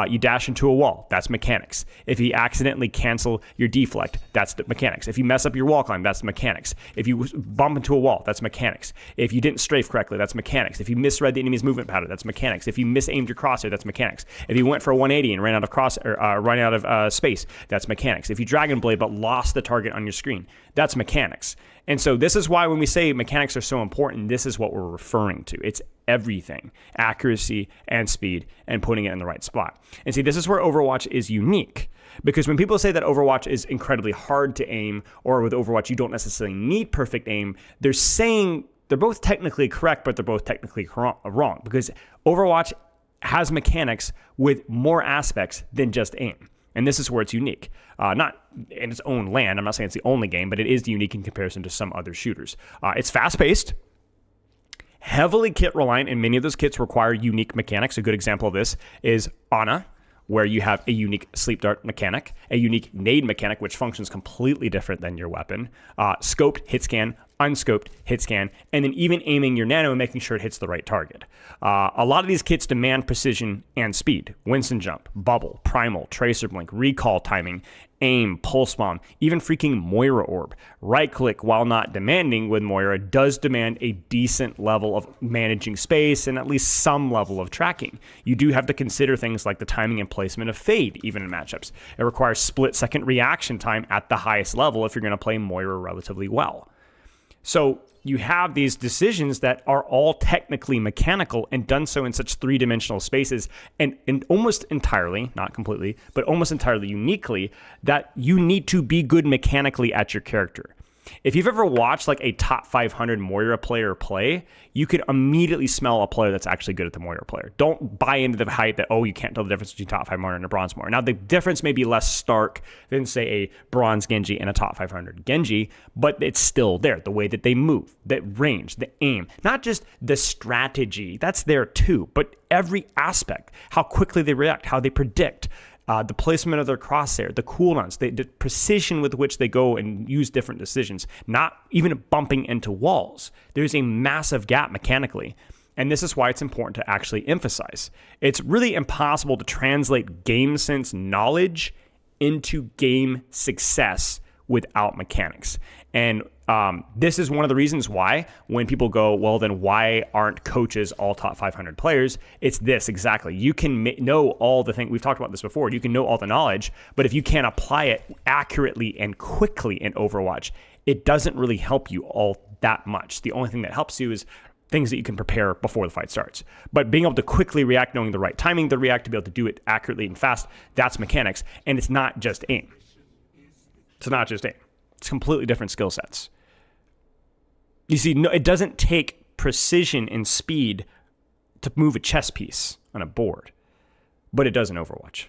You dash into a wall, that's mechanics. If you accidentally cancel your deflect, that's the mechanics. If you mess up your wall climb, that's the mechanics. If you bump into a wall, that's mechanics. If you didn't strafe correctly, that's mechanics. If you misread the enemy's movement pattern, that's mechanics. If you misaimed your crosshair, that's mechanics. If you went for a 180 and ran out of space, that's mechanics. If you Dragon Blade but lost the target on your screen, that's mechanics. And so this is why when we say mechanics are so important, this is what we're referring to. It's everything, accuracy and speed and putting it in the right spot. And see, this is where Overwatch is unique, because when people say that Overwatch is incredibly hard to aim, or with Overwatch you don't necessarily need perfect aim, they're saying they're both technically correct, but they're both technically wrong, because Overwatch has mechanics with more aspects than just aim. And this is where it's unique. Not in its own land. I'm not saying it's the only game, but it is unique in comparison to some other shooters. It's fast-paced, heavily kit-reliant, and many of those kits require unique mechanics. A good example of this is Ana, where you have a unique sleep dart mechanic, a unique nade mechanic, which functions completely different than your weapon, scoped hit scan, unscoped hit scan, and then even aiming your nano and making sure it hits the right target. A lot of these kits demand precision and speed. Winston jump, bubble, primal, tracer blink, recall timing, aim, pulse bomb, even freaking Moira orb. Right click, while not demanding with Moira, does demand a decent level of managing space and at least some level of tracking. You do have to consider things like the timing and placement of fade, even in matchups. It requires split-second reaction time at the highest level if you're going to play Moira relatively well. So you have these decisions that are all technically mechanical and done so in such three-dimensional spaces and almost entirely, not completely, but almost entirely uniquely, that you need to be good mechanically at your character. If you've ever watched like a top 500 Moira player play, you could immediately smell a player that's actually good at the Moira player. Don't buy into the hype that, oh, you can't tell the difference between top 5 Moira and a bronze Moira. Now, the difference may be less stark than, say, a bronze Genji and a top 500 Genji, but it's still there. The way that they move, the range, the aim, not just the strategy, that's there too, but every aspect, how quickly they react, how they predict, the placement of their crosshair, the cooldowns, the precision with which they go and use different decisions, not even bumping into walls. There's a massive gap mechanically. And this is why it's important to actually emphasize. It's really impossible to translate game sense knowledge into game success without mechanics. And this is one of the reasons why when people go, well, then why aren't coaches all top 500 players? It's this exactly. You can know all the things. We've talked about this before. You can know all the knowledge, but if you can't apply it accurately and quickly in Overwatch, it doesn't really help you all that much. The only thing that helps you is things that you can prepare before the fight starts. But being able to quickly react, knowing the right timing to react, to be able to do it accurately and fast, that's mechanics. And it's not just aim. It's not just aim. It's completely different skill sets. You see, no, it doesn't take precision and speed to move a chess piece on a board. But it does in Overwatch.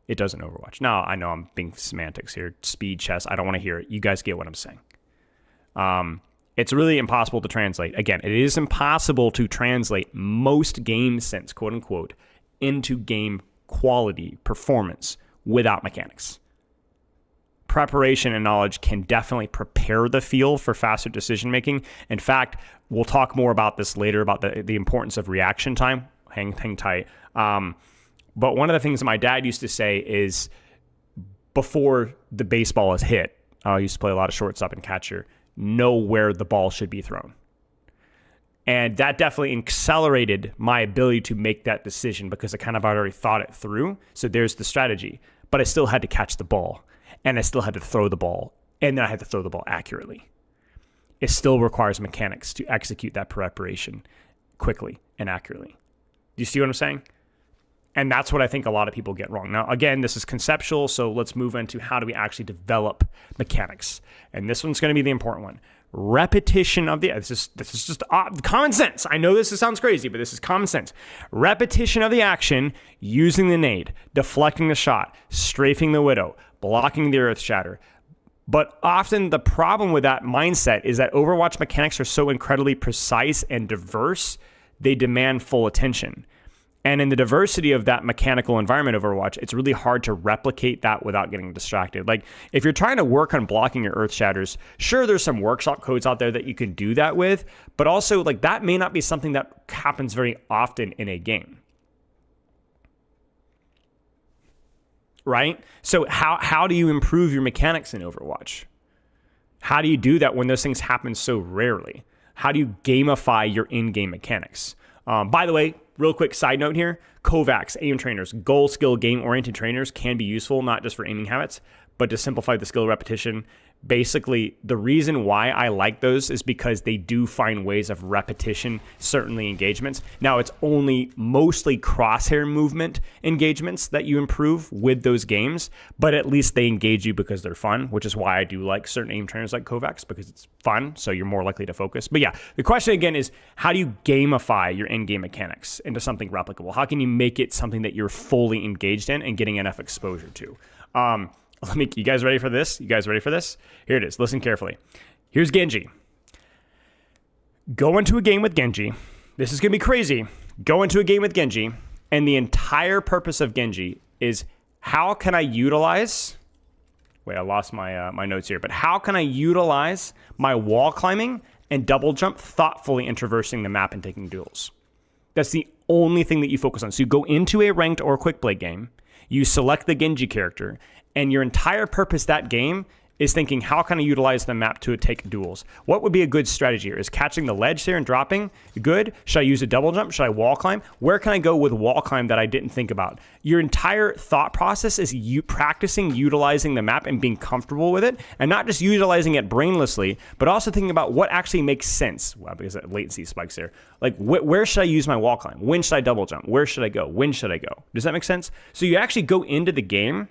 It does in Overwatch. Now, I know I'm being semantics here. Speed, chess, I don't want to hear it. You guys get what I'm saying. It's really impossible to translate. Again, it is impossible to translate most game sense, quote unquote, into game quality, performance without mechanics. Preparation and knowledge can definitely prepare the field for faster decision making. In fact, we'll talk more about this later, about the importance of reaction time. Hang tight. But one of the things that my dad used to say is before the baseball is hit, I used to play a lot of shortstop and catcher, know where the ball should be thrown. And that definitely accelerated my ability to make that decision because I kind of already thought it through. So there's the strategy. But I still had to catch the ball. And I still had to throw the ball. And then I had to throw the ball accurately. It still requires mechanics to execute that preparation quickly and accurately. Do you see what I'm saying? And that's what I think a lot of people get wrong. Now, again, this is conceptual, so let's move into how do we actually develop mechanics. And this one's going to be the important one. Repetition of the... This is just common sense. I know this sounds crazy, but this is common sense. Repetition of the action, using the nade, deflecting the shot, strafing the widow, blocking the earth shatter. But often the problem with that mindset is that Overwatch mechanics are so incredibly precise and diverse, they demand full attention. And in the diversity of that mechanical environment of Overwatch, it's really hard to replicate that without getting distracted. Like, if you're trying to work on blocking your earth shatters, sure, there's some workshop codes out there that you can do that with, but also, like, that may not be something that happens very often in a game. Right? So how do you improve your mechanics in Overwatch? How do you do that when those things happen so rarely? How do you gamify your in-game mechanics? By the way, real quick side note here, Kovacs, aim trainers, goal skill game-oriented trainers can be useful, not just for aiming habits, but to simplify the skill repetition. Basically, the reason why I like those is because they do find ways of repetition, certainly engagements. Now, it's only mostly crosshair movement engagements that you improve with those games, but at least they engage you because they're fun, which is why I do like certain aim trainers like Kovacs, because it's fun, so you're more likely to focus. But yeah, the question again is, how do you gamify your in-game mechanics into something replicable? How can you make it something that you're fully engaged in and getting enough exposure to? You guys ready for this? Here it is. Listen carefully. Here's Genji. Go into a game with Genji. This is going to be crazy. Go into a game with Genji, and the entire purpose of Genji is how can I utilize... Wait, I lost my notes here. But how can I utilize my wall climbing and double jump thoughtfully in traversing the map and taking duels? That's the only thing that you focus on. So you go into a ranked or quick play game, you select the Genji character, and your entire purpose that game is thinking, how can I utilize the map to take duels? What would be a good strategy here? Is catching the ledge there and dropping good? Should I use a double jump? Should I wall climb? Where can I go with wall climb that I didn't think about? Your entire thought process is you practicing utilizing the map and being comfortable with it, and not just utilizing it brainlessly, but also thinking about what actually makes sense. Well, because that latency spikes there. Like, where should I use my wall climb? When should I double jump? Where should I go? When should I go? Does that make sense? So you actually go into the game,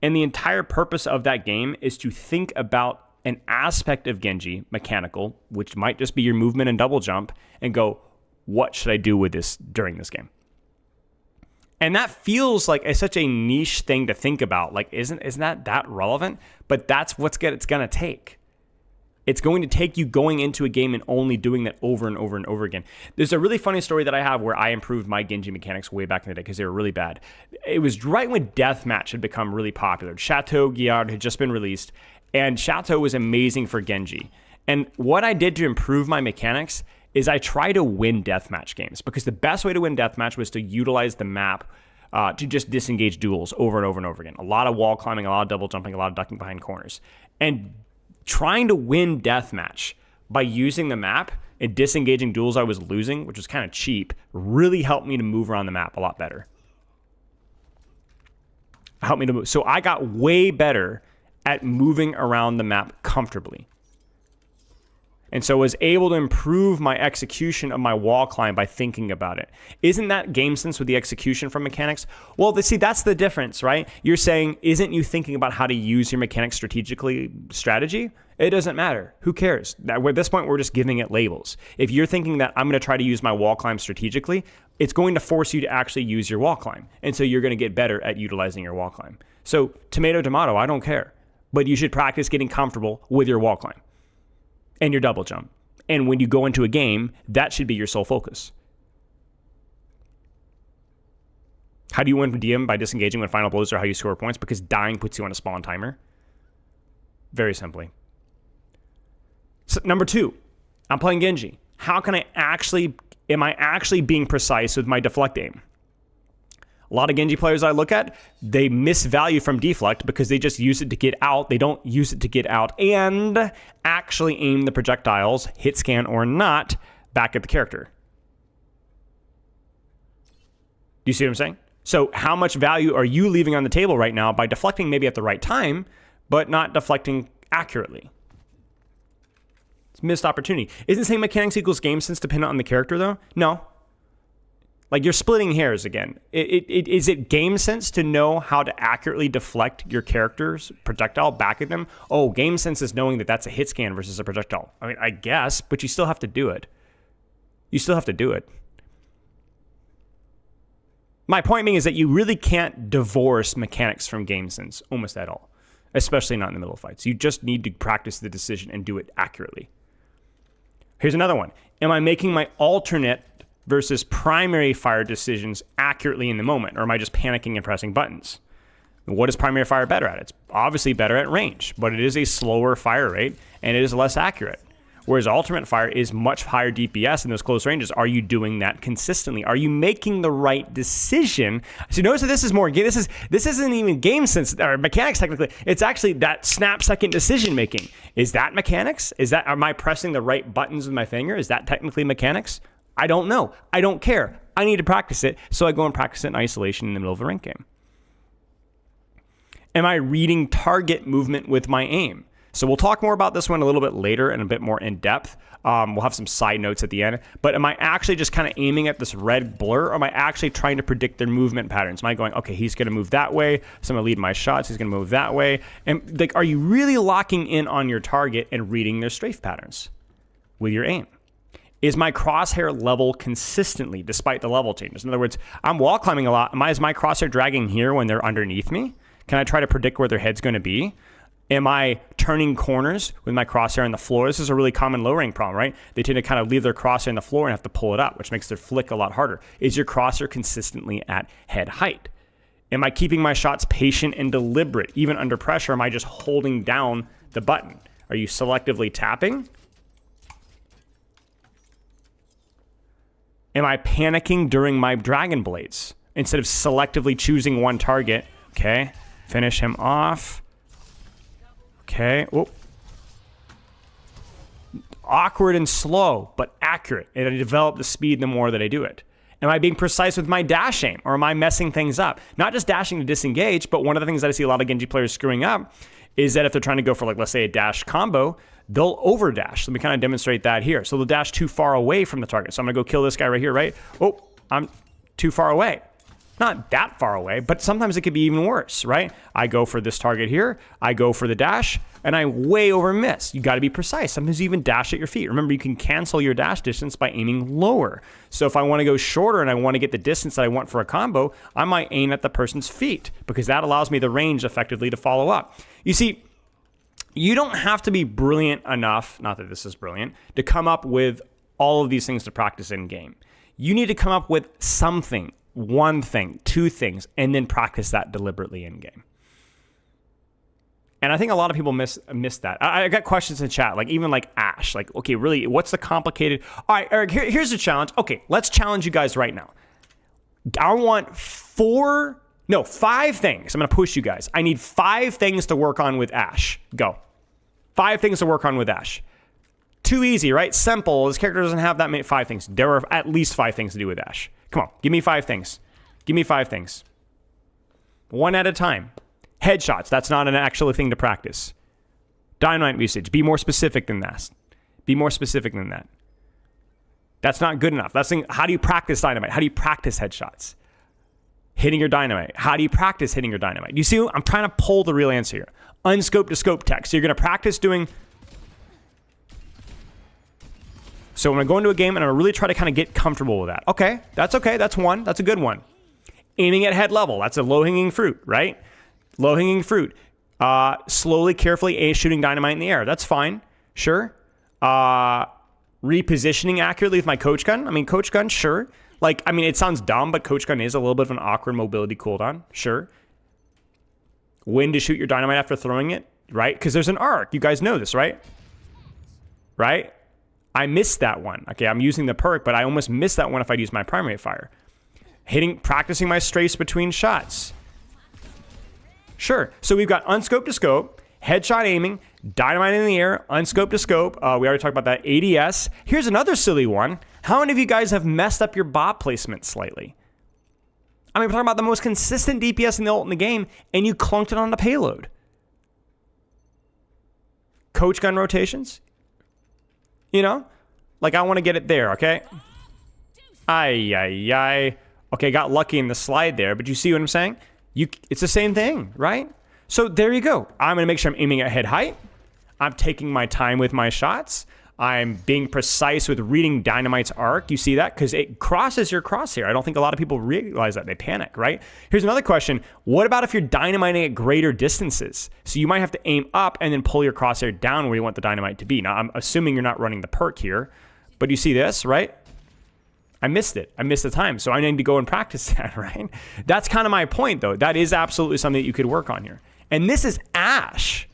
and the entire purpose of that game is to think about an aspect of Genji, mechanical, which might just be your movement and double jump, and go, what should I do with this during this game? And that feels like such a niche thing to think about. Like, isn't that relevant? But that's what it's going to take. It's going to take you going into a game and only doing that over and over and over again. There's a really funny story that I have where I improved my Genji mechanics way back in the day because they were really bad. It was right when Deathmatch had become really popular. Chateau Guillard had just been released, and Chateau was amazing for Genji. And what I did to improve my mechanics is I tried to win Deathmatch games, because the best way to win Deathmatch was to utilize the map to just disengage duels over and over and over again. A lot of wall climbing, a lot of double jumping, a lot of ducking behind corners. And trying to win Deathmatch by using the map and disengaging duels I was losing, which was kind of cheap, really helped me to move around the map a lot better. Helped me to move. So I got way better at moving around the map comfortably. And so I was able to improve my execution of my wall climb by thinking about it. Isn't that game sense with the execution from mechanics? Well, see, that's the difference, right? You're saying, isn't you thinking about how to use your mechanics strategy? It doesn't matter. Who cares? At this point, we're just giving it labels. If you're thinking that I'm going to try to use my wall climb strategically, it's going to force you to actually use your wall climb. And so you're going to get better at utilizing your wall climb. So tomato, I don't care. But you should practice getting comfortable with your wall climb and your double jump. And when you go into a game, that should be your sole focus. How do you win DM? By disengaging when final blows or how you score points? Because dying puts you on a spawn timer. Very simply. So, number 2, I'm playing Genji. How can am I actually being precise with my deflect aim? A lot of Genji players I look at, they miss value from deflect because they just use it to get out. They don't use it to get out and actually aim the projectiles, hit scan or not, back at the character. Do you see what I'm saying? So how much value are you leaving on the table right now by deflecting maybe at the right time, but not deflecting accurately? It's a missed opportunity. Isn't saying mechanics equals game sense dependent on the character, though? No. Like, you're splitting hairs again. Is it game sense to know how to accurately deflect your character's projectile back at them? Oh, game sense is knowing that that's a hit scan versus a projectile. I mean, I guess, but you still have to do it. You still have to do it. My point being is that you really can't divorce mechanics from game sense almost at all, especially not in the middle of fights. You just need to practice the decision and do it accurately. Here's another one. Am I making my alternate versus primary fire decisions accurately in the moment, or am I just panicking and pressing buttons? What is primary fire better at? It's obviously better at range, but it is a slower fire rate and it is less accurate. Whereas alternate fire is much higher DPS in those close ranges. Are you doing that consistently? Are you making the right decision? So notice that this is more, this isn't even game sense or mechanics technically. It's actually that snap second decision making. Is that mechanics? Am I pressing the right buttons with my finger? Is that technically mechanics? I don't know. I don't care. I need to practice it, so I go and practice it in isolation in the middle of a ranked game. Am I reading target movement with my aim? So we'll talk more about this one a little bit later and a bit more in depth. We'll have some side notes at the end. But am I actually just kind of aiming at this red blur, or am I actually trying to predict their movement patterns? Am I going, okay, he's going to move that way, so I'm going to lead my shots, he's going to move that way? And like, are you really locking in on your target and reading their strafe patterns with your aim? Is my crosshair level consistently despite the level changes? In other words, I'm wall climbing a lot. Is my crosshair dragging here when they're underneath me? Can I try to predict where their head's going to be? Am I turning corners with my crosshair on the floor? This is a really common low rank problem, right? They tend to kind of leave their crosshair on the floor and have to pull it up, which makes their flick a lot harder. Is your crosshair consistently at head height? Am I keeping my shots patient and deliberate? Even under pressure, am I just holding down the button? Are you selectively tapping? Am I panicking during my dragon blades? Instead of selectively choosing one target, okay, finish him off. Okay. Oh. Awkward and slow, but accurate. And I develop the speed the more that I do it. Am I being precise with my dash aim, or am I messing things up? Not just dashing to disengage, but one of the things that I see a lot of Genji players screwing up is that if they're trying to go for, like, let's say a dash combo, they'll over dash. Let me kind of demonstrate that here. So they'll dash too far away from the target. So I'm going to go kill this guy right here, right? Oh, I'm too far away. Not that far away, but sometimes it could be even worse, right? I go for this target here, I go for the dash, and I way over miss. You got to be precise. Sometimes you even dash at your feet. Remember, you can cancel your dash distance by aiming lower. So if I want to go shorter and I want to get the distance that I want for a combo, I might aim at the person's feet because that allows me the range effectively to follow up. You see, you don't have to be brilliant enough, not that this is brilliant, to come up with all of these things to practice in game. You need to come up with something, one thing, two things, and then practice that deliberately in game. And I think a lot of people miss that. I got questions in chat, like even like Ash, like, okay, really, what's the complicated? All right, Eric, here's a challenge. Okay, let's challenge you guys right now. I want 5 things. I'm going to push you guys. I need 5 things to work on with Ash. Go. 5 things to work on with Ash. Too easy, right? Simple. This character doesn't have that many 5 things. There are at least 5 things to do with Ash. Come on, give me 5 things. Give me 5 things. One at a time. Headshots, that's not an actual thing to practice. Dynamite usage, be more specific than that. Be more specific than that. That's not good enough. How do you practice dynamite? How do you practice headshots? Hitting your dynamite. How do you practice hitting your dynamite? You see, I'm trying to pull the real answer here. Unscope to scope tech. So you're going to practice doing So when I go into a game and I really try to kind of get comfortable with that. Okay. That's one. That's a good one. Aiming at head level. That's a low-hanging fruit, right? Low-hanging fruit. Slowly, carefully shooting dynamite in the air. That's fine. Sure. Repositioning accurately with my coach gun. I mean, coach gun, sure. Like, I mean, it sounds dumb, but coach gun is a little bit of an awkward mobility cooldown. Sure. When to shoot your dynamite after throwing it, right? Because there's an arc. You guys know this, right? Right? I missed that one. Okay, I'm using the perk, but I almost missed that one if I'd use my primary fire. Practicing my strafe between shots. Sure. So we've got unscope to scope, headshot aiming, dynamite in the air, unscope to scope. We already talked about that. ADS. Here's another silly one. How many of you guys have messed up your bot placement slightly? I mean, we're talking about the most consistent DPS in the game, and you clunked it on the payload. Coach gun rotations. You know? Like, I want to get it there, okay? Ay. Okay, got lucky in the slide there, but you see what I'm saying? It's the same thing, right? So there you go. I'm going to make sure I'm aiming at head height. I'm taking my time with my shots. I'm being precise with reading Dynamite's arc. You see that? Because it crosses your crosshair. I don't think a lot of people realize that. They panic, right? Here's another question. What about if you're dynamiting at greater distances? So you might have to aim up and then pull your crosshair down where you want the dynamite to be. Now, I'm assuming you're not running the perk here, but you see this, right? I missed it. I missed the time. So I need to go and practice that, right? That's kind of my point, though. That is absolutely something that you could work on here. And this is Ash.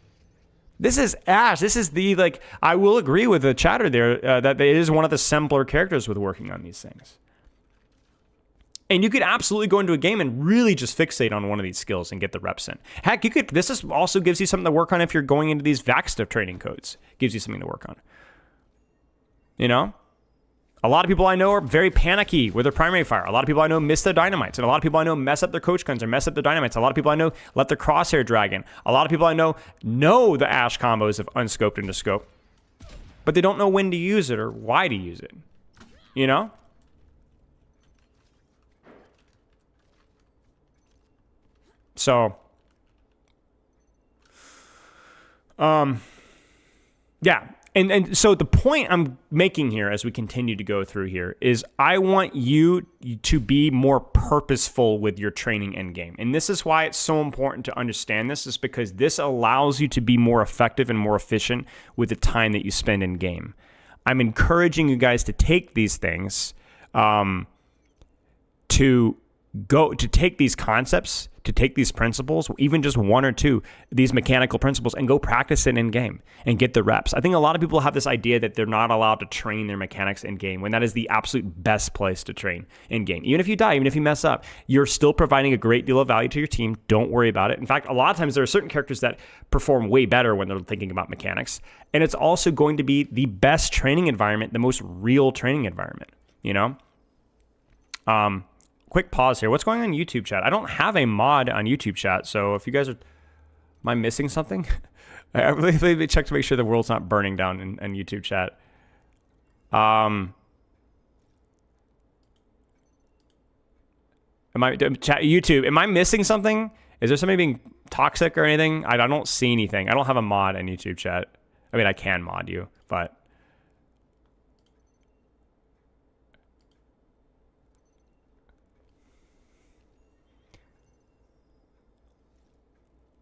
This is Ash. This is the, like, I will agree with the chatter there that it is one of the simpler characters with working on these things. And you could absolutely go into a game and really just fixate on one of these skills and get the reps in. Heck, also gives you something to work on if you're going into these VAC stuff training codes. Gives you something to work on. You know? A lot of people I know are very panicky with their primary fire. A lot of people I know miss their dynamites. And a lot of people I know mess up their coach guns or mess up their dynamites. A lot of people I know let their crosshair drag in. A lot of people I know the Ash combos of unscoped into scope. But they don't know when to use it or why to use it. You know? So, yeah. And so the point I'm making here as we continue to go through here is I want you to be more purposeful with your training end game. And this is why it's so important to understand this, is because this allows you to be more effective and more efficient with the time that you spend in game. I'm encouraging you guys to take these things, to take these concepts, to take these principles, even just one or two, these mechanical principles, and go practice it in game and get the reps. I think a lot of people have this idea that they're not allowed to train their mechanics in game, when that is the absolute best place to train in game. Even if you die, even if you mess up, you're still providing a great deal of value to your team. Don't worry about it. In fact, a lot of times there are certain characters that perform way better when they're thinking about mechanics. And it's also going to be the best training environment, the most real training environment, you know? Quick pause here. What's going on in YouTube chat? I don't have a mod on YouTube chat, so if you guys are... Am I missing something? I really check to make sure the world's not burning down in YouTube chat. YouTube, am I missing something? Is there somebody being toxic or anything? I don't see anything. I don't have a mod in YouTube chat. I mean, I can mod you, but...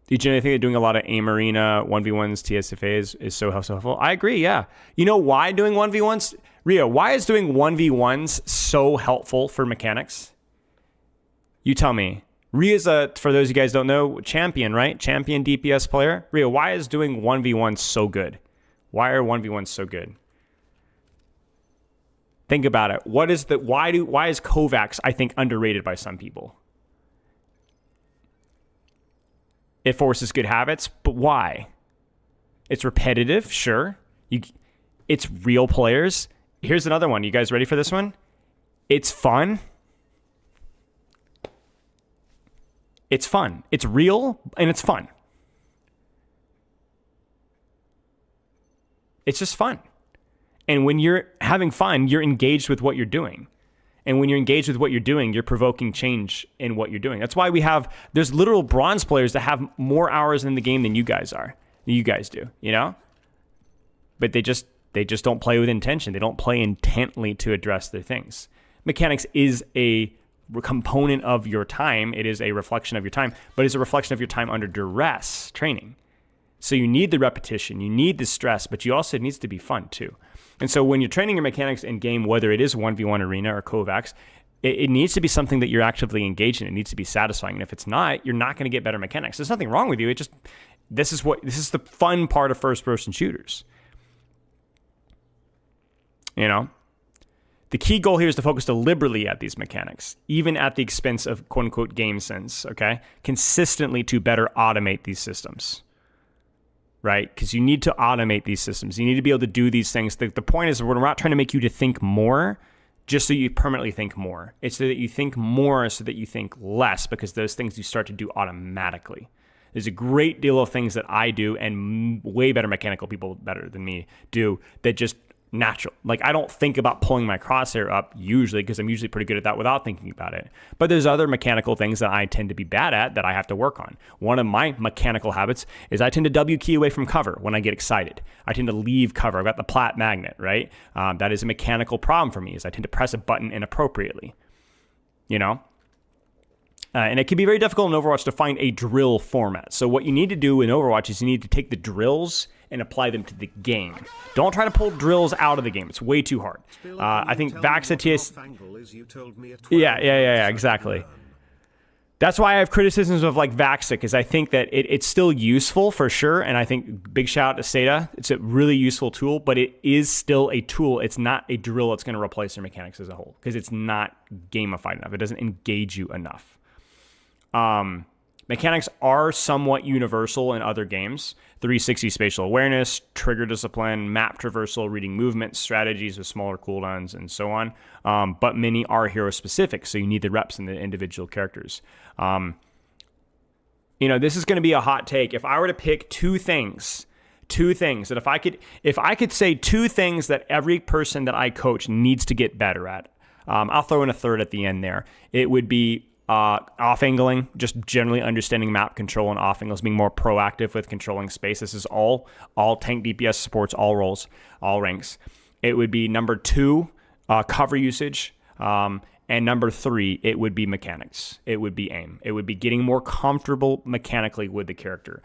Do you generally think that doing a lot of aim arena 1v1s, TSFAs is so helpful? I agree, yeah. You know why doing 1v1s? Rio, why is doing 1v1s so helpful for mechanics? You tell me. Rio's for those of you guys don't know, champion, right? Champion DPS player. Rio, why is doing 1v1s so good? Why are 1v1s so good? Think about it. Why is Kovacs, I think, underrated by some people? It forces good habits, but why? It's repetitive, sure. It's real players. Here's another one. You guys ready for this one? It's fun. It's fun. It's real, and it's fun. It's just fun. And when you're having fun, you're engaged with what you're doing. And when you're engaged with what you're doing, you're provoking change in what you're doing. That's why there's literal bronze players that have more hours in the game than you guys do, you know? But they just They just don't play with intention. They don't play intently to address their things. Mechanics is a component of your time. It is a reflection of your time, but it's a reflection of your time under duress training. So you need the repetition, you need the stress, but you also, it needs to be fun too. And so when you're training your mechanics in game, whether it is 1v1 arena or Kovacs, it needs to be something that you're actively engaged in. It needs to be satisfying. And if it's not, you're not going to get better mechanics. There's nothing wrong with you. It just, this is the fun part of first-person shooters. You know? The key goal here is to focus deliberately at these mechanics, even at the expense of quote-unquote game sense, okay? Consistently to better automate these systems, right? Because you need to automate these systems. You need to be able to do these things. The point is, we're not trying to make you to think more just so you permanently think more. It's so that you think more so that you think less, because those things you start to do automatically. There's a great deal of things that I do, and way better mechanical people, better than me, do, that just natural. Like, I don't think about pulling my crosshair up usually, because I'm usually pretty good at that without thinking about it. But there's other mechanical things that I tend to be bad at that I have to work on. One of my mechanical habits is I tend to W key away from cover when I get excited. I tend to leave cover. I've got the plat magnet, right? That is a mechanical problem for me, is I tend to press a button inappropriately, you know? And it can be very difficult in Overwatch to find a drill format. So what you need to do in Overwatch is you need to take the drills and apply them to the game. Don't try to pull drills out of the game. It's way too hard. I think Vaxa TS... Yeah, exactly. That's why I have criticisms of like Vaxa, because I think that it's still useful for sure. And I think big shout out to Seda. It's a really useful tool, but it is still a tool. It's not a drill that's going to replace your mechanics as a whole, because it's not gamified enough. It doesn't engage you enough. Mechanics are somewhat universal in other games. 360 spatial awareness, trigger discipline, map traversal, reading movement, strategies with smaller cooldowns, and so on. But many are hero specific, so you need the reps in the individual characters. You know, this is going to be a hot take. If I were to pick two things that if I could say two things that every person that I coach needs to get better at, I'll throw in a third at the end there. It would be off-angling, just generally understanding map control, and off-angles, being more proactive with controlling space. This is all tank DPS supports, all roles, all ranks. It would be number 2, cover usage. And number 3, it would be mechanics. It would be aim. It would be getting more comfortable mechanically with the character.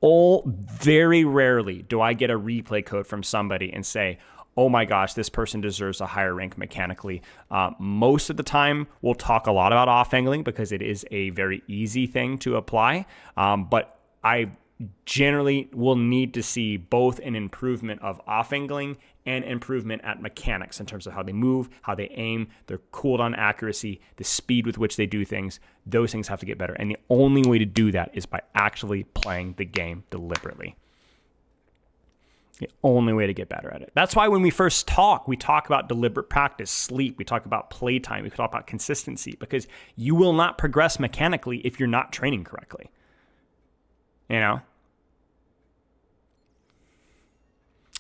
Very rarely do I get a replay code from somebody and say, oh my gosh, this person deserves a higher rank mechanically. Most of the time, we'll talk a lot about off-angling because it is a very easy thing to apply. But I generally will need to see both an improvement of off-angling and improvement at mechanics in terms of how they move, how they aim, their cooldown accuracy, the speed with which they do things. Those things have to get better. And the only way to do that is by actually playing the game deliberately. The only way to get better at it. That's why when we first talk, we talk about deliberate practice, sleep, we talk about playtime, we talk about consistency, because you will not progress mechanically if you're not training correctly. You know?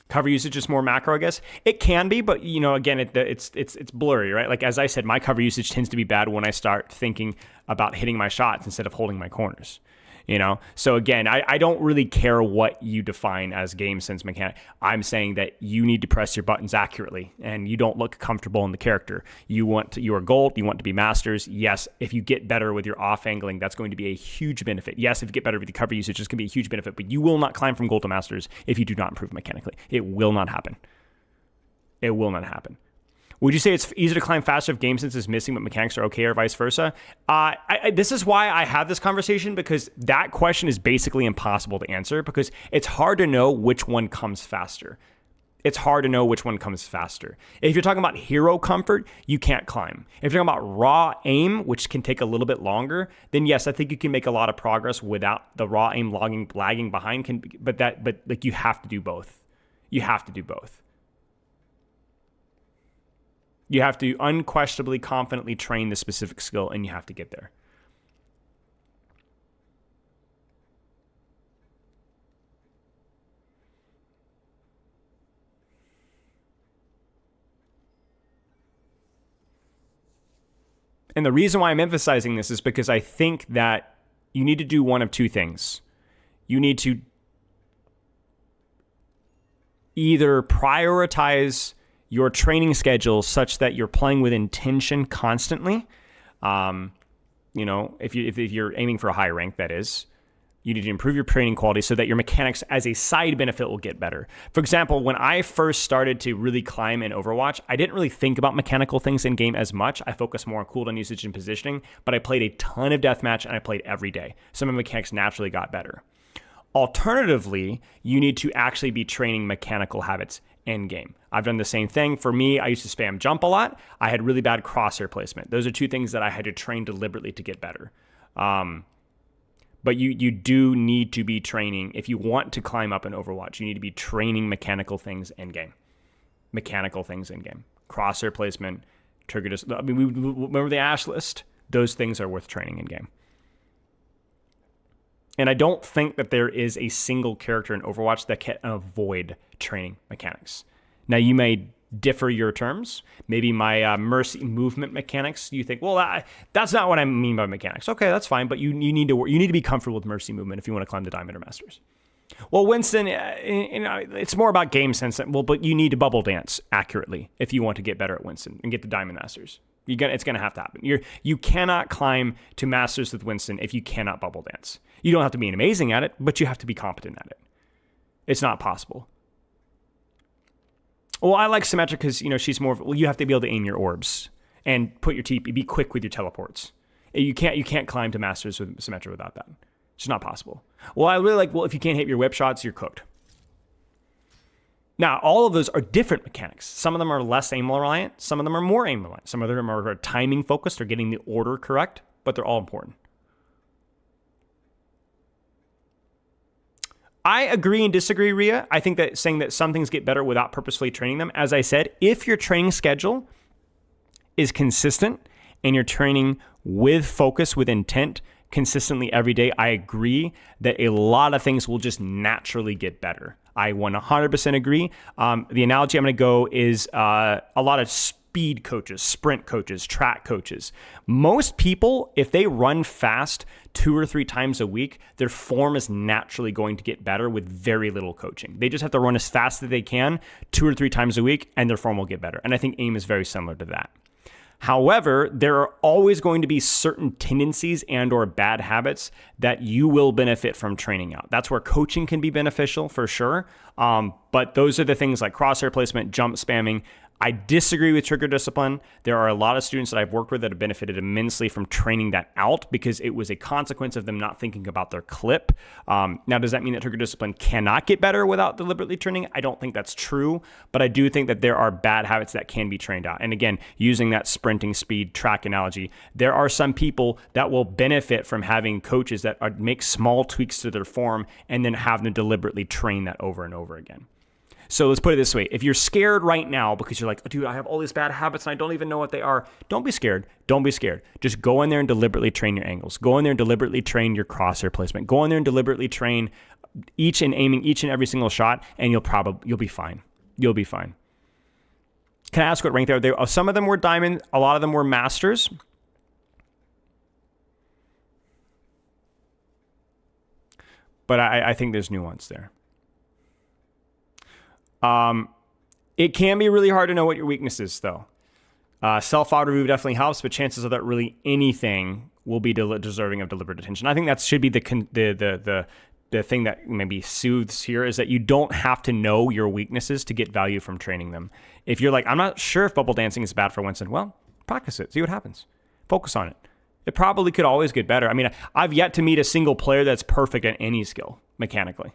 Cover usage is more macro, I guess. It can be, but you know, again, it's blurry, right? Like as I said, my cover usage tends to be bad when I start thinking about hitting my shots instead of holding my corners. You know, so again, I don't really care what you define as game sense mechanic. I'm saying that you need to press your buttons accurately, and you don't look comfortable in the character. You are gold. You want to be masters. Yes, if you get better with your off angling, that's going to be a huge benefit. Yes, if you get better with the cover usage, it's going to be a huge benefit. But you will not climb from gold to masters if you do not improve mechanically. It will not happen. It will not happen. Would you say it's easier to climb faster if game sense is missing but mechanics are okay, or vice versa? This is why I have this conversation, because that question is basically impossible to answer, because it's hard to know which one comes faster. It's hard to know which one comes faster. If you're talking about hero comfort, you can't climb. If you're talking about raw aim, which can take a little bit longer, then yes, I think you can make a lot of progress without the raw aim lagging behind. But like you have to do both. You have to do both. You have to unquestionably, confidently train the specific skill, and you have to get there. And the reason why I'm emphasizing this is because I think that you need to do one of two things. You need to either prioritize your training schedule such that you're playing with intention constantly. If you're aiming for a high rank, that is, you need to improve your training quality so that your mechanics as a side benefit will get better. For example, when I first started to really climb in Overwatch, I didn't really think about mechanical things in game as much. I focused more on cooldown usage and positioning, but I played a ton of deathmatch and I played every day. So my mechanics naturally got better. Alternatively, you need to actually be training mechanical habits in game. I've done the same thing. For me, I used to spam jump a lot. I had really bad crosshair placement. Those are two things that I had to train deliberately to get better. But you do need to be training. If you want to climb up in Overwatch, you need to be training mechanical things in game. Crosshair placement, trigger we remember the Ash list? Those things are worth training in game. And I don't think that there is a single character in Overwatch that can avoid training mechanics. Now, you may differ your terms. Maybe my Mercy movement mechanics, you think, well, that's not what I mean by mechanics. Okay, that's fine, but you need to be comfortable with Mercy movement if you want to climb the Diamond or Masters. Well, Winston, it's more about game sense. Well, but you need to bubble dance accurately if you want to get better at Winston and get the Diamond Masters. It's going to have to happen. You cannot climb to Masters with Winston if you cannot bubble dance. You don't have to be amazing at it, but you have to be competent at it. It's not possible. Well, I like Symmetra because, she's more you have to be able to aim your orbs and put your TP, be quick with your teleports. You can't climb to Masters with Symmetra without that. It's just not possible. Well, I really like, if you can't hit your whip shots, you're cooked. Now, all of those are different mechanics. Some of them are less aim reliant. Some of them are more aim reliant. Some of them are timing focused or getting the order correct, but they're all important. I agree and disagree, Rhea. I think that saying that some things get better without purposefully training them, as I said, if your training schedule is consistent and you're training with focus, with intent, consistently every day, I agree that a lot of things will just naturally get better. I 100% agree. The analogy I'm going to go is a lot of speed coaches, sprint coaches, track coaches. Most people, if they run fast 2 or 3 times a week, their form is naturally going to get better with very little coaching. They just have to run as fast as they can 2 or 3 times a week, and their form will get better. And I think aim is very similar to that. However, there are always going to be certain tendencies and or bad habits that you will benefit from training out. That's where coaching can be beneficial for sure. But those are the things like crosshair placement, jump spamming. I disagree with trigger discipline. There are a lot of students that I've worked with that have benefited immensely from training that out because it was a consequence of them not thinking about their clip. Now, does that mean that trigger discipline cannot get better without deliberately training? I don't think that's true, but I do think that there are bad habits that can be trained out. And again, using that sprinting speed track analogy, there are some people that will benefit from having coaches that make small tweaks to their form and then have them deliberately train that over and over again. So let's put it this way. If you're scared right now because you're like, oh, dude, I have all these bad habits and I don't even know what they are, don't be scared. Don't be scared. Just go in there and deliberately train your angles. Go in there and deliberately train your crosshair placement. Go in there and deliberately train aiming each and every single shot, and you'll be fine. You'll be fine. Can I ask what rank they are? Some of them were diamond. A lot of them were masters. But I think there's nuance there. It can be really hard to know what your weakness is, though. Self-auto review definitely helps, but chances are that really anything will be deserving of deliberate attention. I think that should be the thing that maybe soothes here is that you don't have to know your weaknesses to get value from training them. If you're like, I'm not sure if bubble dancing is bad for Winston, well, practice it. See what happens. Focus on it. It probably could always get better. I mean, I've yet to meet a single player that's perfect at any skill mechanically,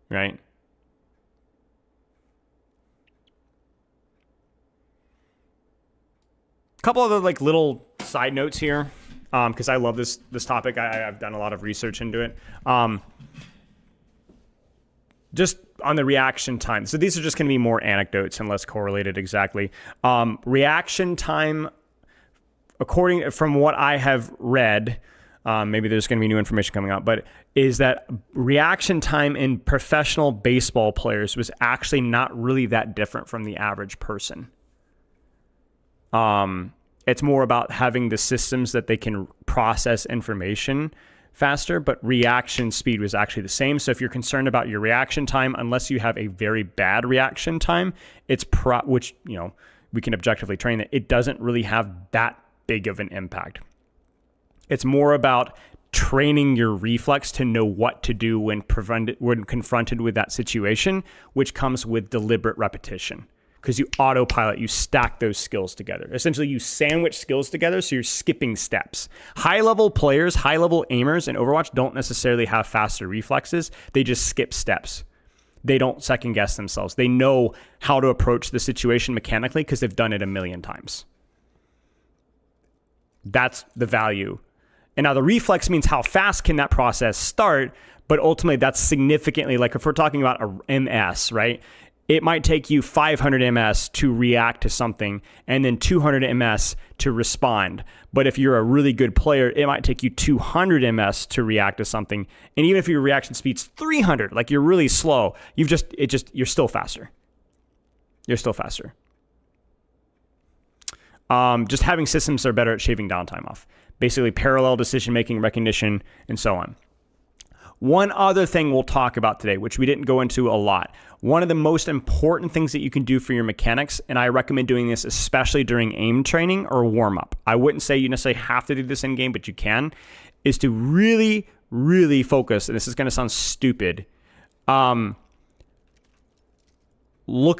right? Couple other little side notes here, because I love this topic. I've done a lot of research into it. Just on the reaction time. So these are just going to be more anecdotes and less correlated exactly. Reaction time, from what I have read, maybe there's going to be new information coming out, but is that reaction time in professional baseball players was actually not really that different from the average person. It's more about having the systems that they can process information faster, but reaction speed was actually the same. So if you're concerned about your reaction time, unless you have a very bad reaction time, which, you know, we can objectively train that, it doesn't really have that big of an impact. It's more about training your reflex to know what to do when confronted with that situation, which comes with deliberate repetition. Because you autopilot, you stack those skills together. Essentially, you sandwich skills together, so you're skipping steps. High-level players, high-level aimers in Overwatch don't necessarily have faster reflexes. They just skip steps. They don't second-guess themselves. They know how to approach the situation mechanically because they've done it a million times. That's the value. And now the reflex means how fast can that process start, but ultimately that's significantly, like if we're talking about a MS, right? It might take you 500 MS to react to something and then 200 MS to respond. But if you're a really good player, it might take you 200 MS to react to something. And even if your reaction speed's 300, like you're really slow, you're still faster. You're still faster. Just having systems that are better at shaving downtime off. Basically parallel decision-making, recognition, and so on. One other thing we'll talk about today, which we didn't go into a lot. One of the most important things that you can do for your mechanics, and I recommend doing this especially during aim training or warm-up. I wouldn't say you necessarily have to do this in-game, but you can, is to really, really focus, and this is going to sound stupid, look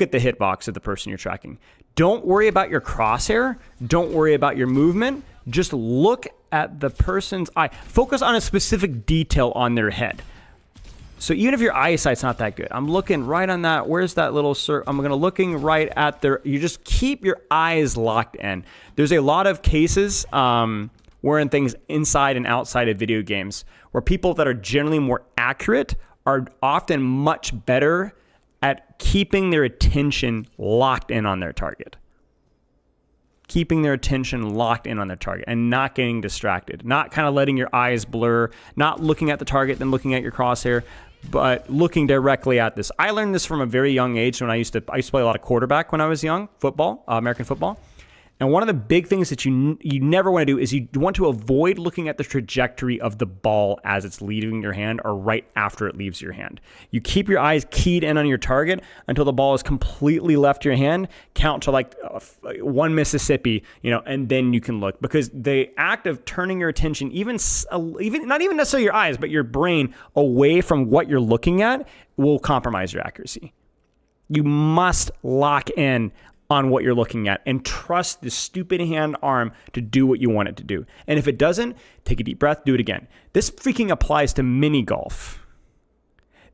at the hitbox of the person you're tracking. Don't worry about your crosshair. Don't worry about your movement. Just look at the person's eye. Focus on a specific detail on their head. So even if your eyesight's not that good, I'm looking right on that. Where's that little I'm going to looking right at their, you just keep your eyes locked in. There's a lot of cases wherein things inside and outside of video games where people that are generally more accurate are often much better at keeping their attention locked in on their target. Keeping their attention locked in on their target and not getting distracted, not kind of letting your eyes blur, not looking at the target, then looking at your crosshair, but looking directly at this. I learned this from a very young age when I used to play a lot of quarterback when I was young, football, American football. And one of the big things that you never want to do is you want to avoid looking at the trajectory of the ball as it's leaving your hand or right after it leaves your hand. You keep your eyes keyed in on your target until the ball is completely left your hand, count to like 1 Mississippi, and then you can look. Because the act of turning your attention, even not even necessarily your eyes, but your brain away from what you're looking at will compromise your accuracy. You must lock in on what you're looking at and trust the stupid hand arm to do what you want it to do. And if it doesn't, take a deep breath, do it again. This freaking applies to mini golf.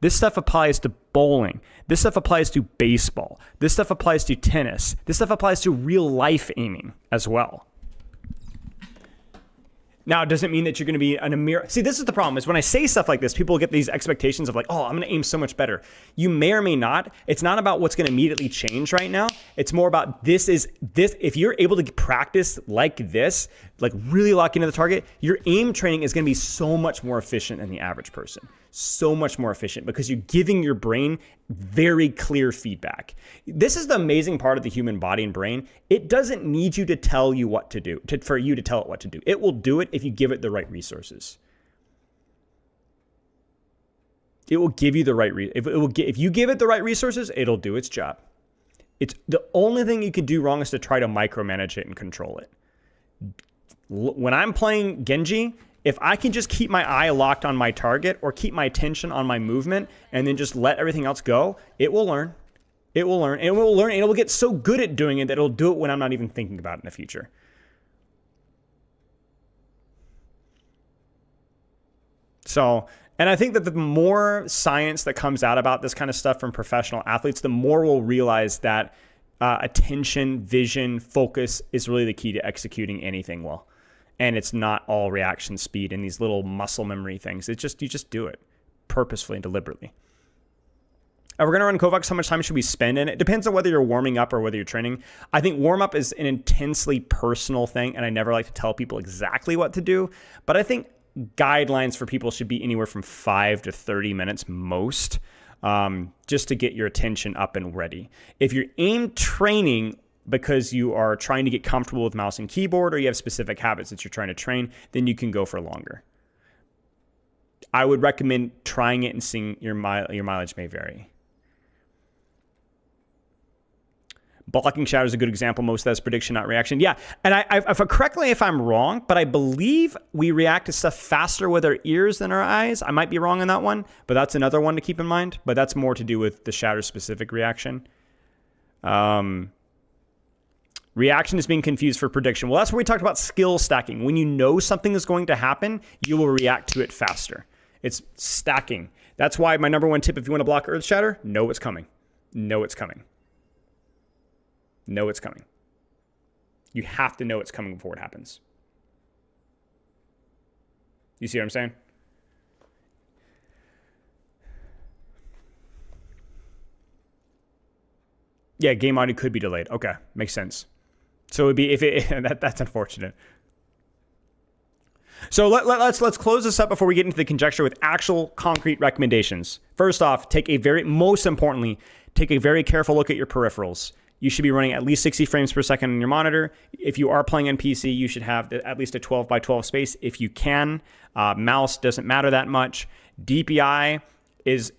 This stuff applies to bowling. This stuff applies to baseball. This stuff applies to tennis. This stuff applies to real life aiming as well. Now, it doesn't mean that you're going to be in a mirror. See, this is the problem, is when I say stuff like this, people get these expectations of like, oh, I'm going to aim so much better. You may or may not. It's not about what's going to immediately change right now. It's more about this. If you're able to practice like this, like really lock into the target, your aim training is going to be so much more efficient than the average person. So much more efficient because you're giving your brain very clear feedback. This is the amazing part of the human body and brain. It doesn't need you to tell you what to do, for you to tell it what to do. It will do it if you give it the right resources. It will give you the right if you give it the right resources, it'll do its job. It's the only thing you can do wrong is to try to micromanage it and control it. When I'm playing Genji, if I can just keep my eye locked on my target or keep my attention on my movement and then just let everything else go, it will learn. It will learn. And it will learn. And it will get so good at doing it that it'll do it when I'm not even thinking about it in the future. So, and I think that the more science that comes out about this kind of stuff from professional athletes, the more we'll realize that attention, vision, focus is really the key to executing anything well. And it's not all reaction speed and these little muscle memory things. It's just, you just do it purposefully and deliberately. We're going to run Kovacs. How much time should we spend in it? It depends on whether you're warming up or whether you're training. I think warm up is an intensely personal thing, and I never like to tell people exactly what to do. But I think guidelines for people should be anywhere from 5 to 30 minutes most, just to get your attention up and ready. If you're aim training because you are trying to get comfortable with mouse and keyboard or you have specific habits that you're trying to train, then you can go for longer. I would recommend trying it and seeing your mileage may vary. Blocking shadow is a good example. Most of that's prediction, not reaction. Yeah, and if I'm wrong, but I believe we react to stuff faster with our ears than our eyes. I might be wrong on that one, but that's another one to keep in mind. But that's more to do with the shadow-specific reaction. Reaction is being confused for prediction. Well, that's where we talked about skill stacking. When you know something is going to happen, you will react to it faster. It's stacking. That's why my number one tip, if you want to block Earth Shatter, know it's coming. Know it's coming. Know it's coming. You have to know it's coming before it happens. You see what I'm saying? Yeah, game audio could be delayed. Okay, makes sense. So it would be that's unfortunate. So let's close this up before we get into the conjecture with actual concrete recommendations. First off, most importantly, take a very careful look at your peripherals. You should be running at least 60 frames per second on your monitor. If you are playing on PC, you should have at least a 12 by 12 space if you can. Mouse doesn't matter that much. DPI is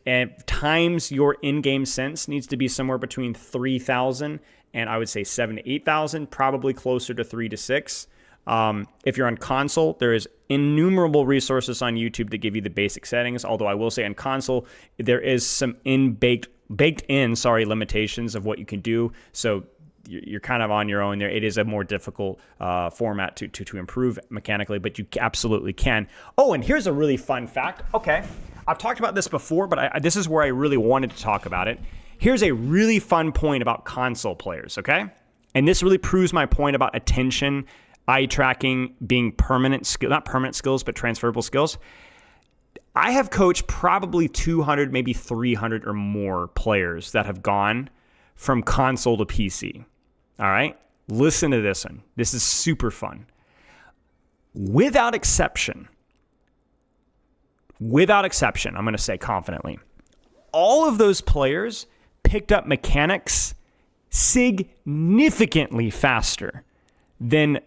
times your in-game sense needs to be somewhere between 3,000 and I would say 7,000 to 8,000, probably closer to 3,000 to 6,000. If you're on console, there is innumerable resources on YouTube that give you the basic settings. Although I will say on console, there is some baked in limitations of what you can do. So you're kind of on your own there. It is a more difficult format to improve mechanically, but you absolutely can. Oh, and here's a really fun fact. Okay, I've talked about this before, but this is where I really wanted to talk about it. Here's a really fun point about console players, okay? And this really proves my point about attention, eye tracking being not permanent skills, but transferable skills. I have coached probably 200, maybe 300 or more players that have gone from console to PC. All right? Listen to this one. This is super fun. Without exception, I'm going to say confidently, all of those players picked up mechanics significantly faster than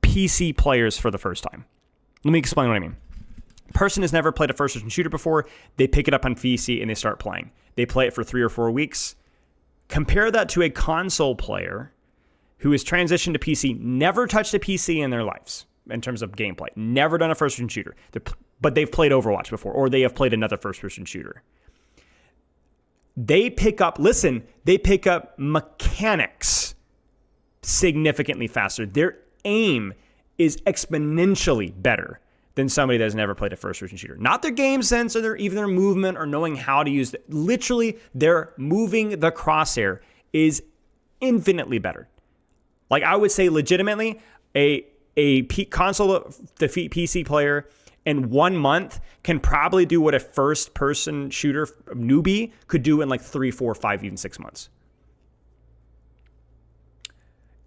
PC players for the first time. Let me explain what I mean. Person has never played a first-person shooter before. They pick it up on PC and they start playing. They play it for 3 or 4 weeks. Compare that to a console player who has transitioned to PC, never touched a PC in their lives in terms of gameplay, never done a first-person shooter, but they've played Overwatch before, or they have played another first-person shooter. They pick up mechanics significantly faster. Their aim is exponentially better than somebody that's never played a first-person shooter. Not their game sense or even their movement or knowing how to use it. Literally, their moving the crosshair is infinitely better. Like I would say legitimately, a console defeat PC player in 1 month can probably do what a first-person shooter newbie could do in like 3, 4, 5, even 6 months.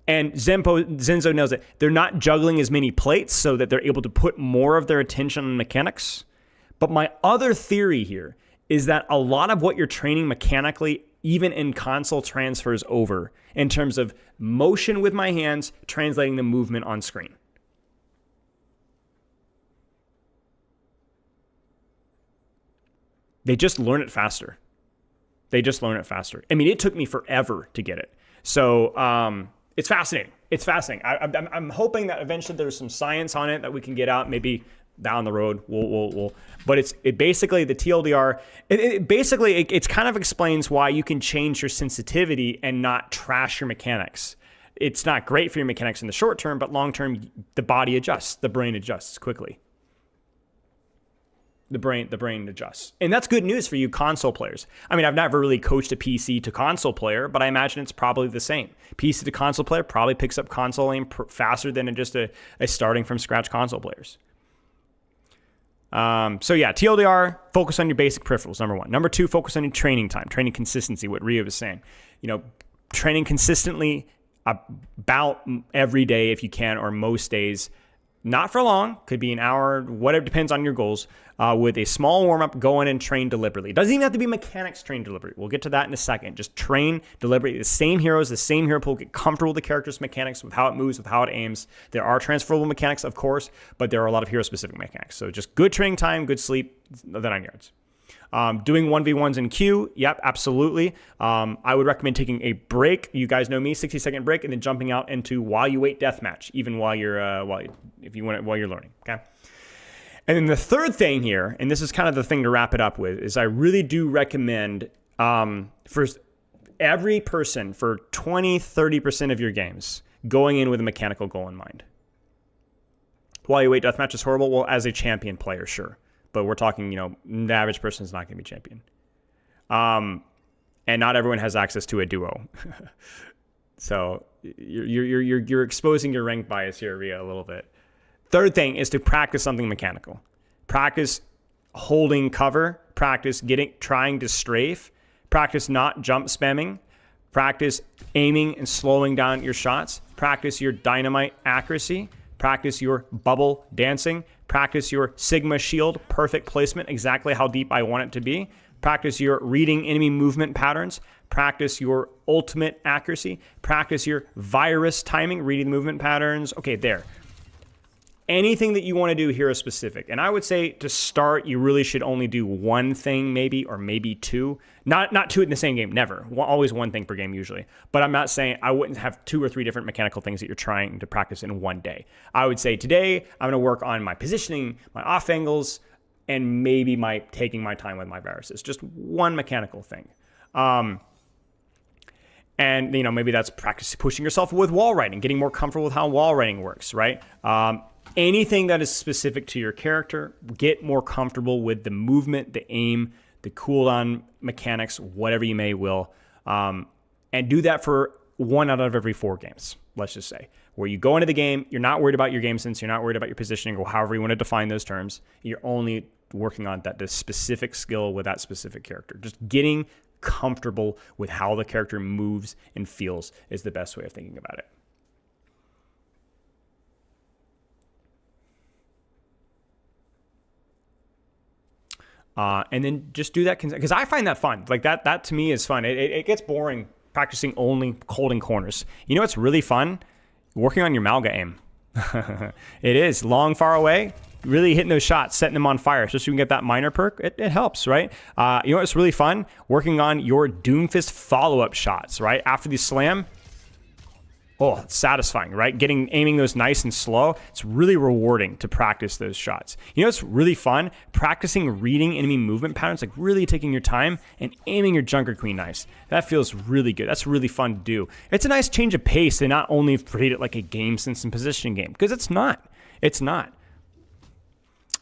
And Zenzo knows that they're not juggling as many plates so that they're able to put more of their attention on mechanics. But my other theory here is that a lot of what you're training mechanically, even in console, transfers over in terms of motion with my hands, translating the movement on screen. They just learn it faster. I mean, it took me forever to get it. So it's fascinating. I'm hoping that eventually there's some science on it that we can get out, maybe down the road. We'll. But it basically, the TLDR, it kind of explains why you can change your sensitivity and not trash your mechanics. It's not great for your mechanics in the short term, but long term, the body adjusts, the brain adjusts quickly. The brain adjusts. And that's good news for you console players. I mean, I've never really coached a PC to console player, but I imagine it's probably the same. PC to console player probably picks up console aim faster than just a starting from scratch console players. So yeah, TLDR, focus on your basic peripherals, number 1. Number 2, focus on your training time, training consistency, what Ria was saying. Training consistently about every day if you can, or most days. not for long, could be an hour, whatever, depends on your goals, with a small warm-up, go in and train deliberately. It doesn't even have to be mechanics train deliberately. We'll get to that in a second. Just train deliberately. The same heroes, the same hero pool, get comfortable with the character's mechanics, with how it moves, with how it aims. There are transferable mechanics, of course, but there are a lot of hero-specific mechanics. So just good training time, good sleep, the 9 yards. Doing 1v1s in queue, yep, absolutely. I would recommend taking a break. You guys know me, 60-second break, and then jumping out into while you wait deathmatch, even while you're while you're learning. Okay. And then the third thing here, and this is kind of the thing to wrap it up with, is I really do recommend for every person for 20-30% of your games going in with a mechanical goal in mind. While you wait deathmatch is horrible. Well, as a champion player, sure. But we're talking, the average person is not going to be champion. And not everyone has access to a duo. So you're exposing your rank bias here, Rhea, a little bit. Third thing is to practice something mechanical. Practice holding cover. Practice trying to strafe. Practice not jump spamming. Practice aiming and slowing down your shots. Practice your dynamite accuracy. Practice your bubble dancing. Practice your Sigma shield, perfect placement, exactly how deep I want it to be. Practice your reading enemy movement patterns. Practice your ultimate accuracy. Practice your virus timing, reading movement patterns. Okay, there. Anything that you want to do here is specific. And I would say to start, you really should only do one thing maybe, or maybe two. Not two in the same game, never. Always one thing per game usually. But I'm not saying I wouldn't have 2 or 3 different mechanical things that you're trying to practice in one day. I would say today, I'm going to work on my positioning, my off angles, and maybe taking my time with my viruses. Just one mechanical thing. And, maybe that's practice pushing yourself with wall riding, getting more comfortable with how wall riding works, right? Anything that is specific to your character, get more comfortable with the movement, the aim, the cooldown mechanics, whatever you may will. And do that for 1 out of every 4 games, let's just say. Where you go into the game, you're not worried about your game sense, you're not worried about your positioning, or however you want to define those terms. You're only working on the specific skill with that specific character. Just getting comfortable with how the character moves and feels is the best way of thinking about it. And then just do that because I find that fun. Like that to me is fun. It gets boring practicing only holding corners. You know what's really fun? Working on your Malga aim. It is long, far away. Really hitting those shots, setting them on fire, so you can get that minor perk. It helps, right? You know what's really fun? Working on your Doomfist follow-up shots, right? After the slam. Oh, it's satisfying, right? Aiming those nice and slow. It's really rewarding to practice those shots. You know what's really fun? Practicing reading enemy movement patterns, like really taking your time and aiming your Junker Queen nice. That feels really good. That's really fun to do. It's a nice change of pace to not only treat it like a game sense and positioning game, because it's not. It's not.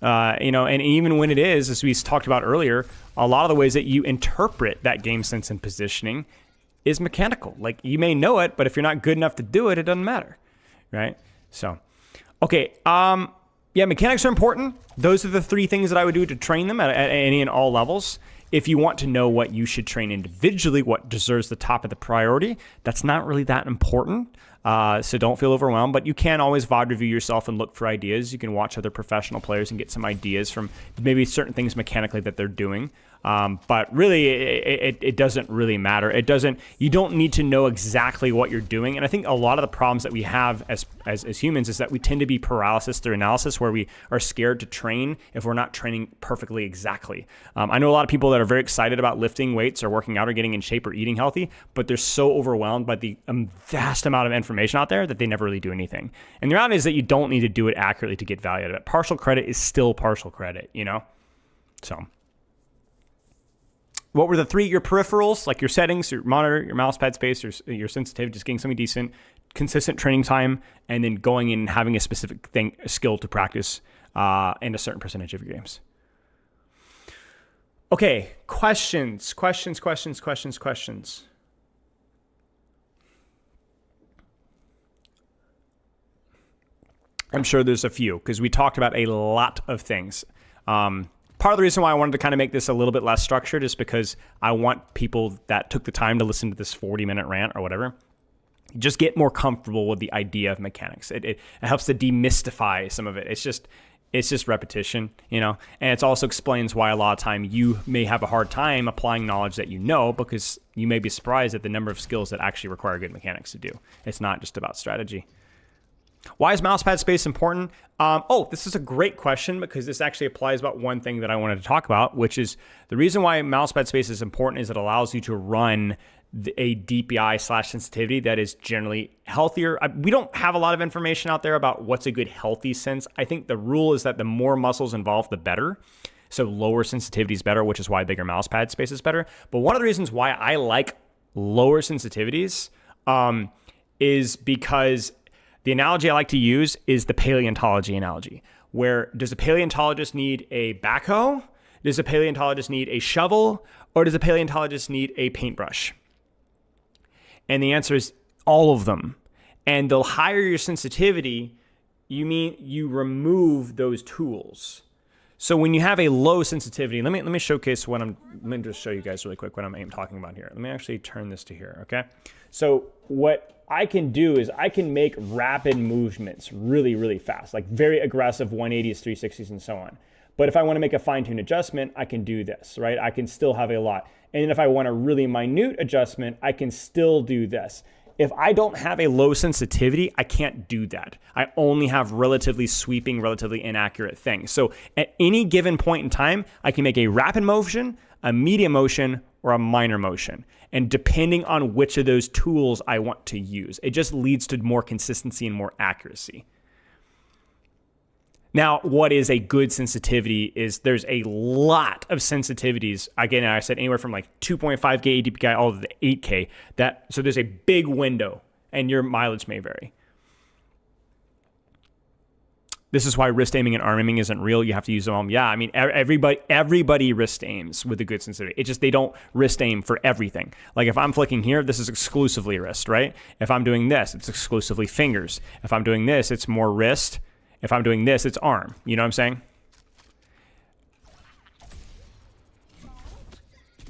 And even when it is, as we talked about earlier, a lot of the ways that you interpret that game sense and positioning is mechanical. Like, you may know it, but if you're not good enough to do it, it doesn't matter, right? So, okay, mechanics are important. Those are the 3 things that I would do to train them at any and all levels. If you want to know what you should train individually, what deserves the top of the priority, that's not really that important. So don't feel overwhelmed, but you can always VOD review yourself and look for ideas. You can watch other professional players and get some ideas from maybe certain things mechanically that they're doing. But really, it doesn't really matter. You don't need to know exactly what you're doing. And I think a lot of the problems that we have as humans is that we tend to be paralysis through analysis, where we are scared to train if we're not training perfectly exactly. I know a lot of people that are very excited about lifting weights or working out or getting in shape or eating healthy, but they're so overwhelmed by the vast amount of information out there that they never really do anything. And the reality is that you don't need to do it accurately to get value out of it. Partial credit is still partial credit, So what were the 3? Your peripherals, like your settings, your monitor, your mouse pad space, your sensitivity, just getting something decent, consistent training time, and then going in and having a specific a skill to practice in a certain percentage of your games. Okay, questions. I'm sure there's a few, because we talked about a lot of things. Part of the reason why I wanted to kind of make this a little bit less structured is because I want people that took the time to listen to this 40-minute rant or whatever Just get more comfortable with the idea of mechanics. It helps to demystify some of it. It's just repetition, you know, and it also explains why a lot of time you may have a hard time applying knowledge that you know, because you may be surprised at the number of skills that actually require good mechanics to do. It's not just about strategy. Why is mousepad space important? This is a great question, because this actually applies about one thing that I wanted to talk about, which is the reason why mousepad space is important is it allows you to run a DPI/sensitivity that is generally healthier. We don't have a lot of information out there about what's a good healthy sense. I think the rule is that the more muscles involved, the better. So lower sensitivity is better, which is why bigger mousepad space is better. But one of the reasons why I like lower sensitivities is because the analogy I like to use is the paleontology analogy, where does a paleontologist need a backhoe? Does a paleontologist need a shovel? Or does a paleontologist need a paintbrush? And the answer is all of them. And the higher your sensitivity, you mean you remove those tools. So when you have a low sensitivity, let me showcase let me just show you guys really quick what I'm talking about here. Let me actually turn this to here, okay? So what I can do is I can make rapid movements really, really fast, like very aggressive 180s, 360s, and so on. But if I want to make a fine-tuned adjustment, I can do this, right? I can still have a lot. And if I want a really minute adjustment, I can still do this. If I don't have a low sensitivity, I can't do that. I only have relatively sweeping, relatively inaccurate things. So at any given point in time, I can make a rapid motion, a medium motion, or a minor motion. And depending on which of those tools I want to use, it just leads to more consistency and more accuracy. Now, what is a good sensitivity is there's a lot of sensitivities. Again, I said anywhere from like 2.5K ADPI all to the 8K. So there's a big window, and your mileage may vary. This is why wrist aiming and arm aiming isn't real. You have to use them all. Yeah, I mean, everybody wrist aims with a good sensitivity. It's just they don't wrist aim for everything. Like if I'm flicking here, this is exclusively wrist, right? If I'm doing this, it's exclusively fingers. If I'm doing this, it's more wrist. If I'm doing this, it's arm. You know what I'm saying?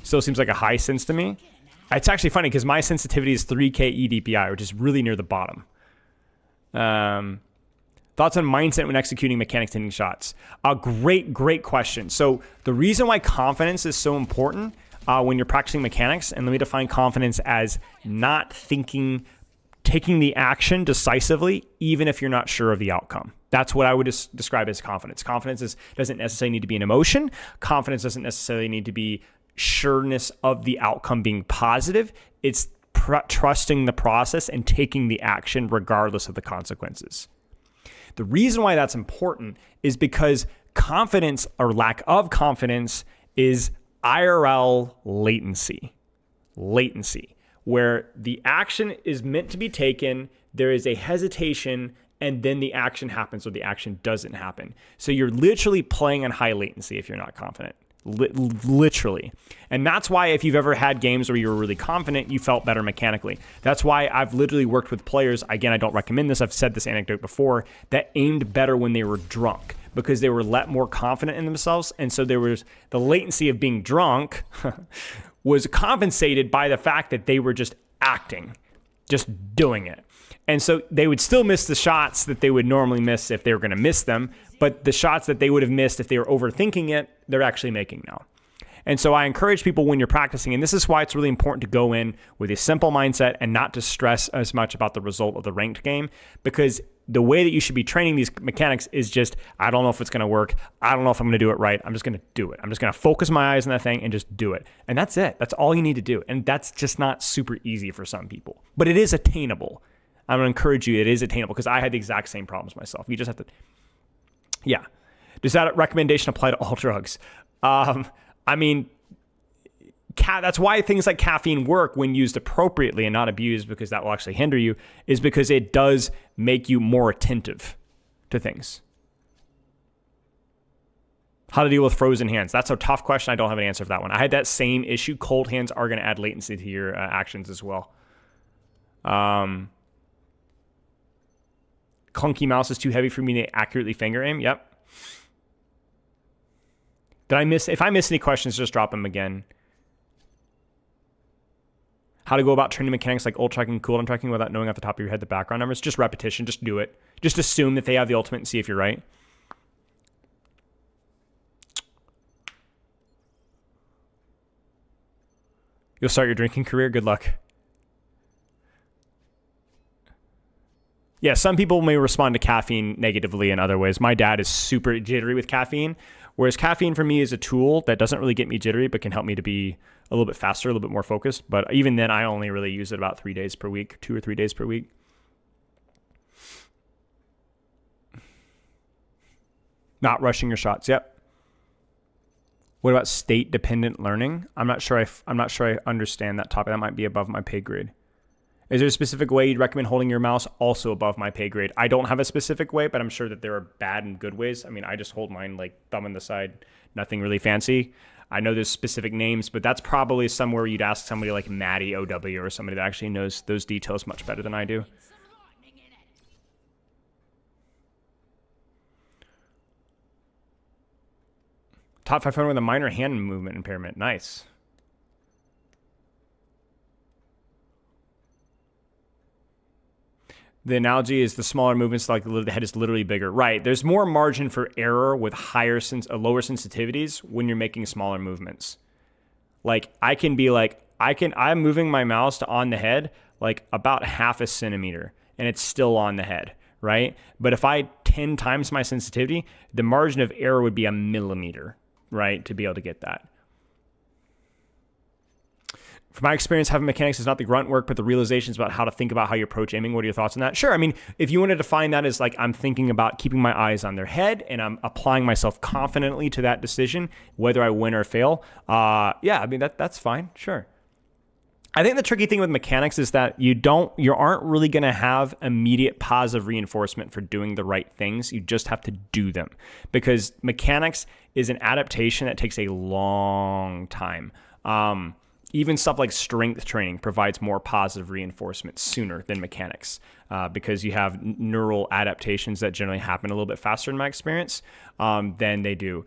Still seems like a high sense to me. It's actually funny because my sensitivity is 3K EDPI, which is really near the bottom. Thoughts on mindset when executing mechanics hitting shots? A great question. So the reason why confidence is so important when you're practicing mechanics, and let me define confidence as not thinking, taking the action decisively, even if you're not sure of the outcome. That's what I would describe as confidence. Confidence doesn't necessarily need to be an emotion. Confidence doesn't necessarily need to be sureness of the outcome being positive. It's trusting the process and taking the action regardless of the consequences. The reason why that's important is because confidence or lack of confidence is IRL latency, where the action is meant to be taken, there is a hesitation, and then the action happens or the action doesn't happen. So you're literally playing on high latency if you're not confident. Literally. And that's why if you've ever had games where you were really confident, you felt better mechanically. That's why I've literally worked with players, again, I don't recommend this, I've said this anecdote before, that aimed better when they were drunk because they were more confident in themselves. And so there was the latency of being drunk was compensated by the fact that they were just acting, just doing it. And so they would still miss the shots that they would normally miss if they were going to miss them. But the shots that they would have missed if they were overthinking it, they're actually making now. And so I encourage people when you're practicing, and this is why it's really important to go in with a simple mindset and not to stress as much about the result of the ranked game, because the way that you should be training these mechanics is just, I don't know if it's going to work. I don't know if I'm going to do it right. I'm just going to do it. I'm just going to focus my eyes on that thing and just do it. And that's it. That's all you need to do. And that's just not super easy for some people, but it is attainable. I'm going to encourage you, it is attainable, because I had the exact same problems myself. You just have to, yeah. Does that recommendation apply to all drugs? I mean, that's why things like caffeine work when used appropriately and not abused, because that will actually hinder you, is because it does make you more attentive to things. How to deal with frozen hands? That's a tough question. I don't have an answer for that one. I had that same issue. Cold hands are going to add latency to your actions as well. Clunky mouse is too heavy for me to accurately finger aim. Yep. If I miss any questions, just drop them again. How to go about training mechanics like ult tracking, cooldown tracking without knowing off the top of your head the background numbers. Just repetition. Just do it. Just assume that they have the ultimate and see if you're right. You'll start your drinking career. Good luck. Yeah, some people may respond to caffeine negatively in other ways. My dad is super jittery with caffeine, whereas caffeine for me is a tool that doesn't really get me jittery, but can help me to be a little bit faster, a little bit more focused. But even then, I only really use it about 3 days per week, 2 or 3 days per week. Not rushing your shots. Yep. What about state-dependent learning? I'm not sure I understand that topic. That might be above my pay grade. Is there a specific way you'd recommend holding your mouse? Also above my pay grade. I don't have a specific way, but I'm sure that there are bad and good ways. I mean, I just hold mine like thumb on the side, nothing really fancy. I know there's specific names, but that's probably somewhere you'd ask somebody like Maddie OW or somebody that actually knows those details much better than I do. Top 500 with a minor hand movement impairment. Nice. The analogy is the smaller movements, like the head is literally bigger. Right. There's more margin for error with lower sensitivities when you're making smaller movements. Like I can be like, I'm moving my mouse to on the head like about 0.5 centimeter and it's still on the head. Right. But if I 10 times my sensitivity, the margin of error would be 1 millimeter. Right, to be able to get that. From my experience, having mechanics is not the grunt work, but the realizations about how to think about how you approach aiming. What are your thoughts on that? Sure. I mean, if you want to define that as like I'm thinking about keeping my eyes on their head and I'm applying myself confidently to that decision, whether I win or fail. Yeah, I mean, that's fine. Sure. I think the tricky thing with mechanics is that you aren't really going to have immediate positive reinforcement for doing the right things. You just have to do them because mechanics is an adaptation that takes a long time. Even stuff like strength training provides more positive reinforcement sooner than mechanics because you have neural adaptations that generally happen a little bit faster in my experience than they do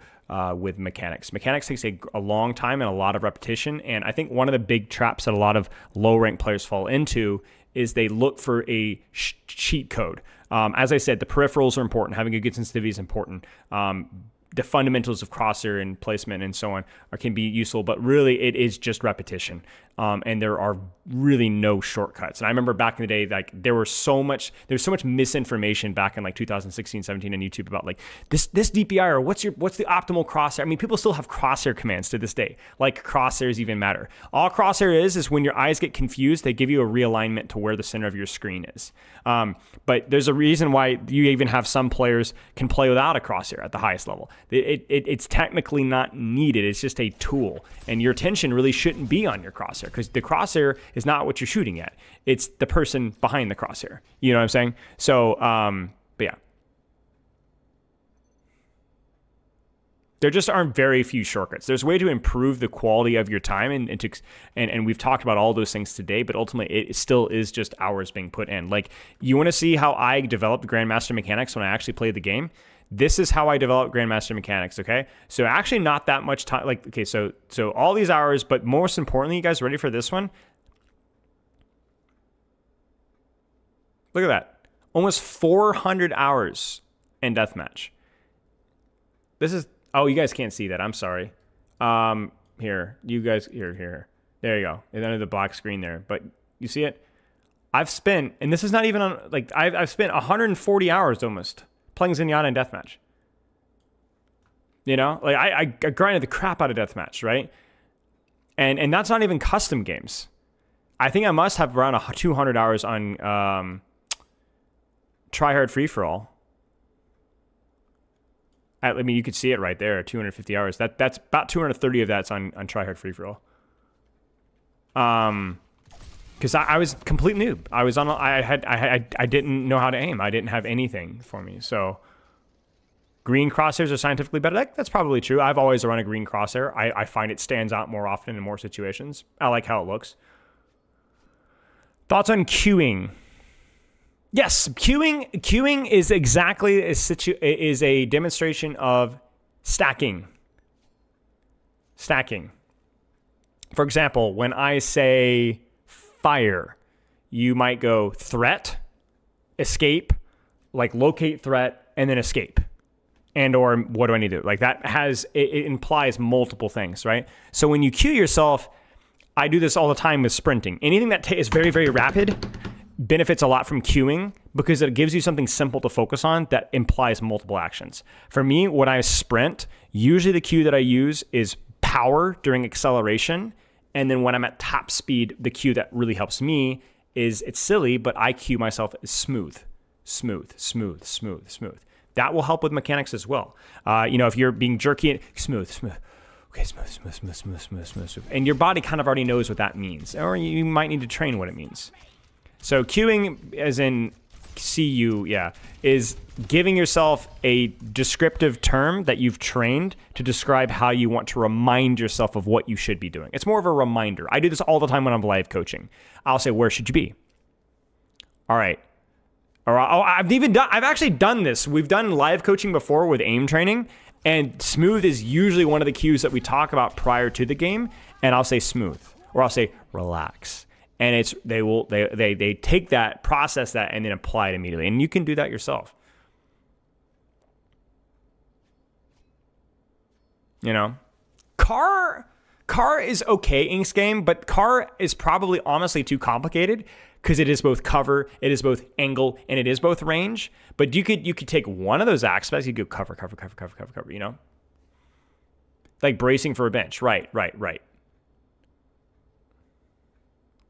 with mechanics. Mechanics takes a long time and a lot of repetition. And I think one of the big traps that a lot of low-ranked players fall into is they look for a cheat code. As I said, the peripherals are important. Having a good sensitivity is important. The fundamentals of crosshair and placement and so on can be useful, but really it is just repetition. And there are really no shortcuts. And I remember back in the day, like there was so much misinformation back in like 2016, 17 on YouTube about like this DPI or what's the optimal crosshair. I mean, people still have crosshair commands to this day. Like crosshairs even matter. All crosshair is when your eyes get confused, they give you a realignment to where the center of your screen is. But there's a reason why you even have some players can play without a crosshair at the highest level. It's technically not needed. It's just a tool. And your attention really shouldn't be on your crosshair because the crosshair is not what you're shooting at. It's the person behind the crosshair. You know what I'm saying? So, but yeah. There just aren't very few shortcuts. There's a way to improve the quality of your time, and we've talked about all those things today, but ultimately it still is just hours being put in. Like, you want to see how I developed Grandmaster mechanics when I actually played the game? This is how I developed Grandmaster mechanics, okay? So actually not that much time. Like, okay, so all these hours, but most importantly, you guys ready for this one? Look at that. Almost 400 hours in deathmatch. This is... Oh, you guys can't see that. I'm sorry. Here. You guys... Here. There you go. It's under the black screen there. But you see it? I've spent... And this is not even on... Like, I've spent 140 hours almost playing Zenyatta in deathmatch. You know? Like, I grinded the crap out of deathmatch, right? And that's not even custom games. I think I must have around 200 hours on Tryhard Free-For-All. I mean, you could see it right there, 250 hours. That's about 230 of that's on Tryhard Free-For-All. Because I was complete noob. I was on. I didn't know how to aim. I didn't have anything for me. So green crosshairs are scientifically better. That's probably true. I've always run a green crosshair. I find it stands out more often in more situations. I like how it looks. Thoughts on queuing? Yes, queuing is exactly is a demonstration of stacking. Stacking. For example, when I say fire, you might go threat, escape, like locate threat, and then escape. And or what do I need to do? Like that it implies multiple things, right? So when you queue yourself, I do this all the time with sprinting. Anything that is very, very rapid benefits a lot from queuing because it gives you something simple to focus on that implies multiple actions. For me, when I sprint, usually the queue that I use is power during acceleration. And then when I'm at top speed, the queue that really helps me is, it's silly, but I queue myself as smooth. That will help with mechanics as well. If you're being jerky, smooth. Okay, smooth. And your body kind of already knows what that means. Or you might need to train what it means. So queuing, as in CU, is giving yourself a descriptive term that you've trained to describe how you want to remind yourself of what you should be doing. It's more of a reminder. I do this all the time when I'm live coaching. I'll say, where should you be? All right. Or I've actually done this. We've done live coaching before with aim training, and smooth is usually one of the cues that we talk about prior to the game. And I'll say smooth, or I'll say relax, and they take that, process that, and then apply it immediately. And you can do that yourself. Car is okay in this game, but car is probably honestly too complicated. Because it is both cover, it is both angle, and it is both range. But you could take one of those aspects, you could go cover, like bracing for a bench. Right.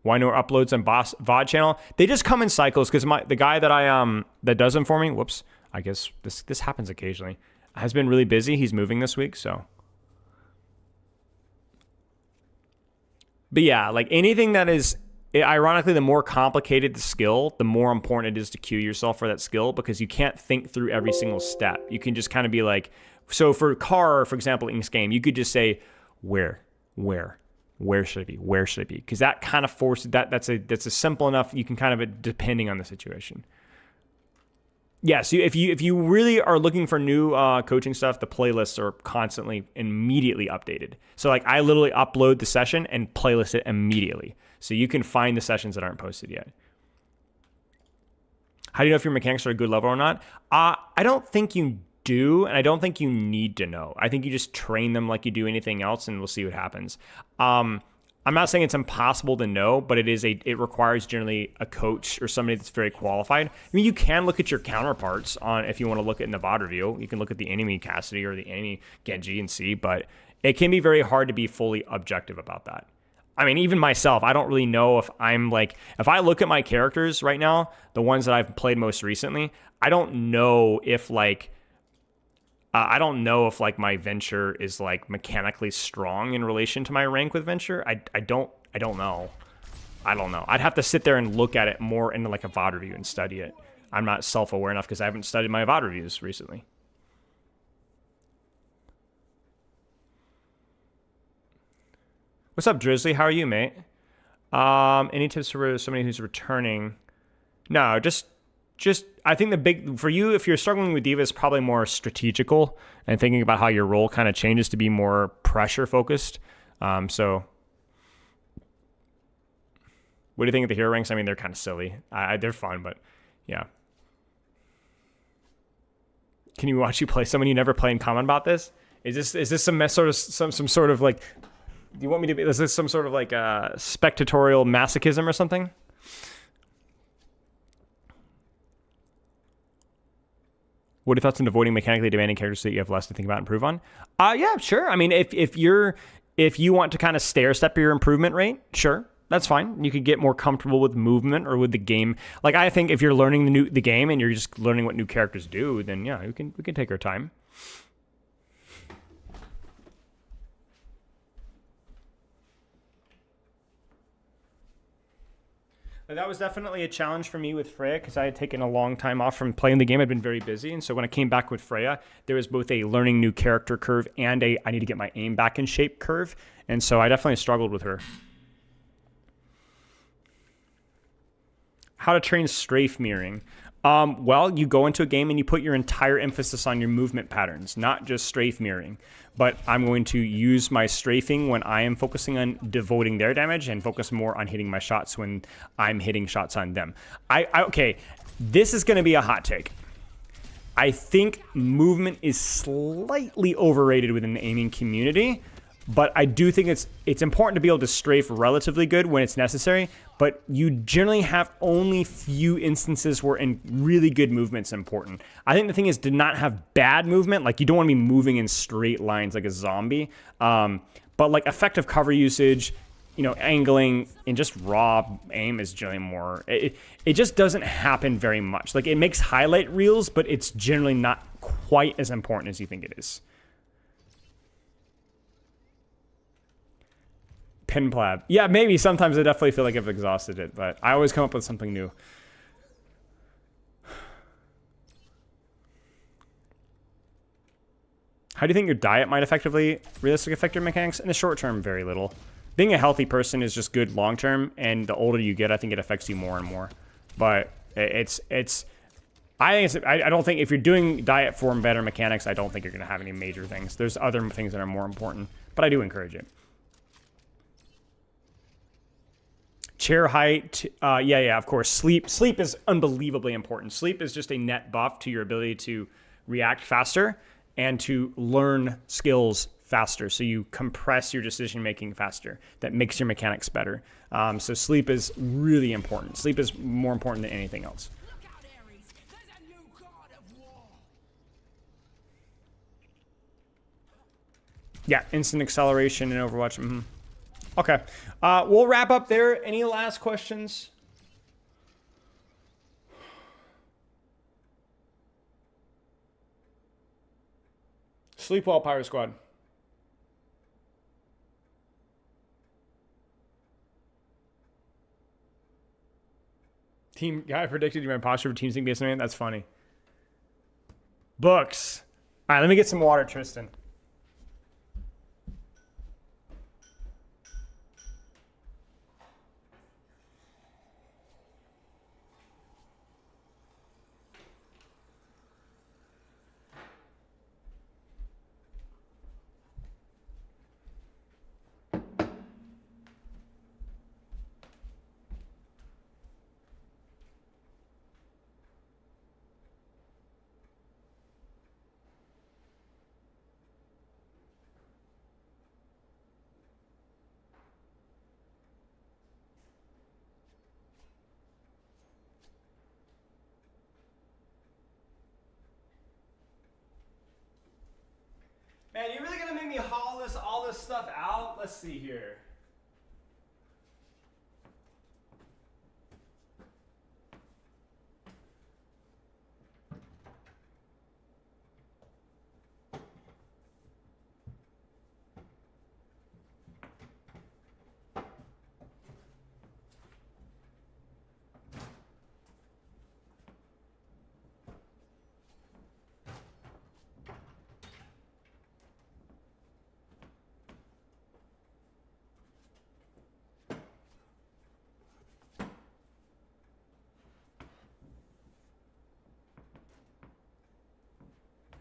Why no uploads on VOD channel? They just come in cycles because the guy that that does them for me, whoops, I guess this happens occasionally, has been really busy. He's moving this week, so. But yeah, like anything that is, ironically, the more complicated the skill, the more important it is to cue yourself for that skill, because you can't think through every single step. You can just kind of be like, so for car, for example, in this game, you could just say, where should it be? Where should it be? Because that kind of forces that's a simple enough, you can kind of, depending on the situation. Yeah, so if you really are looking for new coaching stuff, the playlists are constantly, immediately updated. So like I literally upload the session and playlist it immediately. So you can find the sessions that aren't posted yet. How do you know if your mechanics are a good level or not? I don't think you do, and I don't think you need to know. I think you just train them like you do anything else, and we'll see what happens. I'm not saying it's impossible to know, but it requires generally a coach or somebody that's very qualified. I mean, you can look at your counterparts if you want to look at in the VOD review. You can look at the enemy Cassidy or the enemy Genji and see, but it can be very hard to be fully objective about that. I mean, even myself, I don't really know if I look at my characters right now, the ones that I've played most recently, I don't know if my Venture is like mechanically strong in relation to my rank with Venture. I don't know. I'd have to sit there and look at it more in like a VOD review and study it. I'm not self-aware enough because I haven't studied my VOD reviews recently. What's up, Drizzly? How are you, mate? Any tips for somebody who's returning? No, just I think the big for you, if you're struggling with D.Va, is probably more strategical and thinking about how your role kind of changes to be more pressure focused. So what do you think of the hero ranks? I mean, they're kind of silly. They're fun, but yeah. Can you watch you play someone you never play and comment about this? Is this some sort of like? Do you want me to be? Is this some sort of like spectatorial masochism or something? What are your thoughts on avoiding mechanically demanding characters so that you have less to think about and improve on? Yeah, sure. I mean, if you want to kind of stair step your improvement rate, sure, that's fine. You could get more comfortable with movement or with the game. Like I think if you're learning the game and you're just learning what new characters do, then yeah, we can take our time. That was definitely a challenge for me with Freya because I had taken a long time off from playing the game. I'd been very busy. And so when I came back with Freya, there was both a learning new character curve and I need to get my aim back in shape curve. And so I definitely struggled with her. How to train strafe mirroring. Well, you go into a game and you put your entire emphasis on your movement patterns, not just strafe mirroring. But I'm going to use my strafing when I am focusing on devoting their damage and focus more on hitting my shots when I'm hitting shots on them. Okay, this is going to be a hot take. I think movement is slightly overrated within the aiming community, but I do think it's important to be able to strafe relatively good when it's necessary, but you generally have only few instances where in really good movement's important. I think the thing is to not have bad movement, like you don't want to be moving in straight lines like a zombie, but like effective cover usage, angling and just raw aim is generally more, it just doesn't happen very much. Like it makes highlight reels, but it's generally not quite as important as you think it is. Pinplab. Yeah, maybe sometimes I definitely feel like I've exhausted it, but I always come up with something new. How do you think your diet might realistically affect your mechanics? In the short term, very little. Being a healthy person is just good long term, and the older you get, I think it affects you more and more. But I don't think if you're doing diet for better mechanics, I don't think you're going to have any major things. There's other things that are more important, but I do encourage it. Chair height, yeah, of course. Sleep is unbelievably important. Sleep is just a net buff to your ability to react faster and to learn skills faster. So you compress your decision making faster. That makes your mechanics better. So sleep is really important. Sleep is more important than anything else. Yeah, instant acceleration in Overwatch. Mm-hmm. Okay, we'll wrap up there. Any last questions? Sleep well, Pyro Squad. Team guy predicted my posture for teams being something. That's funny. Books. All right, let me get some water, Tristan. Man, you really gonna make me haul all this stuff out? Let's see here.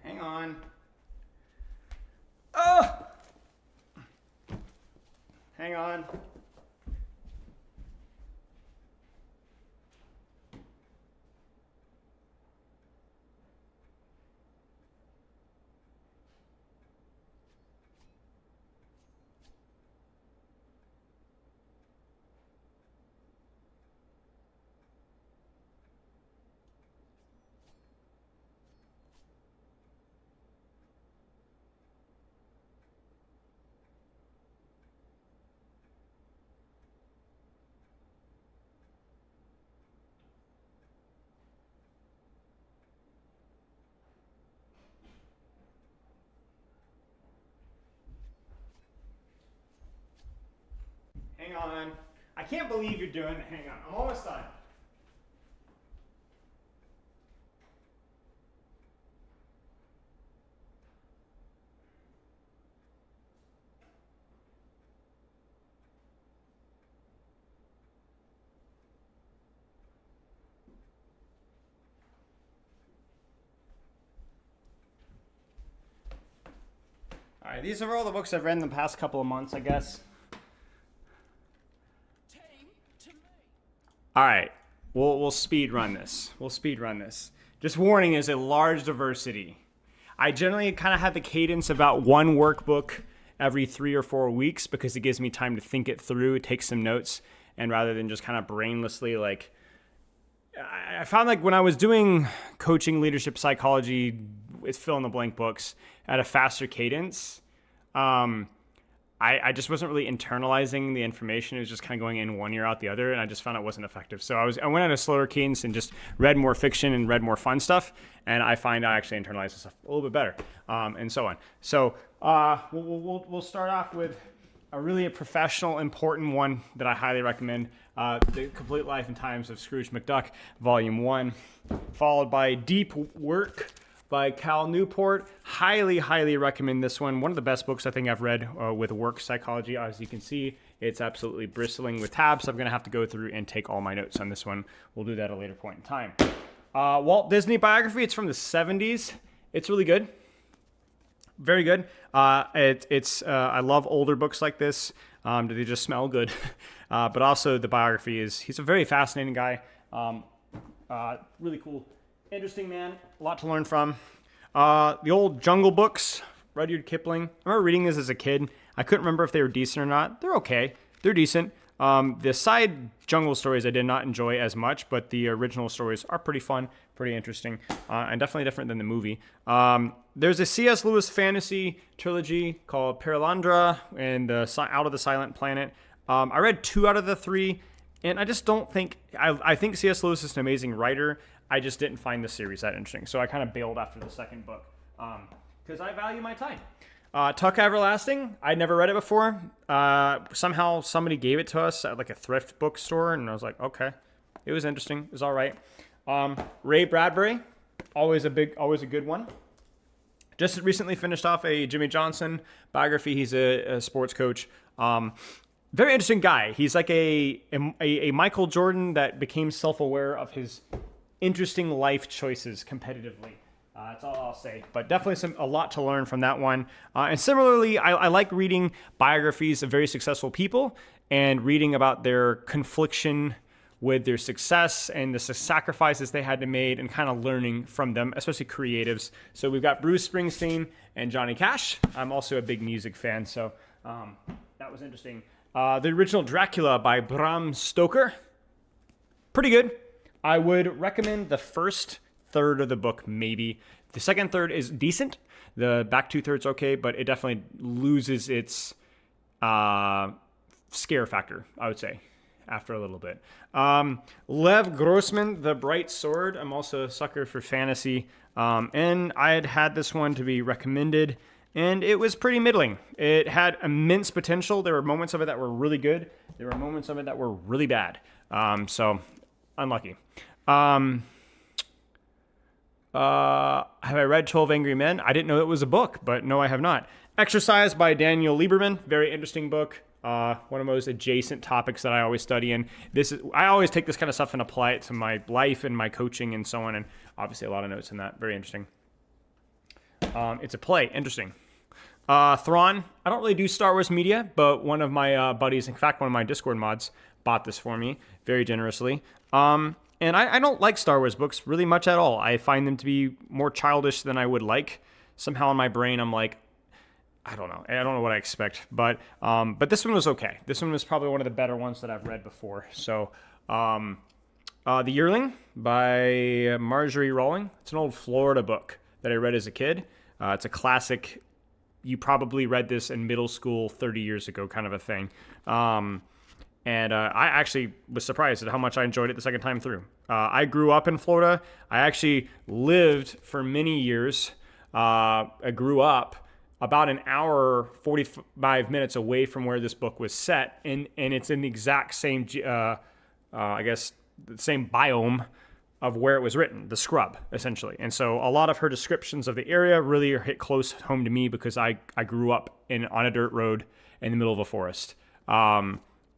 Hang on. Oh! Hang on. Hang on. I can't believe you're doing it. Hang on. I'm almost done. All right, these are all the books I've read in the past couple of months, I guess. All right, we'll speed run this. Just warning, is a large diversity. I generally kind of have the cadence about one workbook every 3 or 4 weeks because it gives me time to think it through, take some notes, and rather than just kind of brainlessly like. I found like when I was doing coaching, leadership, psychology, with fill in the blank books at a faster cadence, I just wasn't really internalizing the information. It was just kind of going in one ear out the other, and I just found it wasn't effective. So I went at a slower cadence and just read more fiction and read more fun stuff, and I find I actually internalize this stuff a little bit better, and so on. So we'll start off with a professional, important one that I highly recommend. The Complete Life and Times of Scrooge McDuck, Volume 1, followed by Deep Work by Cal Newport. Highly, highly recommend this one. One of the best books I think I've read with work psychology. As you can see, it's absolutely bristling with tabs. I'm going to have to go through and take all my notes on this one. We'll do that at a later point in time. Walt Disney biography. It's from the 70s. It's really good. Very good. I love older books like this. They just smell good. But also the biography he's a very fascinating guy. Really cool. Interesting man. A lot to learn from. The old Jungle Books, Rudyard Kipling. I remember reading this as a kid. I couldn't remember if they were decent or not. They're okay. They're decent. The side jungle stories I did not enjoy as much, but the original stories are pretty fun, pretty interesting, and definitely different than the movie. There's a C.S. Lewis fantasy trilogy called Perelandra and Out of the Silent Planet. I read 2 out of the 3, and I just don't think... I think C.S. Lewis is an amazing writer. I just didn't find the series that interesting, so I kind of bailed after the second book because I value my time. Tuck Everlasting, I'd never read it before. Somehow somebody gave it to us at like a thrift bookstore, and I was like, okay. It was interesting. It was all right. Ray Bradbury, always a good one. Just recently finished off a Jimmy Johnson biography. He's a sports coach. Very interesting guy. He's like a Michael Jordan that became self-aware of his interesting life choices competitively. That's all I'll say. But definitely a lot to learn from that one. And similarly, I like reading biographies of very successful people and reading about their confliction with their success and the sacrifices they had to make and kind of learning from them, especially creatives. So we've got Bruce Springsteen and Johnny Cash. I'm also a big music fan, so that was interesting. The original Dracula by Bram Stoker. Pretty good. I would recommend the first third of the book, maybe. The second third is decent. The back 2/3 okay, but it definitely loses its scare factor, I would say, after a little bit. Lev Grossman, The Bright Sword. I'm also a sucker for fantasy. And I had this one to be recommended, and it was pretty middling. It had immense potential. There were moments of it that were really good. There were moments of it that were really bad. So, unlucky. Have I read 12 Angry Men? I didn't know it was a book, but no, I have not. Exercise by Daniel Lieberman. Very interesting book. One of those adjacent topics that I always study in. I always take this kind of stuff and apply it to my life and my coaching and so on, and obviously a lot of notes in that. Very interesting. It's a play. Interesting. Thrawn. I don't really do Star Wars media, but one of my buddies, in fact, one of my Discord mods, bought this for me very generously. And I don't like Star Wars books really much at all. I find them to be more childish than I would like. Somehow in my brain, I'm like, I don't know. I don't know what I expect. But this one was okay. This one was probably one of the better ones that I've read before. So, The Yearling by Marjorie Rowling. It's an old Florida book that I read as a kid. It's a classic. You probably read this in middle school 30 years ago kind of a thing. And I actually was surprised at how much I enjoyed it the second time through. I grew up in Florida. I actually lived for many years. I grew up about an hour, 45 minutes away from where this book was set. And it's in the exact same, I guess, the same biome of where it was written, the scrub, essentially. And so a lot of her descriptions of the area really hit close home to me because I grew up on a dirt road in the middle of a forest.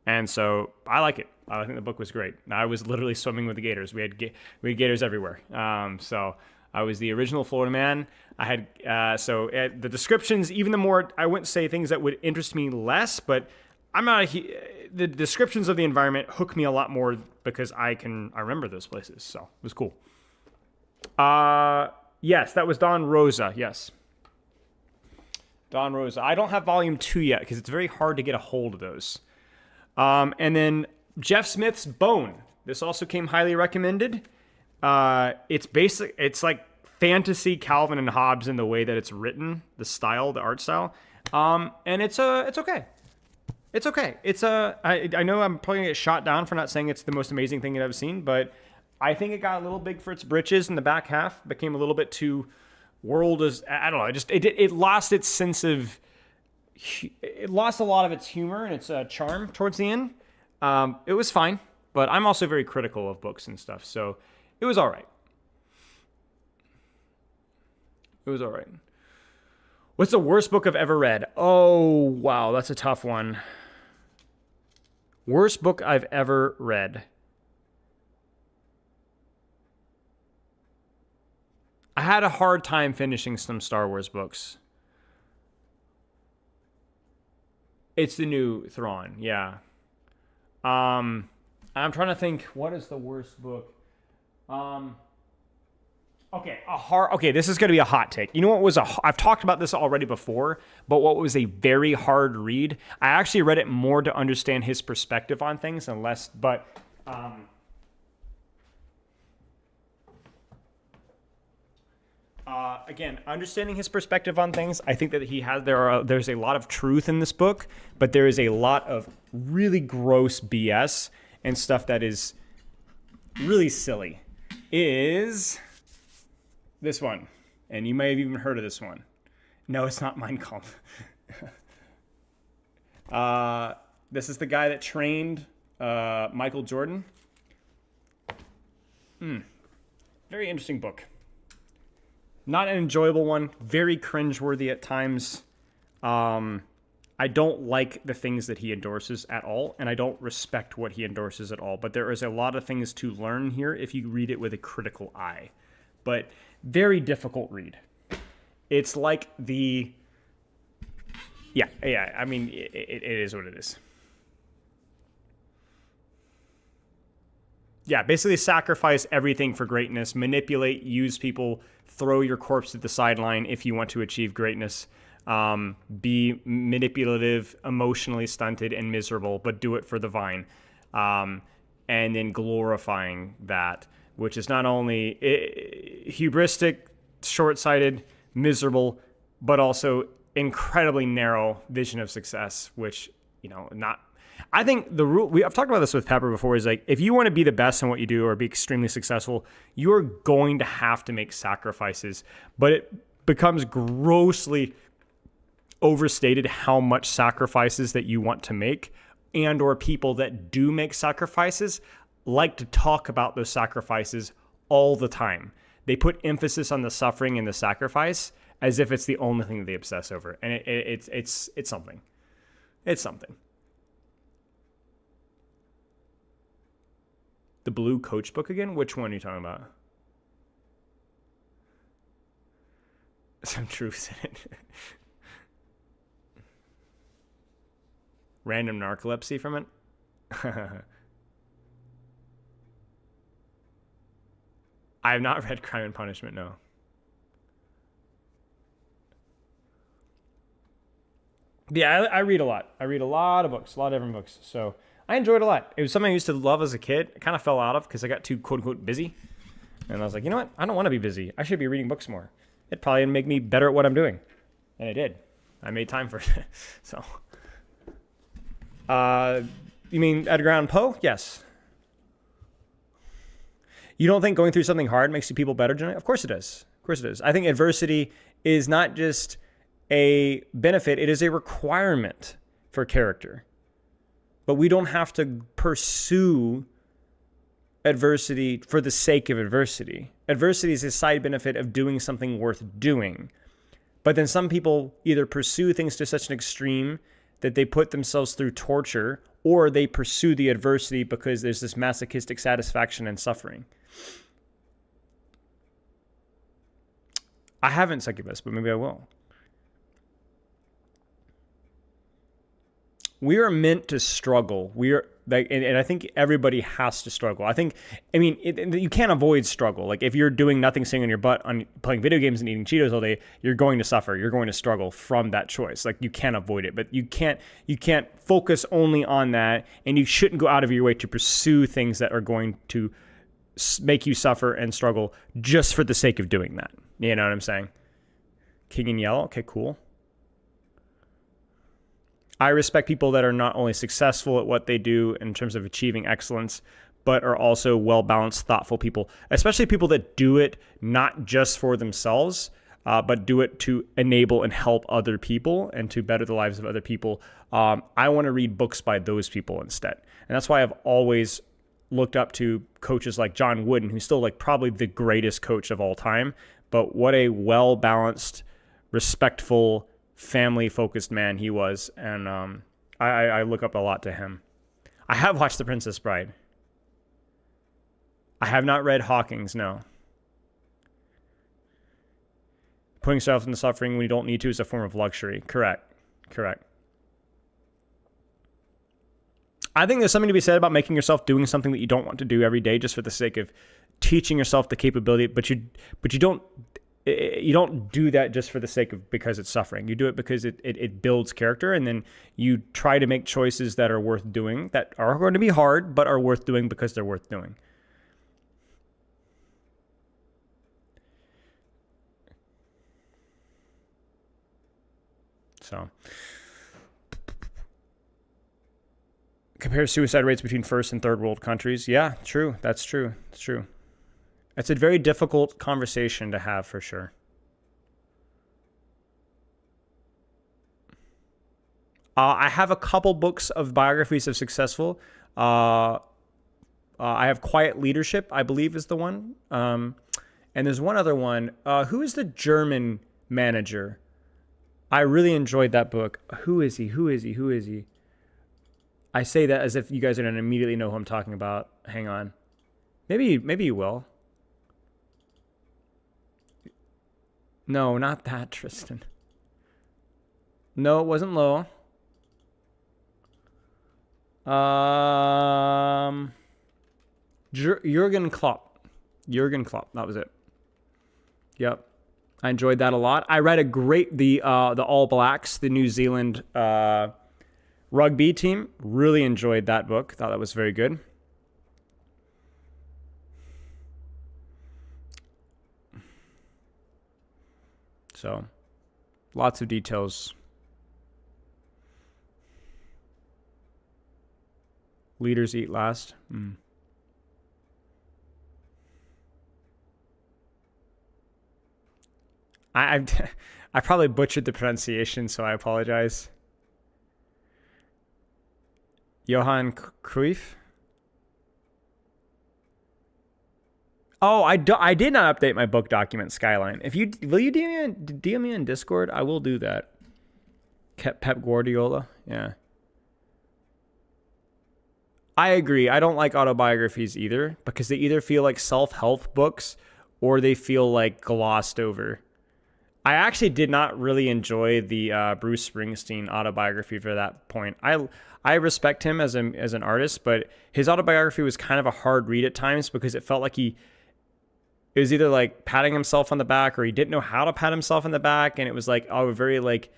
And so I like it. I think the book was great. I was literally swimming with the gators. We had gators everywhere. So I was the original Florida man. I had the descriptions, even the more, I wouldn't say things that would interest me less, but the descriptions of the environment hook me a lot more because I remember those places. So it was cool. Yes, that was Don Rosa. Yes. Don Rosa. I don't have volume 2 yet because it's very hard to get a hold of those. And then Jeff Smith's Bone. This also came highly recommended. It's like fantasy Calvin and Hobbes in the way that it's written, the style, the art style. And it's okay. It's okay. I know I'm probably gonna get shot down for not saying it's the most amazing thing I've ever seen, but I think it got a little big for its britches in the back half. Became a little bit too I don't know. It lost its sense of, it lost a lot of its humor and its charm towards the end. It was fine, but I'm also very critical of books and stuff, so it was all right. It was all right. What's the worst book I've ever read? Oh, wow, that's a tough one. Worst book I've ever read. I had a hard time finishing some Star Wars books. It's the new Thrawn, yeah. I'm trying to think, what is the worst book? Okay, this is going to be a hot take. You know what was I've talked about this already before, but what was a very hard read? I actually read it more to understand his perspective on things and less, but again, understanding his perspective on things, I think that there's a lot of truth in this book, but there is a lot of really gross BS and stuff that is really silly. Is this one, and you may have even heard of this one. No, it's not Mein Kampf. This is the guy that trained Michael Jordan. Very interesting book. Not an enjoyable one. Very cringeworthy at times. I don't like the things that he endorses at all, and I don't respect what he endorses at all. But there is a lot of things to learn here if you read it with a critical eye. But very difficult read. It's like I mean, it is what it is. Yeah, basically sacrifice everything for greatness, manipulate, use people, throw your corpse at the sideline if you want to achieve greatness. Be manipulative, emotionally stunted, and miserable, but do it for the vine. And then glorifying that, which is not only hubristic, short-sighted, miserable, but also incredibly narrow vision of success, which, I think the rule, I've talked about this with Pepper before, is like, if you want to be the best in what you do or be extremely successful, you're going to have to make sacrifices, but it becomes grossly overstated how much sacrifices that you want to make, and or people that do make sacrifices like to talk about those sacrifices all the time. They put emphasis on the suffering and the sacrifice as if it's the only thing that they obsess over. And it's something. It's something. The Blue Coach book again? Which one are you talking about? Some truth in it. Random narcolepsy from it? I have not read Crime and Punishment, no. Yeah, I read a lot. I read a lot of books, a lot of different books. So I enjoyed it a lot. It was something I used to love as a kid. I kind of fell out of because I got too quote-unquote busy. And I was like, you know what? I don't want to be busy. I should be reading books more. It probably make me better at what I'm doing. And it did. I made time for it. So, you mean Edgar Allan Poe? Yes. You don't think going through something hard makes you people better generally? Of course it does. Of course it is. I think adversity is not just a benefit, it is a requirement for character. But we don't have to pursue adversity for the sake of adversity. Adversity is a side benefit of doing something worth doing. But then some people either pursue things to such an extreme that they put themselves through torture, or they pursue the adversity because there's this masochistic satisfaction and suffering. I haven't Succubus, but maybe I will. We are meant to struggle. We are like, and I think everybody has to struggle. I mean, you can't avoid struggle. Like if you're doing nothing, sitting on your butt, on playing video games and eating Cheetos all day, you're going to suffer. You're going to struggle from that choice. Like you can't avoid it, but you can't focus only on that, and you shouldn't go out of your way to pursue things that are going to make you suffer and struggle just for the sake of doing that. You know what I'm saying? King in Yellow. Okay, cool. I respect people that are not only successful at what they do in terms of achieving excellence, but are also well-balanced, thoughtful people, especially people that do it not just for themselves, but do it to enable and help other people and to better the lives of other people. I want to read books by those people instead. And that's why I've always looked up to coaches like John Wooden, who's still like probably the greatest coach of all time, but what a well-balanced, respectful, family-focused man he was, and I look up a lot to him. I have watched The Princess Bride. I have not read Hawkins, no. Putting yourself into suffering when you don't need to is a form of luxury. Correct. I think there's something to be said about making yourself doing something that you don't want to do every day just for the sake of teaching yourself the capability, but you don't do that just for the sake of because it's suffering. You do it because it builds character, and then you try to make choices that are worth doing, that are going to be hard, but are worth doing because they're worth doing. So, compare suicide rates between first and third world countries. Yeah, true. That's true. It's true. It's a very difficult conversation to have for sure. I have a couple books of biographies of successful. I have Quiet Leadership, I believe is the one. And there's one other one. Who is the German manager? I really enjoyed that book. Who is he? I say that as if you guys are going to immediately know who I'm talking about. Hang on. Maybe you will. No, not that, Tristan. No, it wasn't Low. Jurgen Klopp. That was it. Yep. I enjoyed that a lot. I read the All Blacks, the New Zealand rugby team. Really enjoyed that book. Thought that was very good. So, lots of details. Leaders eat last. I probably butchered the pronunciation, so I apologize. Johann Cruyff. Oh, I did not update my book document, Skyline. Will you DM me in Discord? I will do that. Pep Guardiola, yeah. I agree. I don't like autobiographies either because they either feel like self-help books or they feel like glossed over. I actually did not really enjoy the Bruce Springsteen autobiography for that point. I respect him as an artist, but his autobiography was kind of a hard read at times because it felt like it was either like patting himself on the back or he didn't know how to pat himself on the back, and it was like very like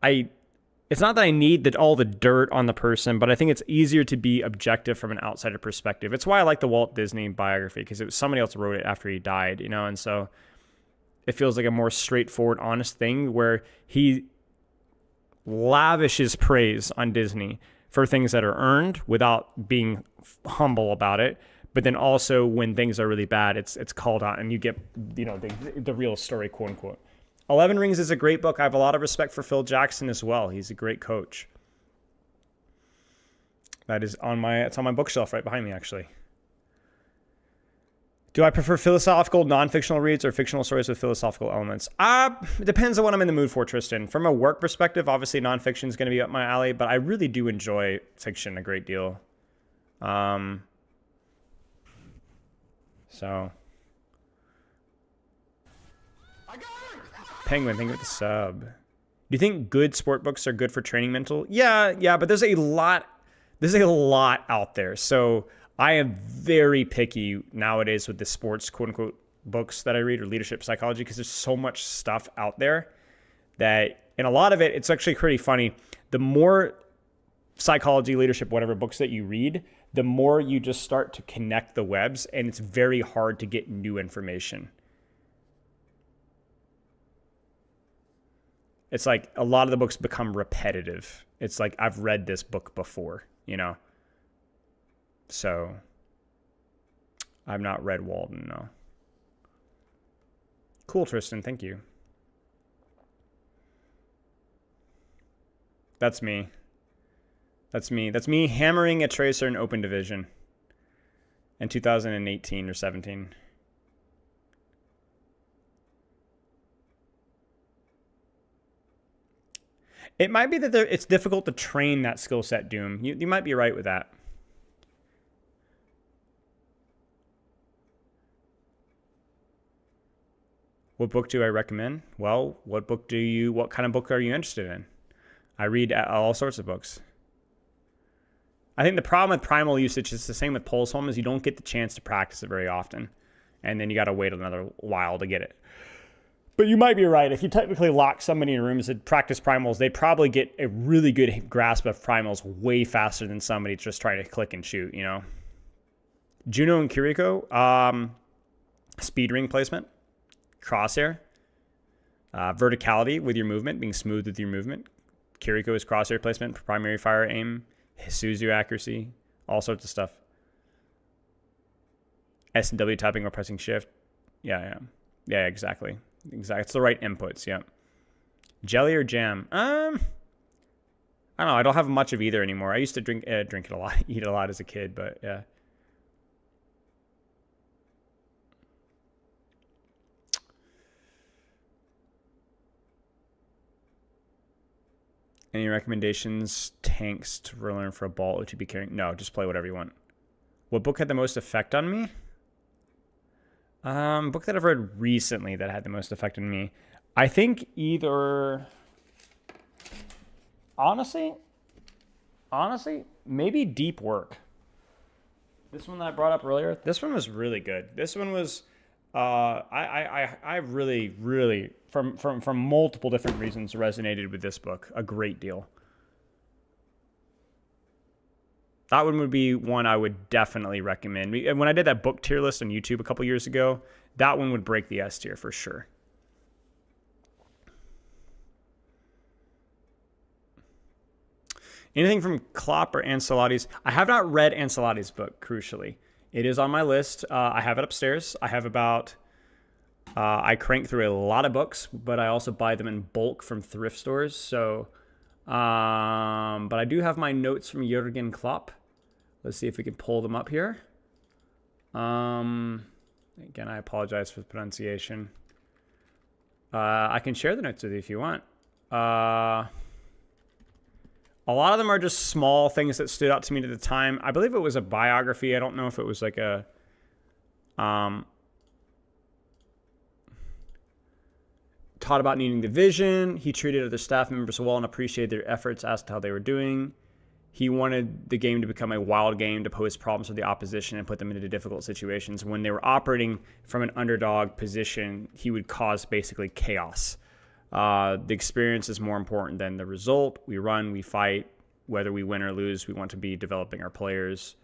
it's not that I need all the dirt on the person, but I think it's easier to be objective from an outsider perspective. It's why I like the Walt Disney biography because it was somebody else wrote it after he died, and so it feels like a more straightforward, honest thing where he lavishes praise on Disney for things that are earned without being humble about it. But then also when things are really bad, it's called out and you get, the real story, quote unquote. 11 Rings is a great book. I have a lot of respect for Phil Jackson as well. He's a great coach. It's on my bookshelf right behind me, actually. Do I prefer philosophical, non-fictional reads or fictional stories with philosophical elements? It depends on what I'm in the mood for, Tristan. From a work perspective, obviously non-fiction is going to be up my alley, but I really do enjoy fiction a great deal. So. I got it! Penguin, think of the sub. Do you think good sport books are good for training mental? Yeah, but there's a lot out there. So I am very picky nowadays with the sports quote unquote books that I read or leadership psychology, because there's so much stuff out there that, and a lot of it, it's actually pretty funny. The more psychology, leadership, whatever books that you read, the more you just start to connect the webs, and it's very hard to get new information. It's like a lot of the books become repetitive. It's like, I've read this book before, you know? So I've not read Walden, no. Cool, Tristan, thank you. That's me. That's me hammering a tracer in Open Division in 2018 or 17. It might be that it's difficult to train that skill set, Doom. You might be right with that. What book do I recommend? Well, what kind of book are you interested in? I read all sorts of books. I think the problem with primal usage is the same with Pulse Home, is you don't get the chance to practice it very often. And then you got to wait another while to get it. But you might be right. If you technically lock somebody in rooms that practice primals, they probably get a really good grasp of primals way faster than somebody just trying to click and shoot, you know? Juno and Kiriko, speed ring placement, crosshair, verticality with your movement, being smooth with your movement. Kiriko is crosshair placement, primary fire aim, Suzu accuracy, all sorts of stuff. S and W tapping or pressing shift. Yeah, exactly. It's the right inputs, yeah. Jelly or jam? I don't know. I don't have much of either anymore. I used to drink it a lot, eat a lot as a kid, but yeah. Any recommendations? Tanks to learn for a ball to be carrying? No, just play whatever you want. What book had the most effect on me? Book that I've read recently that had the most effect on me. I think either, honestly, maybe Deep Work. This one that I brought up earlier, this one was really good. This one was, I really, from multiple different reasons, resonated with this book a great deal. That one would be one I would definitely recommend. When I did that book tier list on YouTube a couple years ago, that one would break the S tier for sure. Anything from Klopp or Ancelotti's? I have not read Ancelotti's book, crucially. It is on my list. I have it upstairs. I have about... I crank through a lot of books, but I also buy them in bulk from thrift stores. So, but I do have my notes from Jurgen Klopp. Let's see if we can pull them up here. Again, I apologize for the pronunciation. I can share the notes with you if you want. A lot of them are just small things that stood out to me at the time. I believe it was a biography. I don't know if it was like a... taught about needing the vision. He treated other staff members well and appreciated their efforts, asked how they were doing. He wanted the game to become a wild game to pose problems for the opposition and put them into difficult situations. When they were operating from an underdog position, he would cause basically chaos. The experience is more important than the result. We run, we fight. Whether we win or lose, we want to be developing our players.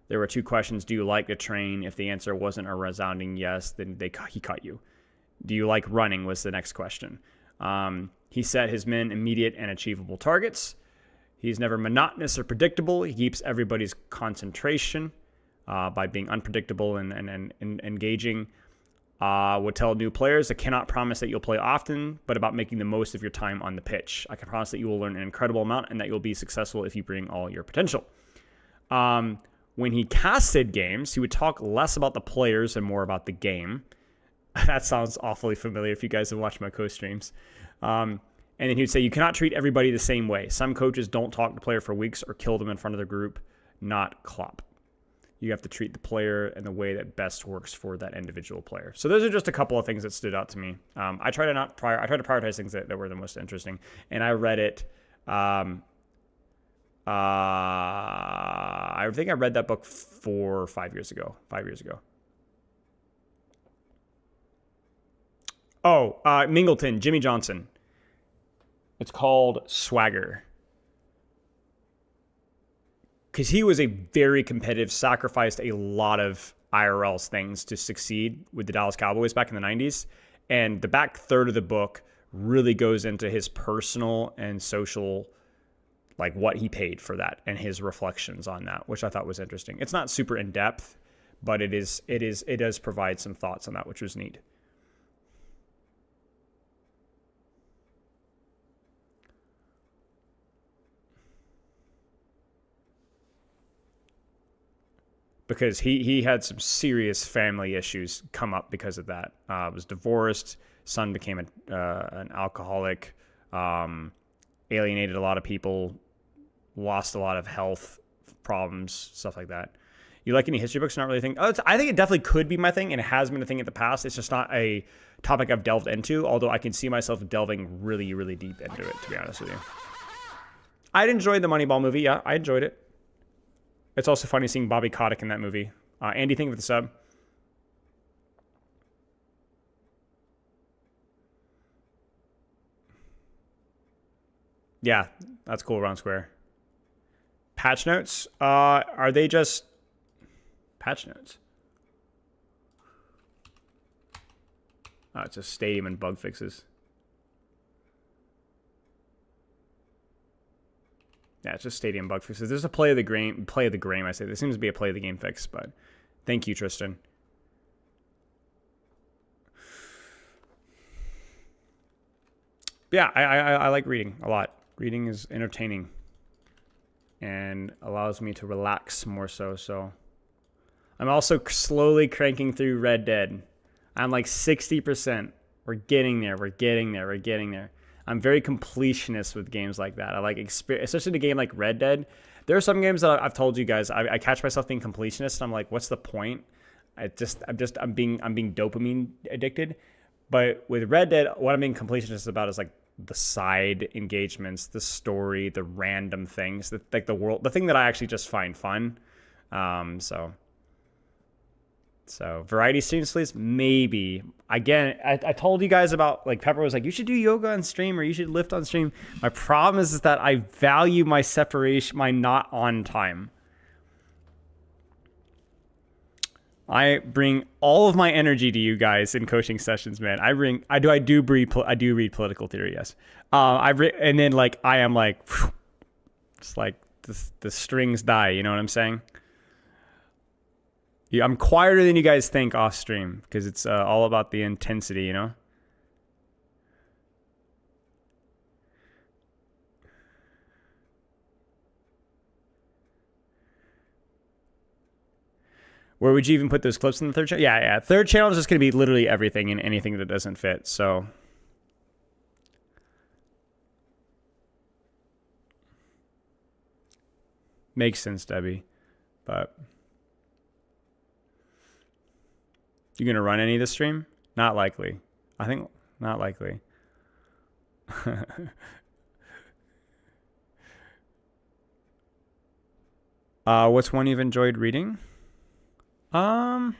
There were 2 questions. Do you like to train? If the answer wasn't a resounding yes, then he cut you. Do you like running was the next question. He set his men immediate and achievable targets. He's never monotonous or predictable. He keeps everybody's concentration by being unpredictable and engaging. Would tell new players, I cannot promise that you'll play often, but about making the most of your time on the pitch. I can promise that you will learn an incredible amount and that you'll be successful if you bring all your potential. When he casted games, he would talk less about the players and more about the game. That sounds awfully familiar if you guys have watched my co-streams. And then he would say, you cannot treat everybody the same way. Some coaches don't talk to the player for weeks or kill them in front of the group. Not Klopp. You have to treat the player in the way that best works for that individual player. So those are just a couple of things that stood out to me. I try to prioritize things that were the most interesting. And I read it. I think I read that book 4 or 5 years ago. 5 years ago. Oh, Mingleton, Jimmy Johnson. It's called Swagger. Because he was a very competitive, sacrificed a lot of IRL's things to succeed with the Dallas Cowboys back in the 90s. And the back third of the book really goes into his personal and social, like what he paid for that and his reflections on that, which I thought was interesting. It's not super in depth, but it does provide some thoughts on that, which was neat. Because he had some serious family issues come up because of that. Was divorced, son became an alcoholic, alienated a lot of people, lost a lot of health problems, stuff like that. You like any history books? Not really think. I think it definitely could be my thing, and it has been a thing in the past. It's just not a topic I've delved into, although I can see myself delving really, really deep into it, to be honest with you. I'd enjoyed the Moneyball movie. Yeah, I enjoyed it. It's also funny seeing Bobby Kotick in that movie. Andy, thank you for the sub. Yeah, that's cool, Round Square. Patch notes? Are they just patch notes? Oh, it's just stadium and bug fixes. Yeah, it's just stadium bug fixes. There's a play of the game. I say there seems to be a play of the game fix, but thank you, Tristan. Yeah, I like reading a lot. Reading is entertaining and allows me to relax more so. So I'm also slowly cranking through Red Dead. I'm like 60%. We're getting there. We're getting there. I'm very completionist with games like that. I like especially in a game like Red Dead. There are some games that I've told you guys I catch myself being completionist. And I'm like, what's the point? I'm being dopamine addicted. But with Red Dead, what I'm being completionist about is like the side engagements, the story, the random things, like the world, the thing that I actually just find fun. So variety streams, please. Maybe. Again, I told you guys about, like, Pepper was like, you should do yoga on stream or you should lift on stream. My problem is that I value my separation, my not on time. I bring all of my energy to you guys in coaching sessions, man. I do read political theory, yes. And then like I am like, whew, it's like the strings die. You know what I'm saying? Yeah, I'm quieter than you guys think off stream because it's all about the intensity, you know. Where would you even put those clips in the third channel? Yeah. Third channel is just going to be literally everything and anything that doesn't fit. So makes sense, Debbie. But you going to run any of the stream? Not likely. I think not likely. What's one you've enjoyed reading? I'm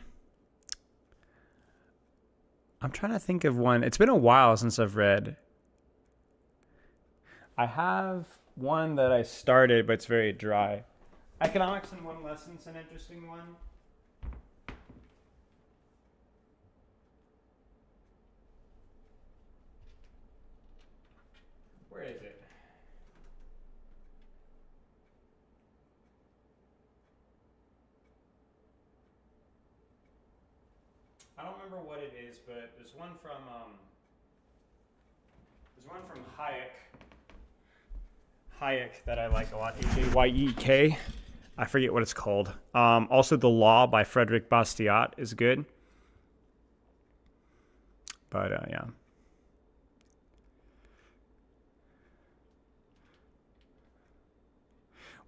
trying to think of one. It's been a while since I've read. I have one that I started, but it's very dry. Economics in One Lesson's an interesting one. Where is it? I don't remember what it is, but there's one from Hayek that I like a lot. Hayek. I forget what it's called. Also, The Law by Frederick Bastiat is good. But yeah.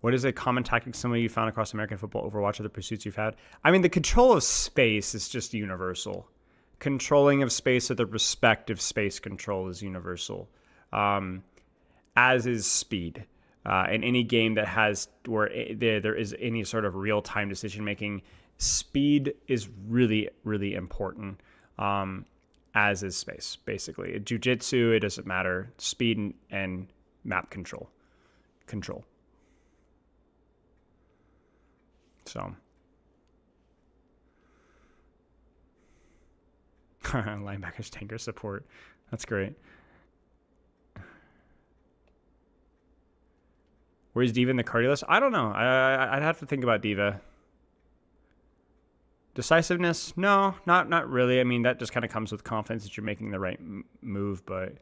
What is a common tactic some of you found across American football, Overwatch, or the pursuits you've had? I mean, the control of space is just universal. Controlling of space or the respect of space control is universal, as is speed. In any game that has where there is any sort of real-time decision making, speed is really, really important. As is space, basically. Jiu-jitsu, it doesn't matter. Speed and map control. So. Linebackers, tanker support. That's great. Where's Diva in the cardio list? I don't know. I'd have to think about Diva. Decisiveness? No, not really. I mean, that just kind of comes with confidence that you're making the right move. But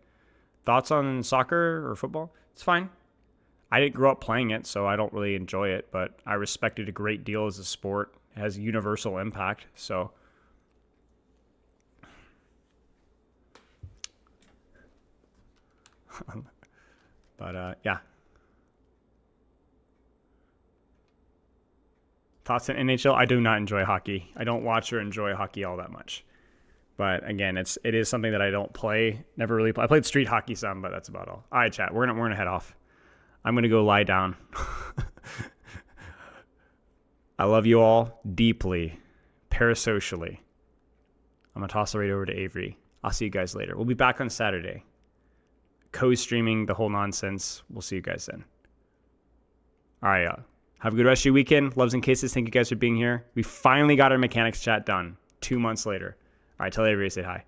thoughts on soccer or football? It's fine. I didn't grow up playing it, so I don't really enjoy it. But I respect it a great deal as a sport. It has universal impact. So. But yeah. Thoughts on NHL? I do not enjoy hockey. I don't watch or enjoy hockey all that much. But again, it is something that I don't play. Never really play. I played street hockey some, but that's about all. All right, chat. We're gonna head off. I'm gonna go lie down. I love you all deeply, parasocially. I'm gonna toss it right over to Avery. I'll see you guys later. We'll be back on Saturday. Co-streaming the whole nonsense. We'll see you guys then. All right, have a good rest of your weekend. Loves and kisses. Thank you guys for being here. We finally got our mechanics chat done 2 months later. All right, tell everybody to say hi.